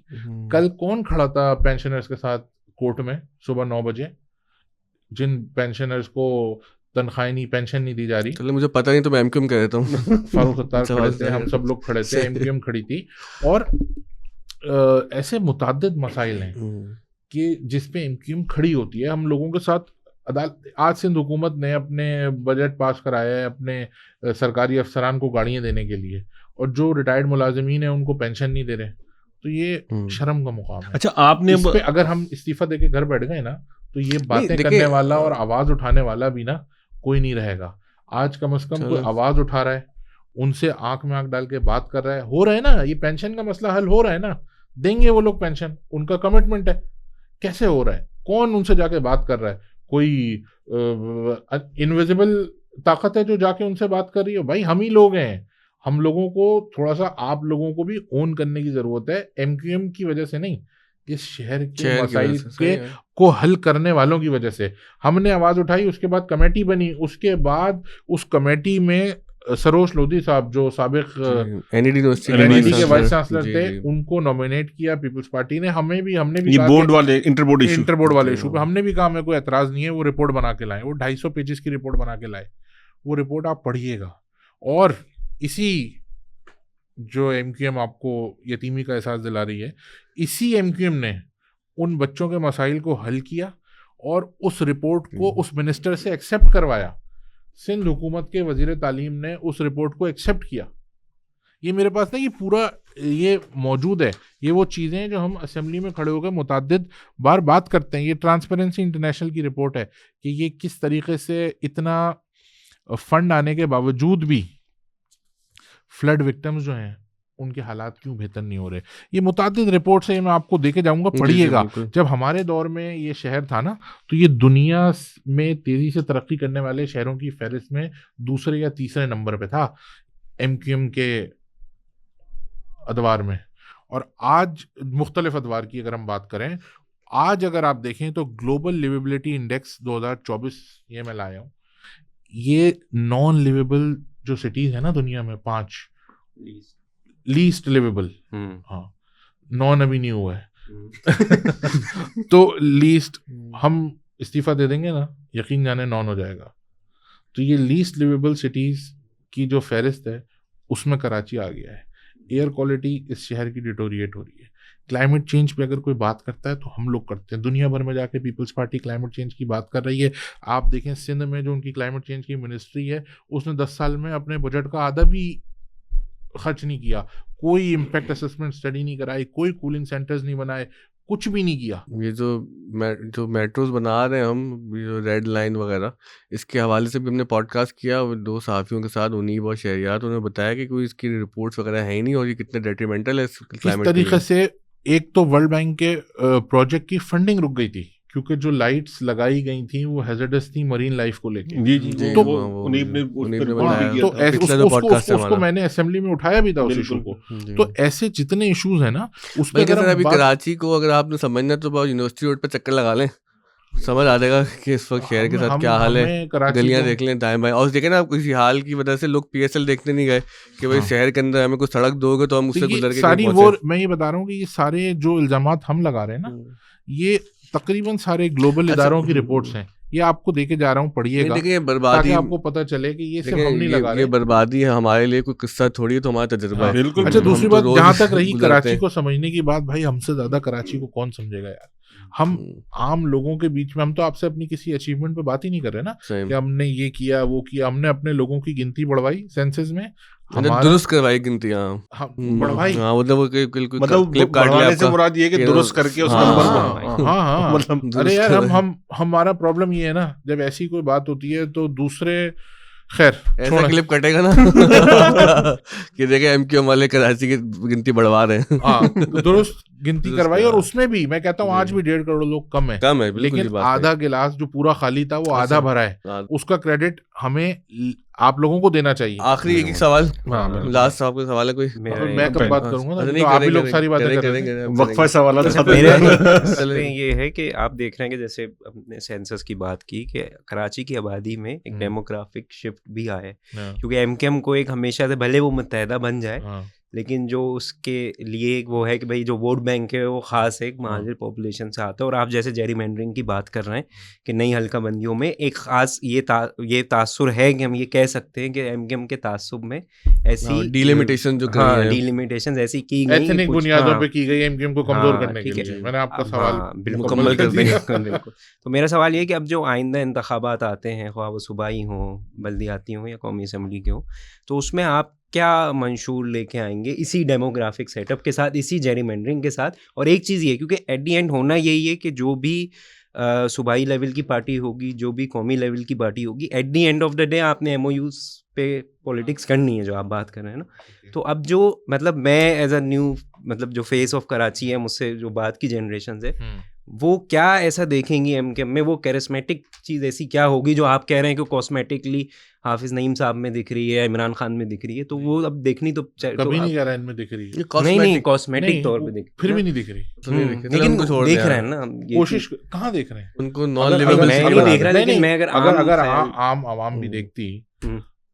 कल कौन खड़ा था पेंशनर्स के साथ कोर्ट में सुबह 9 बजे, जिन पेंशनर्स को तनख्वाह नहीं, पेंशन नहीं दी जा रही? चलो, मुझे पता नहीं तो मैं एमक्यूएम कह देता हूँ। फारूक सत्तार खड़े थे, हम सब लोग खड़े थे, एमक्यूएम खड़ी थी। और ऐसे मुतअद्दिद मसाइल हैं कि जिस पे एमक्यूएम खड़ी होती है। हम लोगों के साथ अदालत, आज सिंध हुकूमत ने अपने बजट पास कराया है अपने सरकारी अफसरान को गाड़ियाँ देने के लिए, और जो रिटायर्ड मुलाजिमीन हैं उनको पेंशन नहीं दे रहे, तो ये शर्म का मुकाम है। अच्छा, आपने इस पे अगर हम इस्तीफा देके घर बैठ गए ना, तो ये बातें करने वाला और आवाज उठाने वाला भी ना कोई नहीं रहेगा। आज कम से कम कोई आवाज उठा रहा है, उनसे आंख में आंख डाल के बात कर रहा है, हो रहा है ना, ये पेंशन का मसला हल हो रहा है ना, देंगे वो लोग पेंशन, उनका कमिटमेंट है। कैसे हो रहा है? कौन उनसे जाके बात कर रहा है? कोई इनविजिबल ताकत है जो जाके उनसे बात कर रही है? भाई हम ही लोग हैं। हम लोगों को थोड़ा सा, आप लोगों को भी ओन करने की जरूरत है, एमक्यूएम की वजह से नहीं, इस शहर के मसाइल के को हल करने वालों की वजह से। हमने आवाज उठाई, उसके बाद कमेटी बनी, उसके बाद उस कमेटी में सरोज लोधी साहब जो साबिक एनईडी के वाइस चांसलर थे, उनको नॉमिनेट किया पीपल्स पार्टी ने। हमने भी ये बोर्ड वाले इंटर बोर्ड वाले इशू पे हमने भी कहा हमें कोई एतराज नहीं है, वो रिपोर्ट बना के लाए, वो 250 पेजेस की रिपोर्ट बना के लाए। वो रिपोर्ट आप पढ़िएगा। और इसी जो एमक्यूएम आपको यतीमी का एहसास दिला रही है, इसी एमक्यूएम ने उन बच्चों के मसाइल को हल किया और उस रिपोर्ट को उस मिनिस्टर से एक्सेप्ट करवाया सिंध हुकूमत के वजीर तालीम ने उस रिपोर्ट को एक्सेप्ट किया। ये मेरे पास ना ये पूरा ये मौजूद है, ये वो चीज़ें जो हम असेंबली में खड़े होकर मुतअद्दिद बार बात करते हैं। ये ट्रांसपेरेंसी इंटरनेशनल की रिपोर्ट है कि ये किस तरीके से इतना फंड आने के बावजूद भी फ्लड विक्टिम्स जो हैं उनके हालात क्यों बेहतर नहीं हो रहे। ये मुतअद्दिद रिपोर्ट से मैं आपको देके जाऊंगा, पढ़िएगा। जब हमारे दौर में ये शहर था ना, तो ये दुनिया में तेजी से तरक्की करने वाले शहरों की फहरिस्त में दूसरे या तीसरे नंबर पे था MQM के अदवार में। और आज मुख्तलिफ अदवार की अगर हम बात करें, आज अगर आप देखें तो ग्लोबल लिवेबिलिटी इंडेक्स 2024 ये मैं लाया हूँ, ये नॉन लिवेबल जो सिटीज है ना दुनिया में 5 लीस्ट लिवेबल, हाँ नॉन अभी नहीं हुआ है तो लीस्ट हम इस्तीफा दे देंगे ना, यकीन जाने नॉन हो जाएगा। तो ये लीस्ट लिवेबल सिटीज की जो फहरिस्त है उसमें कराची आ गया है। एयर क्वालिटी इस शहर की डिटोरिएट हो रही है। क्लाइमेट चेंज पे अगर कोई बात करता है तो हम लोग करते हैं। दुनिया भर में जाके पीपल्स पार्टी क्लाइमेट चेंज की बात कर रही है। आप देखें सिंध में जो उनकी क्लाइमेट चेंज की मिनिस्ट्री है, उसने 10 साल में अपने बजट का आधा भी खर्च नहीं किया, कोई इम्पैक्ट असेसमेंट स्टडी नहीं कराई, कोई कूलिंग सेंटर्स नहीं बनाए, कुछ भी नहीं किया। ये जो मेट्रोज बना रहे हैं हम, जो रेड लाइन वगैरह, इसके हवाले से भी हमने पॉडकास्ट किया 2 सहाफ़ियों के साथ, उनीब और शहरियार। उन्होंने बताया कि कोई इसकी रिपोर्ट्स वगैरह है ही नहीं और ये कितने डेट्रीमेंटल है किस तरीके से। एक तो वर्ल्ड बैंक के प्रोजेक्ट की फंडिंग रुक गई थी क्योंकि जो लाइट्स लगाई गई थी वो हैजर्डस थी मरीन लाइफ को लेके। तो उसको मैंने असेंबली में उठाया भी था उस इशू को। तो ऐसे जितने इश्यूज हैं ना, उस पे अभी कराची को अगर आपने समझना तो यूनिवर्सिटी रोड पे चक्कर लगा लें, समझ आ जाएगा कि इस वक्त शहर के साथ क्या हाल है। गलियां देख लें दाएं बाएं, और देखें ना किसी हाल की वजह से लोग PSL देखने नहीं गए कि भाई शहर के अंदर हमें कुछ सड़क दोगे तो हम उससे गुजर के सारी वो। मैं ये बता रहा हूँ कि ये सारे जो इल्जामात हम लगा रहे हैं ना, ये तकरीबन सारे ग्लोबल इदारों की रिपोर्ट्स हैं। ये आपको देके जा रहा हूँ, पढ़िएगा, ताकि आपको पता चले कि ये सिर्फ हम नहीं लगा रहे। ये बर्बादी है हमारे लिए, कोई किस्सा थोड़ी है, तो हमारा तजुर्बा है। अच्छा, दूसरी बात जहाँ तक रही कराची को समझने की बात, भाई हमसे ज्यादा कराची को कौन समझेगा यार। हम आम लोगों के बीच में, हम तो आपसे अपनी किसी अचीवमेंट पे बात ही नहीं कर रहे ना कि हमने ये किया वो किया। हमने अपने लोगों की गिनती बढ़वाई सेंसस में, दुरुस्त करवाई गिनती, बढ़वाई, मतलब क्लिप बढ़वाने से मुराद ये कि दुरुस्त करके उस नंबर को। हाँ मतलब अरे यार हमारा प्रॉब्लम ये है ना, जब ऐसी कोई बात होती है तो दूसरे, खैर ऐसा क्लिप कटेगा ना कि देखे MQM वाले कराची की गिनती बढ़वा रहे हैं। हाँ, दुरुस्त गिनती करवाई, और उसमें भी मैं कहता हूँ आज भी 1.5 करोड़ लोग कम है, लेकिन आधा गिलास जो पूरा खाली था वो आधा भरा है। उसका क्रेडिट हमें आप लोगों को देना चाहिए। आखिरी एक सवाल, लास्ट आपका सवाल है कोई? मैं कब बात करूंगा ना, तो आप ही लोग सारी बातें करेंगे, वक्फा सवाल ये है कि आप देख रहे हैं कि जैसे अपने सेंसस की बात की कि कराची की आबादी में एक डेमोग्राफिक शिफ्ट भी आया है, क्योंकि MQM को एक हमेशा से, भले वो मुत्तहदा बन जाए, लेकिन जो उसके लिए वो है कि भाई जो वोट बैंक है वो ख़ास एक महाजिर पॉपुलेशन से आता है। और आप जैसे जेरीमैंडरिंग की बात कर रहे हैं कि नई हल्का बंदियों में एक ख़ास ये तासुर है कि हम ये कह सकते हैं कि MQM के तासुब में ऐसी डिलिमिटेशन जो डिलिमिटेशन ऐसी की गई, एथनिक बुनियादों पे की गई MQM को कमज़ोर करने के लिए। मैंने आपका सवाल मुकम्मल कर दिया। तो मेरा सवाल ये है कि अब जो आइंदा इंतखाबात आते हैं, ख्वाह वो सूबाई हों, बल्दियाती हों या कौमी असम्बली के हों, तो उसमें आप क्या मंशूर लेके आएंगे इसी डेमोग्राफिक सेटअप के साथ, इसी जेरीमैंडरिंग के साथ? और एक चीज़ ये, क्योंकि एट दी एंड होना यही है कि जो भी सूबाई लेवल की पार्टी होगी, जो भी कौमी लेवल की पार्टी होगी, at the end of the day आपने MOUs पे पॉलिटिक्स करनी है, जो आप बात कर रहे हैं ना। तो अब जो मतलब मैं एज अ न्यू, मतलब जो फेस ऑफ कराची है, मुझसे जो बात की जनरेशन है, वो क्या ऐसा देखेंगी MQM में? वो कैरिस्मेटिक चीज़ ऐसी क्या होगी जो आप कह रहे हैं कि कॉस्मेटिकली हाफिज नईम साहब में दिख रही है, इमरान खान में दिख रही है, तो वो अब देखनी तो कभी नहीं कह रहा इनमें दिख रही है। नहीं कॉस्मेटिक तौर पे दिख, फिर भी नहीं दिख रही, लेकिन देख रहे हैं ना, कोशिश कहाँ देख रहे हैं उनको नॉन लिवेबल देख रहा है। लेकिन मैं अगर आम आवाम भी देखती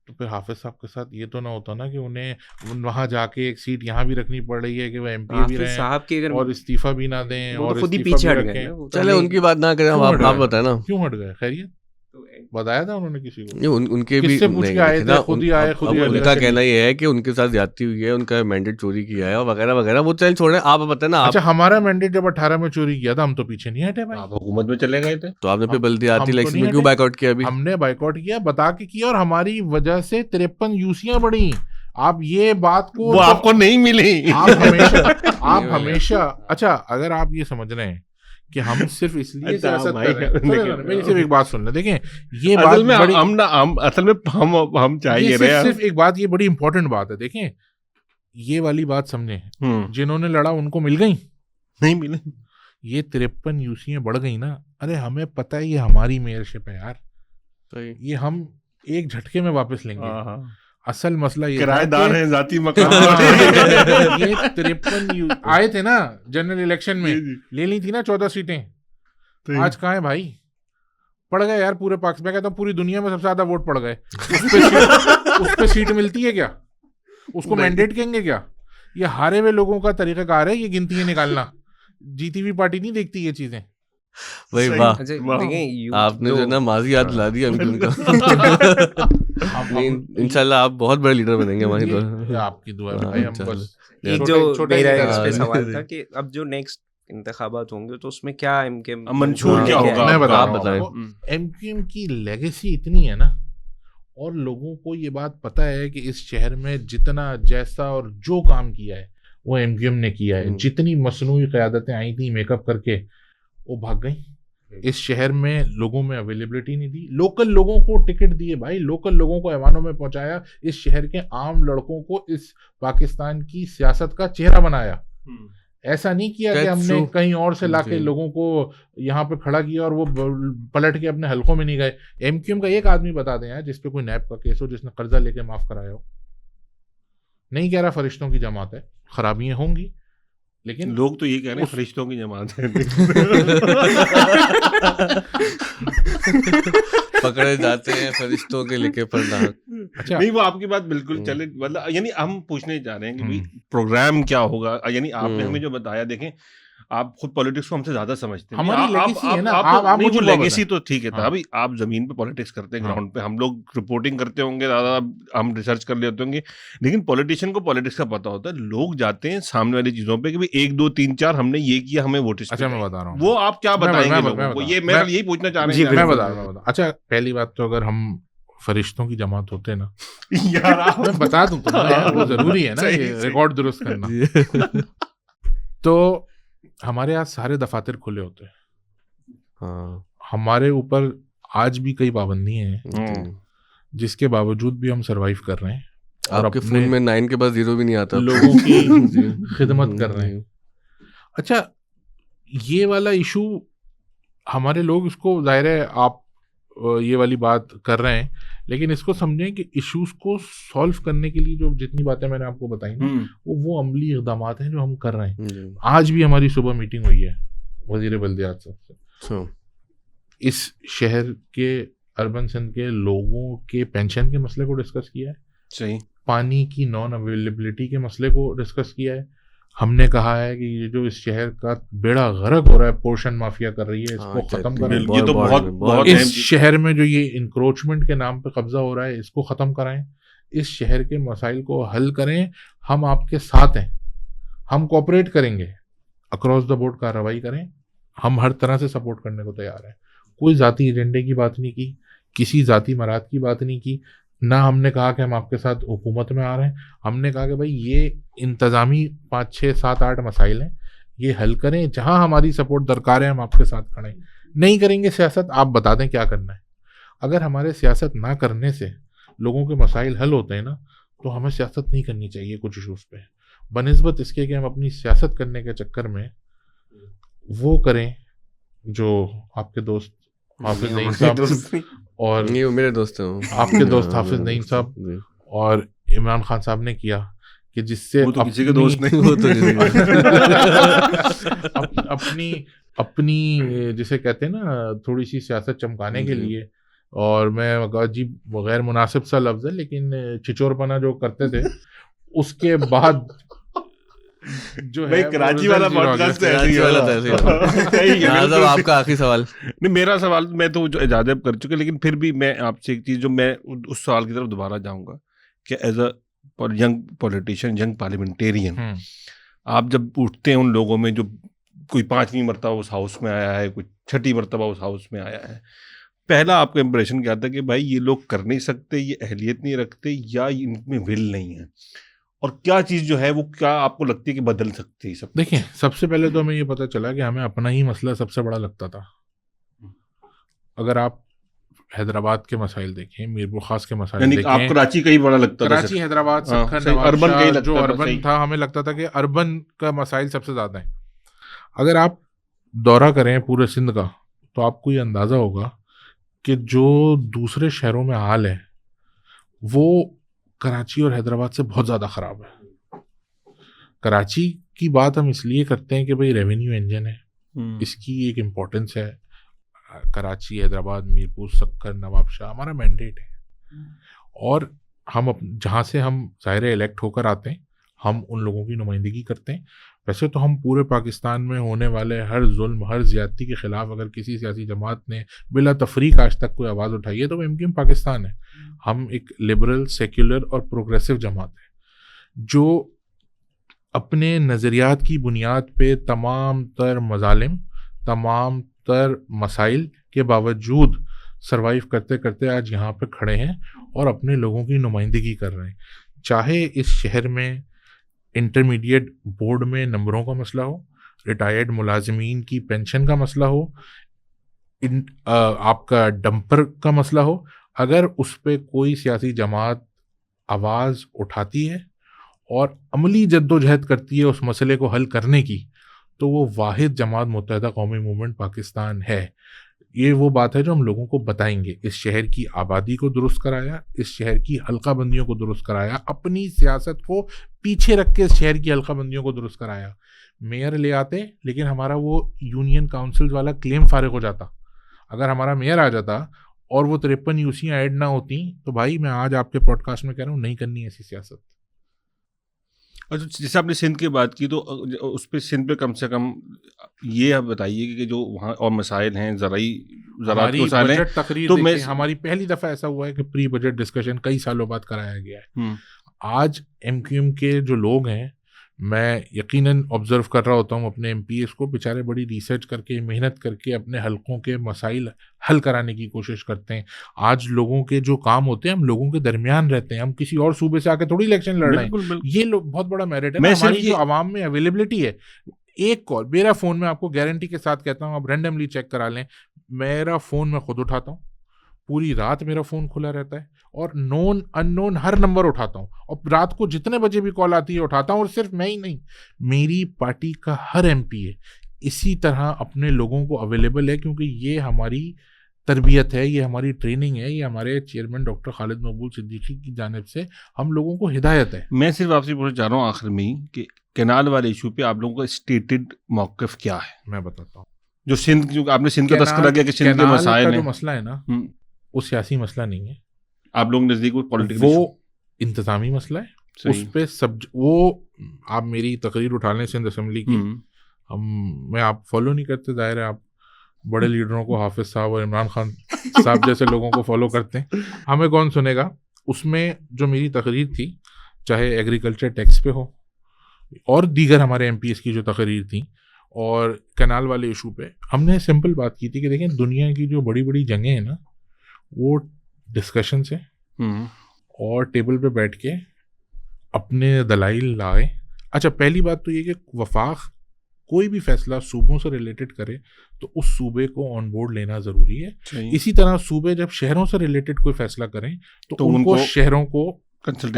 तो फिर हाफिज साहब के साथ ये तो ना होता ना कि उन्हें वहां जाके एक सीट यहाँ भी रखनी पड़ रही है कि वो MP भी रहे साहब के अगर और इस्तीफा भी ना दें और खुद ही पीछे हट गए। चले उनकी बात ना करें, आप बताएं ना क्यों हट गए। खैरियत? तो बताया था उन्होंने किसी को? नहीं, उनके भी किससे पूछ के आए नहीं, थे? ना, खुद ही आए, खुद ही अब आए, उनका कहना ये है कि उनके साथ ज्यादती हुई है, उनका मैंडेट चोरी किया है और वगैरह वगैरह। वो चल छोड़े, आप बताए ना। अच्छा, हमारा मैंडेट जब 18 में चोरी किया था, हम तो पीछे नहीं हटे भाई। आप हुकूमत में चले गए थे, तो आपने फिर हम बल्दियाती तो इलेक्शन नहीं में क्यों हटे। बाइकआउट किया? अभी हमने बाइकआउट किया, बता के किया, और हमारी वजह से 53 यूसियां बढ़ी। आप ये बात को वो आपको नहीं मिली। आप हमेशा अच्छा, अगर आप ये समझ रहे हैं कि हम सिर्फ इसलिए सियासत कर रहे हैं, मेरी सिर्फ एक बात सुन ले, देखें ये बात असल में बड़ी, असल में हम चाहिए रहे सिर्फ एक बात, ये बड़ी इंपॉर्टेंट बात है। देखें, ये वाली बात समझे, जिन्होंने लड़ा उनको मिल गई, नहीं मिले। ये 53 यूसियां बढ़ गई ना। अरे हमें पता है ये हमारी मेयरशिप है यार, ये हम एक झटके में वापस लेंगे। असल मसला ये किराएदार हैं, जाती मकान। ये 53 आए थे ना जनरल इलेक्शन में, ले ली थी ना 14 सीटें। आज कहाँ है भाई? पड़ गए यार पूरे पाकिस्तान में, कहता हूँ पूरी दुनिया में सबसे ज्यादा वोट पड़ गए। उस पे सीट मिलती है क्या? उसको मैंडेट कहेंगे क्या? ये हारे हुए लोगों का तरीकाकार है ये गिनतियां निकालना। जीती हुई पार्टी नहीं देखती ये चीजें। भाई वाह, देखें आपने जो ना माजी याद ला दी हमको उनका। इंशाल्लाह आप बहुत बड़े लीडर बनेंगे हमारी दुआ। आपकी दुआ है भाई, हम बस एक जो मेरा इस पे सवाल था कि अब जो नेक्स्ट इंतखाबात होंगे तो उसमें क्या एमकेएम मंशूर क्या होगा? मैं बता आप रहा बताएं। हूँ, एमकेएम की लेगेसी इतनी है ना, और लोगों को ये बात पता है कि इस शहर में जितना, जैसा और जो काम किया है वो एमकेएम ने किया है। जितनी मसनूई क़यादतें आई थी मेकअप करके, वो भाग गई। इस शहर में लोगों में अवेलेबिलिटी नहीं दी, लोकल लोगों को टिकट दिए भाई, लोकल लोगों को ऐवानों में पहुंचाया, इस शहर के आम लड़कों को इस पाकिस्तान की सियासत का चेहरा बनाया। ऐसा नहीं किया कि हमने कहीं और से लाके लोगों को यहाँ पे खड़ा किया और वो पलट के अपने हलकों में नहीं गए। एमक्यूएम का एक आदमी बता दें यार जिसपे कोई नैब का केस हो, जिसने कर्जा लेके माफ कराया हो। नहीं कह रहा फरिश्तों की जमात है, खराबियां होंगी, लेकिन लोग तो ये कह रहे हैं फरिश्तों की जमात है। पकड़े जाते हैं फरिश्तों के लिखे प्रधान। अच्छा, नहीं, वो आपकी बात बिल्कुल चले, मतलब यानी हम पूछने जा रहे हैं कि भाई प्रोग्राम क्या होगा। यानी आपने हमें जो बताया, देखें आप खुद पॉलिटिक्स को हमसे ज्यादा समझते हैं। हमारी लेगेसी है ना, आप मुझे लेगेसी तो ठीक है था। अभी आप जमीन पे पॉलिटिक्स करते हैं, ग्राउंड पे हम लोग रिपोर्टिंग करते होंगे, ज्यादा हम रिसर्च कर लेते होंगे, लेकिन पॉलिटिशियन को पॉलिटिक्स का पता होता है। लोग जाते हैं सामने वाली चीजों पे कि भाई 1 2 3 4 हमने ये किया, हमें वोट। अच्छा मैं बता रहा हूँ, वो आप क्या बताएंगे लोगों को? ये मैं यही पूछना चाह रहा हूँ। मैं बता रहा हूँ। अच्छा, पहली बात तो अगर हम फरिश्तों की जमात होते ना यार, मैं बता दूं तो वो जरूरी है ना ये रिकॉर्ड दुरुस्त करना। तो हमारे यहाँ सारे दफातर खुले होते हैं। हाँ, हमारे ऊपर आज भी कई पाबंदियां हैं, जिसके बावजूद भी हम सरवाइव कर रहे हैं। और आपके फोन में 9 के बाद 0 भी नहीं आता, लोगों की खिदमत कर रहे हैं। अच्छा, ये वाला इशू हमारे लोग, इसको जाहिर है आप ये वाली बात कर रहे हैं, लेकिन इसको समझें कि इश्यूज को सॉल्व करने के लिए जो जितनी बातें मैंने आपको बताई ना, वो अमली इक़दाम हैं जो हम कर रहे हैं। आज भी हमारी सुबह मीटिंग हुई है वज़ीर बल्दियात साहब से। इस शहर के अर्बन सिंध के लोगों के पेंशन के मसले को डिस्कस किया है। सही। पानी की नॉन अवेलेबिलिटी के मसले को डिस्कस किया है। हमने कहा है कि ये जो इस शहर का बेड़ा गर्क हो रहा है, पोर्शन माफिया कर रही है, इसको खत्म कराएं। ये तो बहुत इस शहर में जो ये इंक्रोचमेंट के नाम पे कब्जा हो रहा है, इसको खत्म कराएं। इस शहर के मसाइल को हल करें। हम आपके साथ हैं, हम कोऑपरेट करेंगे, अक्रॉस द बोर्ड कार्रवाई करें। हम हर तरह से सपोर्ट करने को तैयार हैं। कोई जाती एजेंडे की बात नहीं की, किसी जाती मराद की बात नहीं की ना। हमने कहा कि हम आपके साथ हुकूमत में आ रहे हैं। हमने कहा कि भाई ये इंतज़ामी 5 6 7 8 मसाइल हैं, ये हल करें। जहां हमारी सपोर्ट दरकार है हम आपके साथ खड़े हैं। नहीं करेंगे सियासत, आप बता दें क्या करना है। अगर हमारे सियासत ना करने से लोगों के मसाइल हल होते हैं ना, तो हमें सियासत नहीं करनी चाहिए कुछ इशूज़ पे, बनिस्बत इसके कि हम अपनी सियासत करने के चक्कर में वो करें जो आपके दोस्त हाफिज नईम साहब और नहीं, वो मेरे दोस्त हैं, आपके दोस्त हाफिज नईम साहब और इमरान खान साहब ने किया, कि जिससे वो तो किसी के दोस्त नहीं, वो तो अपनी जिसे कहते हैं ना थोड़ी सी सियासत चमकाने के लिए, और मैं अजीब गैर मुनासिब सा लफ्ज़ है लेकिन छिचोरपना जो करते थे, उसके बाद जो भाई है कराची वाला पॉडकास्ट ऐसे ही वाला तो ऐसे ही होगा। हाँ, सब आपका आखिरी सवाल। नहीं, मेरा सवाल मैं तो इजाजत कर चुके, लेकिन फिर भी मैं आपसे एक चीज, जो मैं उस सवाल की तरफ दोबारा जाऊंगा कि as a young politician, young parliamentarian, आप जब उठते हैं उन लोगों में जो कोई 5वीं मरतबा उस हाउस में आया है, कोई 6ठी मरतबा उस हाउस में आया है, पहला आपका इंप्रेशन क्या था कि भाई ये लोग कर नहीं सकते, ये अहलियत नहीं रखते, या इनमें विल नहीं है, और क्या चीज़ जो है वो क्या आपको लगती है कि बदल सकती है सब? देखिए, सबसे पहले तो हमें ये पता चला कि हमें अपना ही मसला सबसे बड़ा लगता था। अगर आप हैदराबाद के मसाइल देखें, मीरपुर खास के मसाइल यानी देखें, आप कराची का ही बड़ा लगता था? कराची, हैदराबाद, सक्खर, अर्बन का ही लगता जो था, अर्बन सही। था, हमें लगता था कि अर्बन का मसाइल सबसे ज्यादा है। अगर आप दौरा करें पूरे सिंध का, तो आपको ये अंदाजा होगा कि जो दूसरे शहरों में हाल है वो कराची और हैदराबाद से बहुत ज्यादा खराब है। कराची की बात हम इसलिए करते हैं कि भाई रेवेन्यू इंजन है, इसकी एक इम्पोर्टेंस है। कराची, हैदराबाद, मीरपुर, सक्कर, नवाबशाह हमारा मैंडेट है, और हम जहाँ से हम ज़ाहिर इलेक्ट होकर आते हैं, हम उन लोगों की नुमाइंदगी करते हैं। वैसे तो हम पूरे पाकिस्तान में होने वाले हर जुल्म, हर ज़्यादती के ख़िलाफ़ अगर किसी सियासी जमात ने बिला तफरीक आज तक कोई आवाज़ उठाई है तो वो एमक्यूएम पाकिस्तान है। हम एक लिबरल, सेक्युलर और प्रोग्रेसिव जमात है जो अपने नज़रियात की बुनियाद पे तमाम तर मजालिम, तमाम तर मसाइल के बावजूद सरवाइव करते करते आज यहाँ पे खड़े हैं और अपने लोगों की नुमाइंदगी कर रहे हैं। चाहे इस शहर में इंटरमीडिएट बोर्ड में नंबरों का मसला हो, रिटायर्ड मुलाजमीन की पेंशन का मसला हो, आपका डंपर का मसला हो, अगर उस पर कोई सियासी जमात आवाज़ उठाती है और अमली जद्दोजहद करती है उस मसले को हल करने की, तो वो वाहिद जमात मुत्तहिदा कौमी मूवमेंट पाकिस्तान है। ये वो बात है जो हम लोगों को बताएंगे। इस शहर की आबादी को दुरुस्त कराया, इस शहर की हल्का बंदियों को दुरुस्त कराया, अपनी सियासत को पीछे रख के इस शहर की हल्का बंदियों को दुरुस्त कराया। मेयर ले आते, लेकिन हमारा वो यूनियन काउंसिल वाला क्लेम फारिग हो जाता। अगर हमारा मेयर आ जाता और वो 53 यूसियाँ ऐड ना होती, तो भाई मैं आज आपके पॉडकास्ट में कह रहा हूँ, नहीं करनी ऐसी सियासत। अच्छा, जैसे आपने सिंध की बात की, तो उस पर सिंध पे कम से कम ये आप बताइए कि जो वहाँ और मसाइल हैं, ज़राअत के मसाइल हैं, तकरीर तो मैं हमारी पहली दफ़ा ऐसा हुआ है कि प्री बजट डिस्कशन कई सालों बाद कराया गया है। आज एमक्यूएम के जो लोग हैं, मैं यकीनन ऑब्जर्व कर रहा होता हूँ अपने एमपीएस को, बेचारे बड़ी रिसर्च करके, मेहनत करके अपने हलकों के मसाइल हल कराने की कोशिश करते हैं। आज लोगों के जो काम होते हैं, हम लोगों के दरमियान रहते हैं, हम किसी और सूबे से आके थोड़ी इलेक्शन लड़ रहे हैं। ये बहुत बड़ा मेरिट है। हमारी जो आवाम में अवेलेबिलिटी है, एक कॉल मेरा फ़ोन में, आपको गारंटी के साथ कहता हूँ, आप रैंडमली चेक करा लें, मेरा फ़ोन मैं खुद उठाता हूँ, पूरी रात मेरा फ़ोन खुला रहता है, और नोन अननोन हर नंबर उठाता हूँ, और रात को जितने बजे भी कॉल आती है उठाता हूँ। और सिर्फ मैं ही नहीं, मेरी पार्टी का हर एमपी है इसी तरह अपने लोगों को अवेलेबल है, क्योंकि ये हमारी तरबियत है, ये हमारी ट्रेनिंग है, ये हमारे चेयरमैन डॉक्टर खालिद मकबूल सिद्दीकी की जानिब से हम लोगों को हिदायत है। मैं सिर्फ आपसे पूछना चाह रहा हूँ आखिर में कि कैनाल वाले इशू पे आप लोगों का स्टेटेड मौक़िफ़ क्या है? मैं बताता हूँ। जो सिंध, जो आपने सिंध का तस्करा किया कि सिंध के मसाइल हैं, जो मसला है ना, वो सियासी मसला नहीं है। आप लोग नज़दीक पॉलिटिकल, वो इंतज़ामी मसला है। उस पे वो आप मेरी तकरीर उठा लें सिंध असेंबली की, मैं आप फॉलो नहीं करते, जाहिर है आप बड़े लीडरों को, हाफिज साहब और इमरान खान साहब जैसे लोगों को फॉलो करते हैं, हमें कौन सुनेगा। उसमें जो मेरी तकरीर थी, चाहे एग्रीकल्चर टैक्स पे हो और दीगर हमारे एमपीएस की जो तकरीर थी, और कैनाल वाले इशू पे, हमने सिंपल बात की थी कि देखें, दुनिया की जो बड़ी बड़ी जंगें हैं ना, वो डिस्कशन से और टेबल पे बैठ के अपने दलाइल लाए। अच्छा, पहली बात तो ये कि वफाक कोई भी फैसला सूबों से रिलेटेड करे तो उस सूबे को ऑन बोर्ड लेना ज़रूरी है। इसी तरह सूबे जब शहरों से रिलेटेड कोई फैसला करें तो उनको शहरों को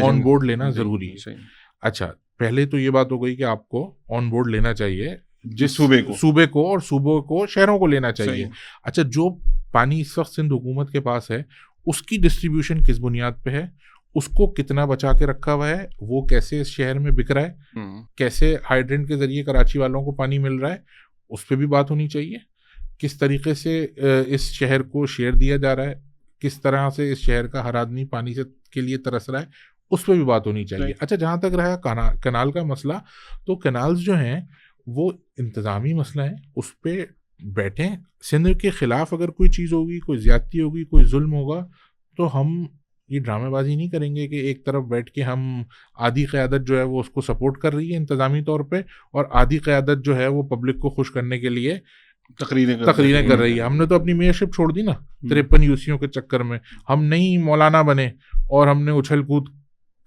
ऑन बोर्ड लेना ज़रूरी है। अच्छा, पहले तो ये बात हो गई कि आपको ऑन बोर्ड लेना चाहिए जिस सूबे को और सूबों को, शहरों को लेना चाहिए। अच्छा, जो पानी इस वक्त सिंध हुकूमत के पास है, उसकी डिस्ट्रीब्यूशन किस बुनियाद पे है, उसको कितना बचा के रखा हुआ है, वो कैसे इस शहर में बिक रहा है, कैसे हाइड्रेंट के जरिए कराची वालों को पानी मिल रहा है, उस पर भी बात होनी चाहिए। किस तरीके से इस शहर को शेयर दिया जा रहा है, किस तरह से इस शहर का हर आदमी पानी से के लिए तरस रहा है, उस पर भी बात होनी चाहिए। अच्छा, जहाँ तक रहा कनाल का मसला, तो कनाल्स जो हैं वो इंतज़ामी मसला है, उस पर बैठें। सिंध के ख़िलाफ़ अगर कोई चीज़ होगी, कोई ज़्यादती होगी, कोई जुल्म होगा, तो हम ये ड्रामेबाजी नहीं करेंगे कि एक तरफ बैठ के हम आधी क़यादत जो है वो उसको सपोर्ट कर रही है इंतज़ामी तौर पे, और आधी क़यादत जो है वो पब्लिक को खुश करने के लिए तकरीरें कर रही है। हमने तो अपनी मेयरशिप छोड़ दी ना 53 यूसियों के चक्कर में। हम नहीं मौलाना बने और हमने उछल कूद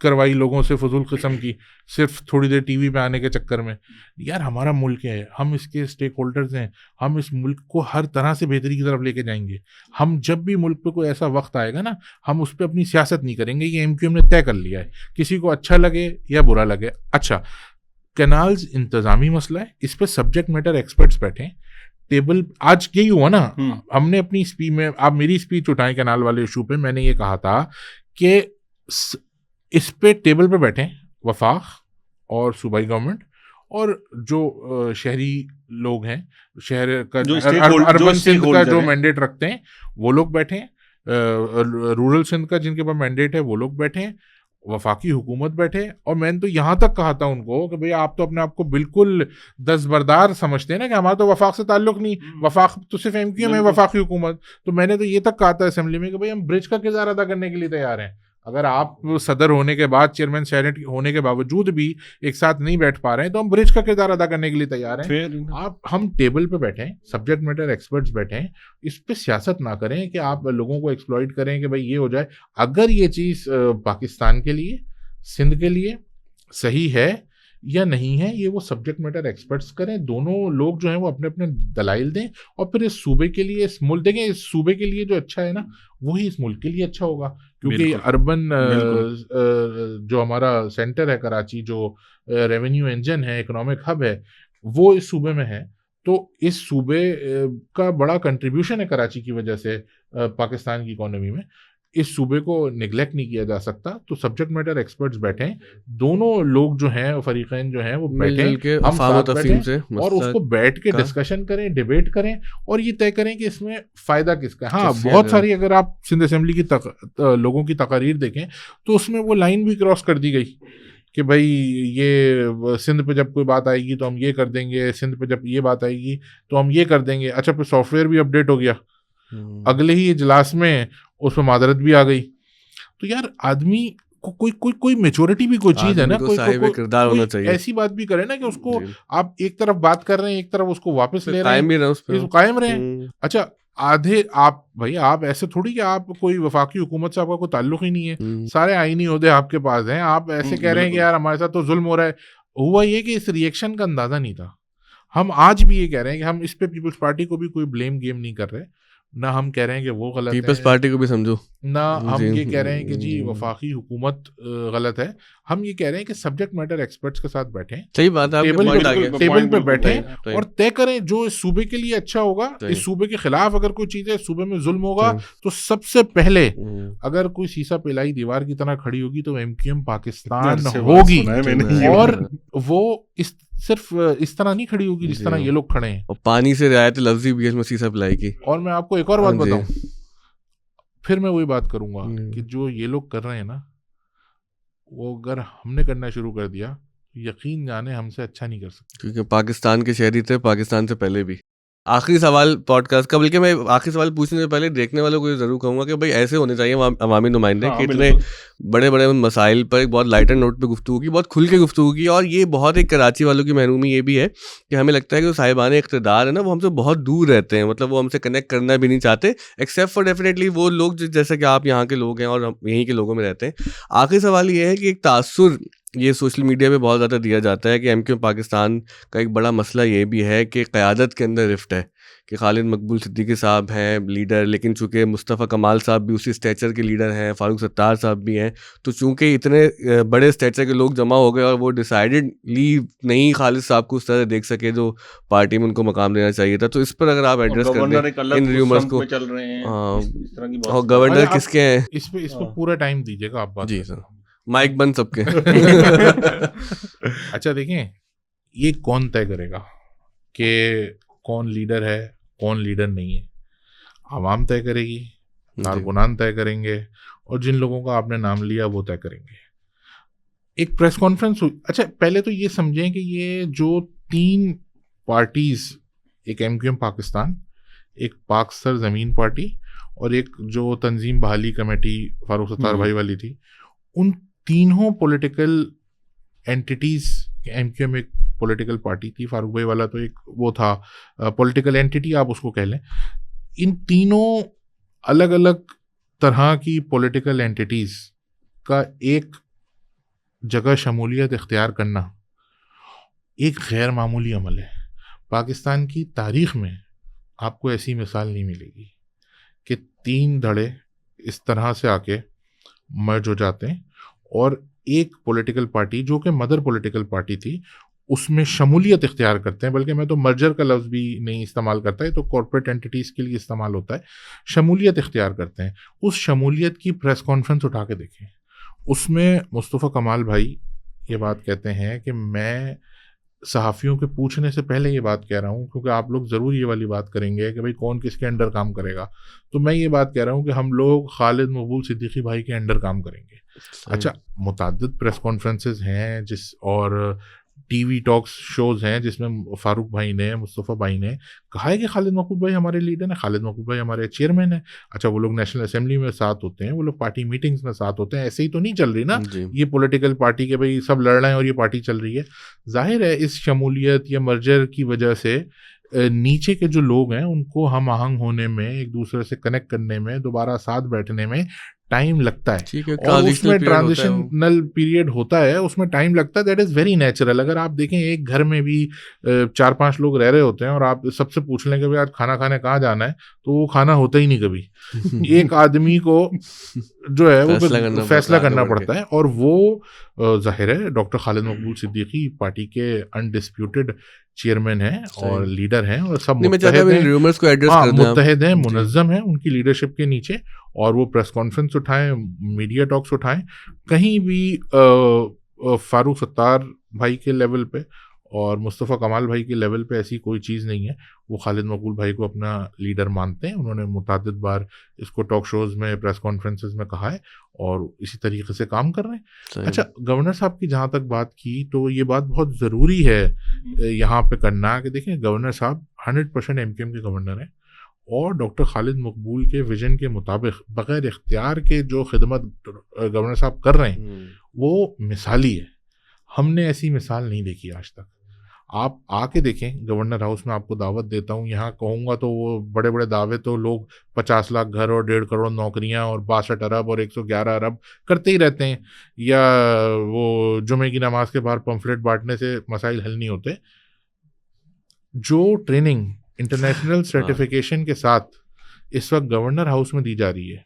करवाई लोगों से फजूल किस्म की, सिर्फ थोड़ी देर टीवी पे आने के चक्कर में। यार हमारा मुल्क है, हम इसके स्टेक होल्डर्स हैं, हम इस मुल्क को हर तरह से बेहतरी की तरफ लेके जाएंगे। हम जब भी मुल्क पे कोई ऐसा वक्त आएगा ना, हम उस पर अपनी सियासत नहीं करेंगे, ये एमक्यूएम ने तय कर लिया है, किसी को अच्छा लगे या बुरा लगे। अच्छा, कैनाल्स इंतज़ामी मसला है, इस पर सब्जेक्ट मैटर एक्सपर्ट्स बैठे। टेबल आज यही हुआ ना, हमने अपनी स्पीच में, आप मेरी स्पीच उठाएं कैनाल वाले इशू पे, मैंने ये कहा था कि इस पे टेबल पे बैठे वफाक और सूबाई गवर्नमेंट और जो शहरी लोग हैं, शहर का अर्बन सिंध का जो मैंडेट रखते हैं वो लोग बैठे, रूरल सिंध का जिनके पास मैंडेट है वो लोग बैठे, वफाकी हुकूमत बैठे। और मैंने तो यहाँ तक कहा था उनको कि भाई आप तो अपने आप को बिल्कुल दस्तबरदार समझते हैं ना कि हमारा तो वफाक से ताल्लुक नहीं, वफाक तो सिर्फ एमक्यूएम है, वफाकी हुकूमत। तो मैंने तो ये तक कहा था असेंबली में कि भाई हम ब्रिज का किरदार अदा करने के लिए तैयार हैं। अगर आप सदर होने के बाद, चेयरमैन सेनेट होने के बावजूद भी एक साथ नहीं बैठ पा रहे हैं, तो हम ब्रिज का किरदार अदा करने के लिए तैयार हैं। हम टेबल पे बैठे, सब्जेक्ट मैटर एक्सपर्ट्स बैठे, इस पे सियासत ना करें कि आप लोगों को एक्सप्लॉइट करें कि भाई ये हो जाए। अगर ये चीज़ पाकिस्तान के लिए, सिंध के लिए सही है या नहीं है, ये वो सब्जेक्ट मैटर एक्सपर्ट्स करें। दोनों लोग जो हैं वो अपने अपने दलाइल दें, और फिर इस सूबे के लिए, इस मुल्क, देखें इस सूबे के लिए जो अच्छा है ना, वही इस मुल्क के लिए अच्छा होगा। क्योंकि अर्बन जो हमारा सेंटर है कराची, जो रेवेन्यू इंजन है, इकोनॉमिक हब है, वो इस सूबे में है। तो इस सूबे का बड़ा कंट्रीब्यूशन है कराची की वजह से पाकिस्तान की इकोनॉमी में। इस सूबे को निगलेक्ट नहीं किया जा सकता। तो सब्जेक्ट मैटर एक्सपर्ट्स बैठे, दोनों लोग जो हैं, फरीकैन जो हैं वो बैठे, हम साथ बैठे और उसको बैठ के डिस्कशन करें, डिबेट करें और ये तय करें कि इसमें फ़ायदा किसका है। हाँ, बहुत सारी, अगर आप सिंध असेंबली की लोगों की तकारीर देखें तो उसमें वो लाइन भी क्रॉस कर दी गई कि भाई ये सिंध पे जब कोई बात आएगी तो हम ये कर देंगे, सिंध पे जब ये बात आएगी तो हम ये कर देंगे। अच्छा, फिर सॉफ्टवेयर भी अपडेट हो गया, अगले ही इजलास में उस पर मादरत भी आ गई। तो यार आदमी को कोई मेच्योरिटी भी कोई चीज है ना, कोई ऐसी बात भी करे ना कि उसको आप एक तरफ बात कर रहे हैं, एक तरफ उसको वापस ले रहे हैं, कायम रहे। अच्छा, आधे आप भाई, आप ऐसे थोड़ी कि आप कोई वफाकी हुकूमत से आपका कोई ताल्लुक ही नहीं है, सारे आईनी ओहदे आपके पास हैं, आप ऐसे कह रहे हैं कि यार हमारे साथ तो जुल्म हो रहा है। हुआ ये कि इस रिएक्शन का अंदाजा नहीं था। हम आज भी ये कह रहे हैं कि हम इस पे पीपल्स पार्टी को भी कोई ब्लेम गेम नहीं कर रहे, ना हम कह रहे हैं कि वो गलत है, पीपल्स पार्टी को भी समझो, ना हम ये कह रहे हैं कि जी वफाकी हुकूमत गलत है। हम ये कह रहे हैं कि सब्जेक्ट मैटर एक्सपर्ट्स के साथ बैठें, सही बात है, टेबल पे बैठें और तय करें जो इस सूबे के लिए अच्छा होगा। इस सूबे के खिलाफ अगर कोई चीज़ है, सूबे में जुल्म होगा, तो सबसे पहले अगर कोई सीसा पिलाई दीवार की तरह खड़ी होगी तो एमक्यूएम पाकिस्तान होगी। और वो सिर्फ इस तरह नहीं खड़ी होगी जिस तरह ये लोग खड़े हैं। और पानी से रियायत लफ्जी भी इसमें सीसा पिलाई की। और मैं आपको एक और बात बताऊं, फिर मैं वही बात करूंगा कि जो ये लोग कर रहे हैं ना, वो अगर हमने करना शुरू कर दिया, यकीन जाने हमसे अच्छा नहीं कर सकते, क्योंकि पाकिस्तान के शहरी थे, पाकिस्तान से पहले भी। आखिरी सवाल पॉडकास्ट का, बल्कि मैं आखिरी सवाल पूछने से पहले देखने वालों को ज़रूर कहूँगा कि भाई ऐसे होने चाहिए अवामी नुमाइंदे कि इतने बड़े बड़े मसाइल पर एक बहुत लाइटर नोट पे गुफ्तगू की, बहुत खुल के गुफ्तगू की। और ये बहुत एक कराची वालों की महरूमी ये भी है कि हमें लगता है कि जो साहिबान इक़्तिदार है ना, वो हमसे बहुत दूर रहते हैं, मतलब वो हमसे कनेक्ट करना भी नहीं चाहते, एक्सेप्ट फॉर डेफिनेटली वो लोग जैसे कि आप यहाँ के लोग हैं और हम यहीं के लोगों में रहते हैं। आखिरी सवाल ये है कि एक तासुर ये सोशल मीडिया पे बहुत ज़्यादा दिया जाता है कि एमक्यूएम पाकिस्तान का एक बड़ा मसला ये भी है कि क़यादत के अंदर रिफ्ट है, कि खालिद मकबूल सिद्दीकी साहब हैं लीडर, लेकिन चूँकि मुस्तफ़ा कमाल साहब भी उसी स्टेचर के लीडर हैं, फ़ारूक सत्तार साहब भी हैं, तो चूँकि इतने बड़े स्टेचर के लोग जमा हो गए और वो डिसाइडेडली नहीं खालिद साहब को उस तरह देख सके जो पार्टी में उनको मकाम देना चाहिए था। तो इस पर अगर आप एड्रेस कर दें इन र्यूमर्स को, और गवर्नर किसके हैं, इस पर पूरा टाइम दीजिएगा आप बात। जी सर, माइक बंद सबके। अच्छा देखें, ये कौन तय करेगा कि कौन लीडर है, कौन लीडर नहीं है? आवाम तय करेगी, कारकुनान तय करेंगे, और जिन लोगों का आपने नाम लिया वो तय करेंगे। एक प्रेस कॉन्फ्रेंस हुई। अच्छा, पहले तो ये समझें कि ये जो 3 पार्टीज, एक एमक्यूएम पाकिस्तान, एक पाक सर ज़मीन पार्टी और एक जो तंजीम बहाली कमेटी फारूक सत्तार भाई वाली थी, उन तीनों पॉलिटिकल एंटिटीज, एमक्यूएम एक पॉलिटिकल पार्टी थी, फारूक भाई वाला तो एक वो था पॉलिटिकल एंटिटी आप उसको कह लें। इन तीनों अलग अलग तरह की पॉलिटिकल एंटिटीज का एक जगह शमूलियत इख्तियार करना एक गैर मामूली अमल है। पाकिस्तान की तारीख में आपको ऐसी मिसाल नहीं मिलेगी कि 3 धड़े इस तरह से आके मर्ज हो जाते हैं और एक पॉलिटिकल पार्टी जो कि मदर पॉलिटिकल पार्टी थी उसमें शमूलियत इख्तियार करते हैं। बल्कि मैं तो मर्जर का लफ्ज़ भी नहीं इस्तेमाल करता है, तो कॉर्पोरेट एंटिटीज़ के लिए इस्तेमाल होता है। शमूलियत इख्तियार करते हैं। उस शमूलियत की प्रेस कॉन्फ्रेंस उठा के देखें, उसमें मुस्तफ़ा कमाल भाई ये बात कहते हैं कि मैं सहाफ़ियों के पूछने से पहले ये बात कह रहा हूँ, क्योंकि आप लोग ज़रूर ये वाली बात करेंगे कि भाई कौन किसके अंडर काम करेगा, तो मैं ये बात कह रहा हूँ कि हम लोग खालिद मकबूल सिद्दीकी भाई के अंडर काम करेंगे। अच्छा, मुतअद्दिद प्रेस कॉन्फ्रेंसेस हैं जिस और टीवी टॉक्स शोज़ हैं जिसमें फारूक भाई ने, मुस्तफ़ा भाई ने कहा है कि खालिद मकबूल भाई हमारे लीडर हैं, खालिद मकबूल भाई हमारे चेयरमैन हैं। अच्छा, वो लोग नेशनल असेंबली में साथ होते हैं, वो लोग पार्टी मीटिंग्स में साथ होते हैं। ऐसे ही तो नहीं चल रही ना ये पॉलिटिकल पार्टी के भाई सब लड़ रहे हैं और ये पार्टी चल रही है। जाहिर है इस शमूलियत या मर्जर की वजह से नीचे के जो लोग हैं उनको हम आहंग होने में, एक दूसरे से कनेक्ट करने में, दोबारा साथ बैठने में टाइम लगता है। और उसमें ट्रांजिशनल पीरियड होता है, उसमें टाइम लगता है। That is very natural. अगर आप देखें एक घर में भी 4-5 लोग रह रहे होते हैं और आप सबसे पूछ लें कि भाई आज खाना खाने कहाँ जाना है, तो वो खाना होता ही नहीं कभी। एक आदमी को जो है वो फैसला करना पड़ता है। और वो जाहिर है डॉक्टर खालिद मकबूल सिद्दीकी पार्टी के अनडिस्प्यूटेड चेयरमैन हैं और लीडर हैं और सब मुत्तहिद हैं, मुनज़्ज़म हैं उनकी लीडरशिप के नीचे। और वो प्रेस कॉन्फ्रेंस उठाएं, मीडिया टॉक्स उठाएं, कहीं भी फारूक सत्तार भाई के लेवल पे और मुस्तफ़ा कमाल भाई के लेवल पे ऐसी कोई चीज़ नहीं है। वो खालिद मकबूल भाई को अपना लीडर मानते हैं। उन्होंने मुतअद्दिद बार इसको टॉक शोज़ में, प्रेस कॉन्फ्रेंसेस में कहा है और इसी तरीके से काम कर रहे हैं। अच्छा, गवर्नर साहब की जहाँ तक बात की, तो ये बात बहुत ज़रूरी है यहाँ पे करना कि देखें गवर्नर साहब 100% एमक्यूएम के गवर्नर हैं और डॉक्टर खालिद मकबूल के विजन के मुताबिक बग़ैर इख्तियार के जो खिदमत गवर्नर साहब कर रहे हैं वो मिसाली है। हमने ऐसी मिसाल नहीं देखी आज तक। आप आके देखें गवर्नर हाउस में, आपको दावत देता हूँ। यहाँ कहूँगा तो वो बड़े बड़े दावे तो लोग 50 लाख घर और 1.5 करोड़ नौकरियाँ और 62 अरब और 111 अरब करते ही रहते हैं, या वो जुमे की नमाज के बाहर पम्फलेट बांटने से मसाइल हल नहीं होते। जो ट्रेनिंग इंटरनेशनल सर्टिफिकेशन के साथ इस वक्त गवर्नर हाउस में दी जा रही है,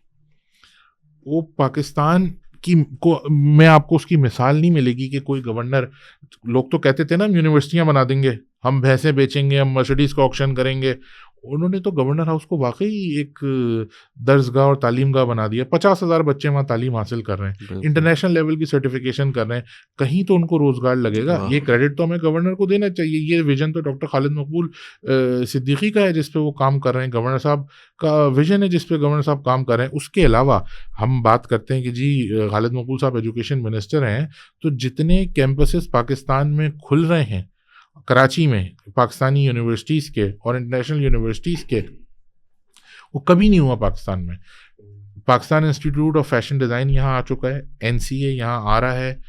वो पाकिस्तान की को मैं आपको उसकी मिसाल नहीं मिलेगी कि कोई गवर्नर, लोग तो कहते थे ना हम यूनिवर्सिटियां बना देंगे, हम भैंसें बेचेंगे, हम मर्सिडीज का ऑक्शन करेंगे। उन्होंने तो गवर्नर हाउस को वाकई एक दर्सगाह और तालीमगाह बना दिया। 50,000 बच्चे वहाँ तालीम हासिल कर रहे हैं, इंटरनेशनल लेवल की सर्टिफिकेशन कर रहे हैं। कहीं तो उनको रोजगार लगेगा। ये क्रेडिट तो हमें गवर्नर को देना चाहिए। ये विजन तो डॉक्टर खालिद मकबूल सिद्दीकी का है जिस पे वो काम कर रहे हैं, गवर्नर साहब का विजन है जिस पे गवर्नर साहब काम कर रहे हैं। उसके अलावा हम बात करते हैं कि जी खालिद मकबूल साहब एजुकेशन मिनिस्टर हैं, तो जितने कैंपसेस पाकिस्तान में खुल रहे हैं, कराची में पाकिस्तानी यूनिवर्सिटीज़ के और इंटरनेशनल यूनिवर्सिटीज़ के, वो कभी नहीं हुआ पाकिस्तान में। Pakistan institute of fashion design यहाँ आ चुका है, NCA यहाँ आ रहा है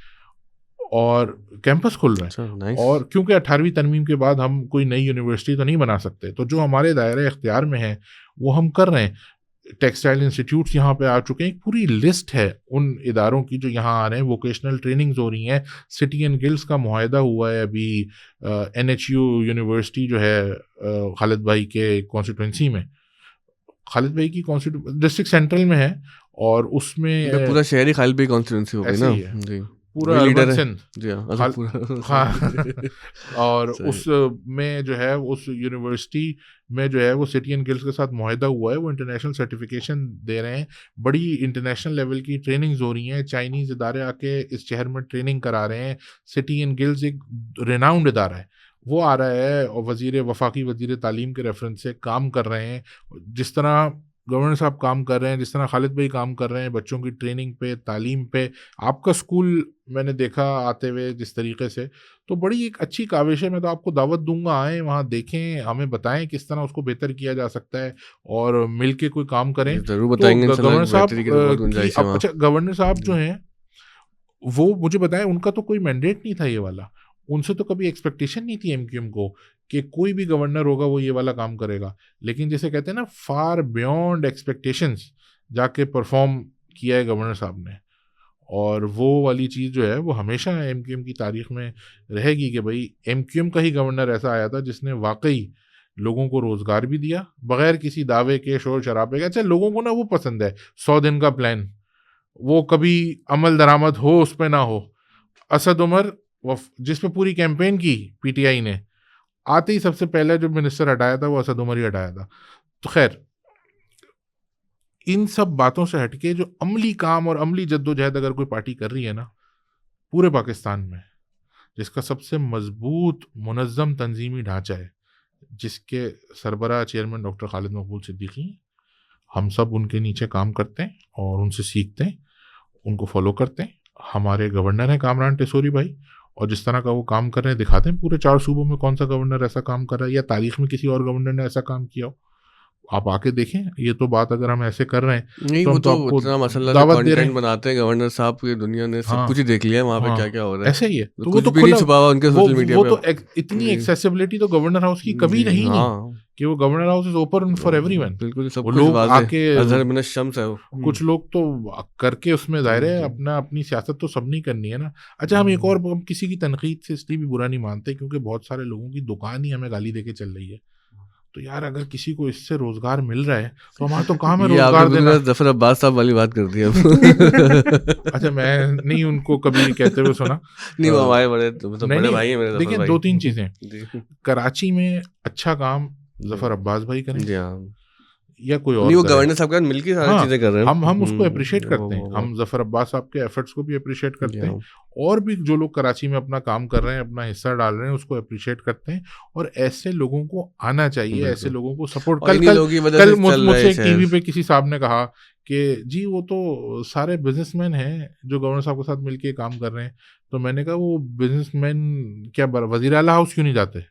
और कैंपस खुल रहे हैं। और क्योंकि 18वीं तरमीम के बाद हम कोई नई यूनिवर्सिटी तो नहीं बना सकते, तो जो हमारे दायरे इख्तियार में है वो हम कर रहे हैं। टेक्सटाइल इंस्टीट्यूट्स यहाँ पे आ चुके हैं। एक पूरी लिस्ट है उन इदारों की जो यहाँ आ रहे हैं। वोकेशनल ट्रेनिंग्स हो रही हैं। सिटी एंड गिल्ड्स का मुआहदा हुआ है अभी। NHU यूनिवर्सिटी जो है खालिद भाई के कॉन्स्टिट्यूंसी में, खालिद भाई की डिस्ट्रिक्ट सेंट्रल में है और उसमें पूरा शहर ही खालिद भाई कॉन्स्टिट्यूंसी हो गई ना जी, पूरा अर्बन सिंध हाँ। और उस में जो है उस यूनिवर्सिटी में जो है वो सिटी एंड गिल्ड्स के साथ मुआहदा हुआ है। वो इंटरनेशनल सर्टिफिकेशन दे रहे हैं। बड़ी इंटरनेशनल लेवल की ट्रेनिंग्स हो रही हैं। चाइनीज़ इदारे आके इस शहर में ट्रेनिंग करा रहे हैं। सिटी एंड गिल्ड्स एक रेनाउंड इदारा है, वो आ रहा है और वफ़ाकी वज़ीर तालीम के रेफरेंस से काम कर रहे हैं। जिस तरह गवर्नर साहब काम कर रहे हैं, जिस तरह खालिद भाई काम कर रहे हैं बच्चों की ट्रेनिंग पे, तालीम पे, आपका स्कूल मैंने देखा आते हुए जिस तरीके से, तो बड़ी एक अच्छी काविश है। मैं तो आपको दावत दूंगा, आएँ वहाँ देखें, हमें बताएं किस तरह उसको बेहतर किया जा सकता है और मिल के कोई काम करें। जरूर तो बताएंगे इंशाल्लाह, गवर्नर साहब बेहतरी की तो बहुत की गुंजाइश है वहाँ। अच्छा, गवर्नर साहब जो हैं वो मुझे बताएं, उनका तो कोई मैंडेट नहीं था ये वाला, उनसे तो कभी एक्सपेक्टेशन नहीं थी एमक्यूएम को कि कोई भी गवर्नर होगा वो ये वाला काम करेगा, लेकिन जैसे कहते हैं ना, फार बियॉन्ड एक्सपेक्टेशंस जाके परफॉर्म किया है गवर्नर साहब ने। और वो वाली चीज़ जो है वो हमेशा एमक्यूएम की तारीख में रहेगी कि भाई एमक्यूएम का ही गवर्नर ऐसा आया था जिसने वाकई लोगों को रोज़गार भी दिया बगैर किसी दावे के, शोर शराबे के। अच्छा, लोगों को ना वो पसंद है 100 दिन का प्लान, वो कभी अमल दरामद हो उस पर ना हो। असद उमर जिस पे पूरी कैंपेन की पीटीआई ने, आते ही सबसे पहले जो मिनिस्टर हटाया था वो असद उमर ही हटाया था। तो खैर, इन सब बातों से हटके जो अमली काम और अमली जद्दोजहद अगर कोई पार्टी कर रही है ना पूरे पाकिस्तान में, जिसका सबसे मजबूत मुनज़्ज़म तंजीमी ढांचा है, जिसके सरबराह चेयरमैन डॉक्टर खालिद मकबूल सिद्दीकी, हम सब उनके नीचे काम करते हैं और उनसे सीखते हैं, उनको फॉलो करते हैं। हमारे गवर्नर हैं कामरान टेसोरी भाई, और जिस तरह का वो काम कर रहे हैं दिखाते हैं पूरे 4 सूबों में कौन सा गवर्नर ऐसा काम कर रहा है या तारीख में किसी और गवर्नर ने ऐसा काम किया हो। आप आके देखें, ये तो बात अगर हम ऐसे कर रहे हैं नहीं, तो वो हम तो तो आपको इतना माशाल्लाह से दावत दे रहे कंटेंट हैं। बनाते हैं गवर्नर साहब, पूरी दुनिया ने सब हाँ, कुछ ही देख लिया है वहाँ पे हाँ, क्या क्या हो रहा है। ऐसे ही है। तो वो कुछ तो भी नहीं खुला, छुपा हुआ उनके सोशल मीडिया वो पे तो अब। इतनी जी। एक्सेसिबिलिटी तो गवर्नर हाउस की कभी जी, रही नहीं हाँ कि वो governor house is open for everyone. बिल्कुल सब वो कुछ लोग वाज़ेह, आके, अज़हर मिन अश-शम्स है वो। कुछ लोग तो करके उसमें ज़ाहिर है जी। अपनी सियासत तो सब नहीं करनी है ना। अच्छा, हम एक और, हम किसी की तनकीद से इसलिए भी बुरा नहीं मानते क्योंकि बहुत सारे लोगों की दुकान ही हमें गाली देके चल रही है। तो यार अगर किसी को इससे रोजगार मिल रहा है तो हमारा तो काम है ये आपने रोजगार देना। बिल्कुल जफर अब्बास साहब वाली बात कर दी अब। अच्छा, मैं नहीं उनको कभी कहते हुए सुना। नहीं, वो हमारे बड़े मतलब नहीं बड़े नहीं, भाई हैं मेरे, जफर देखिए भाई। 2-3 चीजें, जी कराची में अच्छा काम जफर अब्बास भाई करें जी हाँ। या कोई और नहीं, वो करे। गवर्नर साहब के साथ मिलके सारी हाँ, चीजें कर रहे हैं। हम उसको अप्रिशिएट करते हैं, वो- हम जफर अब्बास साहब के एफर्ट्स को भी अप्रिशिएट जी करते हाँ। हैं, और भी जो लोग कराची में अपना काम कर रहे हैं, अपना हिस्सा डाल रहे हैं, उसको अप्रिशिएट करते हैं। और ऐसे लोगों को आना चाहिए, बिल्कुल। ऐसे लोगों को सपोर्ट। और कल इन्हीं कल लोगों की वजह कल से चल रहा मुझसे है एक टीवी शहर। पे किसी साहब ने कहा कि जी वो तो सारे बिजनेसमैन हैं जो गवर्नर साहब के साथ मिलके काम कर रहे हैं। तो मैंने कहा वो बिजनेसमैन क्या वजीर आला हाउस क्यों नहीं जाते?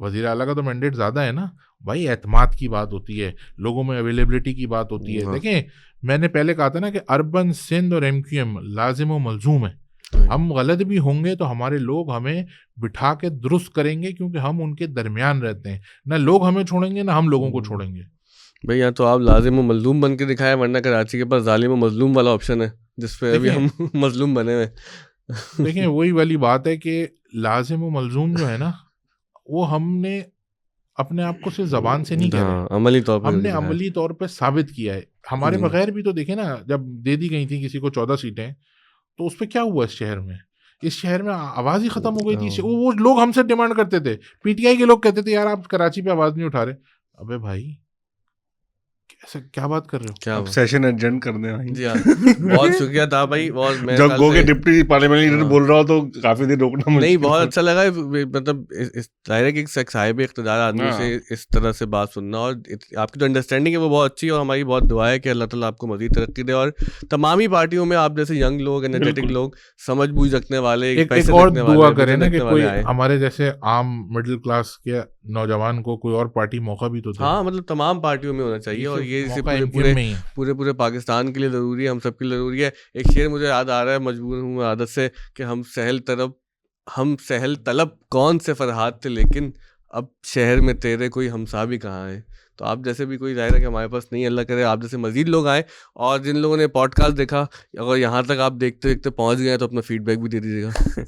वजीर आला का तो मैंडेट ज्यादा है ना भाई। एतमाद की बात होती है, लोगों में अवेलेबिलिटी की बात होती है। हाँ। देखें, मैंने पहले कहा था ना कि अर्बन सिंध और एमक्यूएम लाजिम व मलजूम है। हम गलत भी होंगे तो हमारे लोग हमें बिठा के दुरुस्त करेंगे, क्योंकि हम उनके दरमियान रहते हैं। ना लोग हमें छोड़ेंगे ना हम लोगों को छोड़ेंगे। भाई यहाँ तो आप लाजिम व मजलूम बन के दिखाए, वरना कराची के पास जालिम व मजलूम वाला ऑप्शन है, जिसपे अभी हम मजलूम बने हुए। देखें, वही वाली बात है कि लाजिम व मलजूम जो है ना, वो हमने अपने आप को सिर्फ जबान से नहीं कह रहे, हाँ, अमली तौर पे हमने दिखाया है। अमली तौर पे साबित किया है। हमारे जी। बगैर भी तो देखे ना, जब दे दी गई थी किसी को 14 सीटें, तो उस पर क्या हुआ इस शहर में? इस शहर में आवाज ही खत्म हो गई थी। वो लोग हमसे डिमांड करते थे, पीटीआई के लोग कहते थे यार आप कराची पे आवाज नहीं उठा रहे। अबे भाई ऐसा क्या बात कर रहे हो? क्या अब हुआ? सेशन एडजर्न कर दें भाई। जी हाँ, बहुत शुक्रिया था भाई। बहुत मेरे जब ख्याल गो के से डिप्टी पार्लियामेंट लीडर हाँ। बोल रहा हो तो काफी देर रोकना नहीं, मुश्किल बहुत है। अच्छा लगा। मतलब इस जाहिर है कि एक साहिब इख्तिदार आदमी से इस तरह से बात सुनना, और आपकी जो अंडरस्टैंडिंग है वो बहुत अच्छी है, और हमारी बहुत दुआ है कि अल्लाह ताला आपको मजीद तरक्की दे, और तमाम ही पार्टियों में आप जैसे यंग लोग, एनर्जेटिक बिल्कुल। लोग, समझ बूझ रखने वाले, एक पैसे और रखने दुआ वाले, करें विजन ना कि रखने कोई वाले आए। हमारे जैसे आम मिडिल क्लास के नौजवान को कोई और पार्टी मौका भी तो दे। हाँ, मतलब तमाम पार्टियों में होना चाहिए, और ये मौका पूरे MQM पूरे में ही है। पूरे पाकिस्तान के लिए ज़रूरी है, हम सबके लिए ज़रूरी है। एक शेर मुझे याद आ रहा है, मजबूर हूँ मैं आदत से, कि हम सहल तलब कौन से फरहाद थे, लेकिन अब शहर में तेरे कोई हमसा भी कहाँ है। तो आप जैसे भी कोई जाहिर है कि हमारे पास नहीं, अल्लाह करे आप जैसे मजीद लोग आए, और जिन लोगों ने पॉडकास्ट देखा, अगर यहाँ तक आप देखते देखते पहुँच गए हैं तो अपना फीडबैक भी दे दीजिएगा।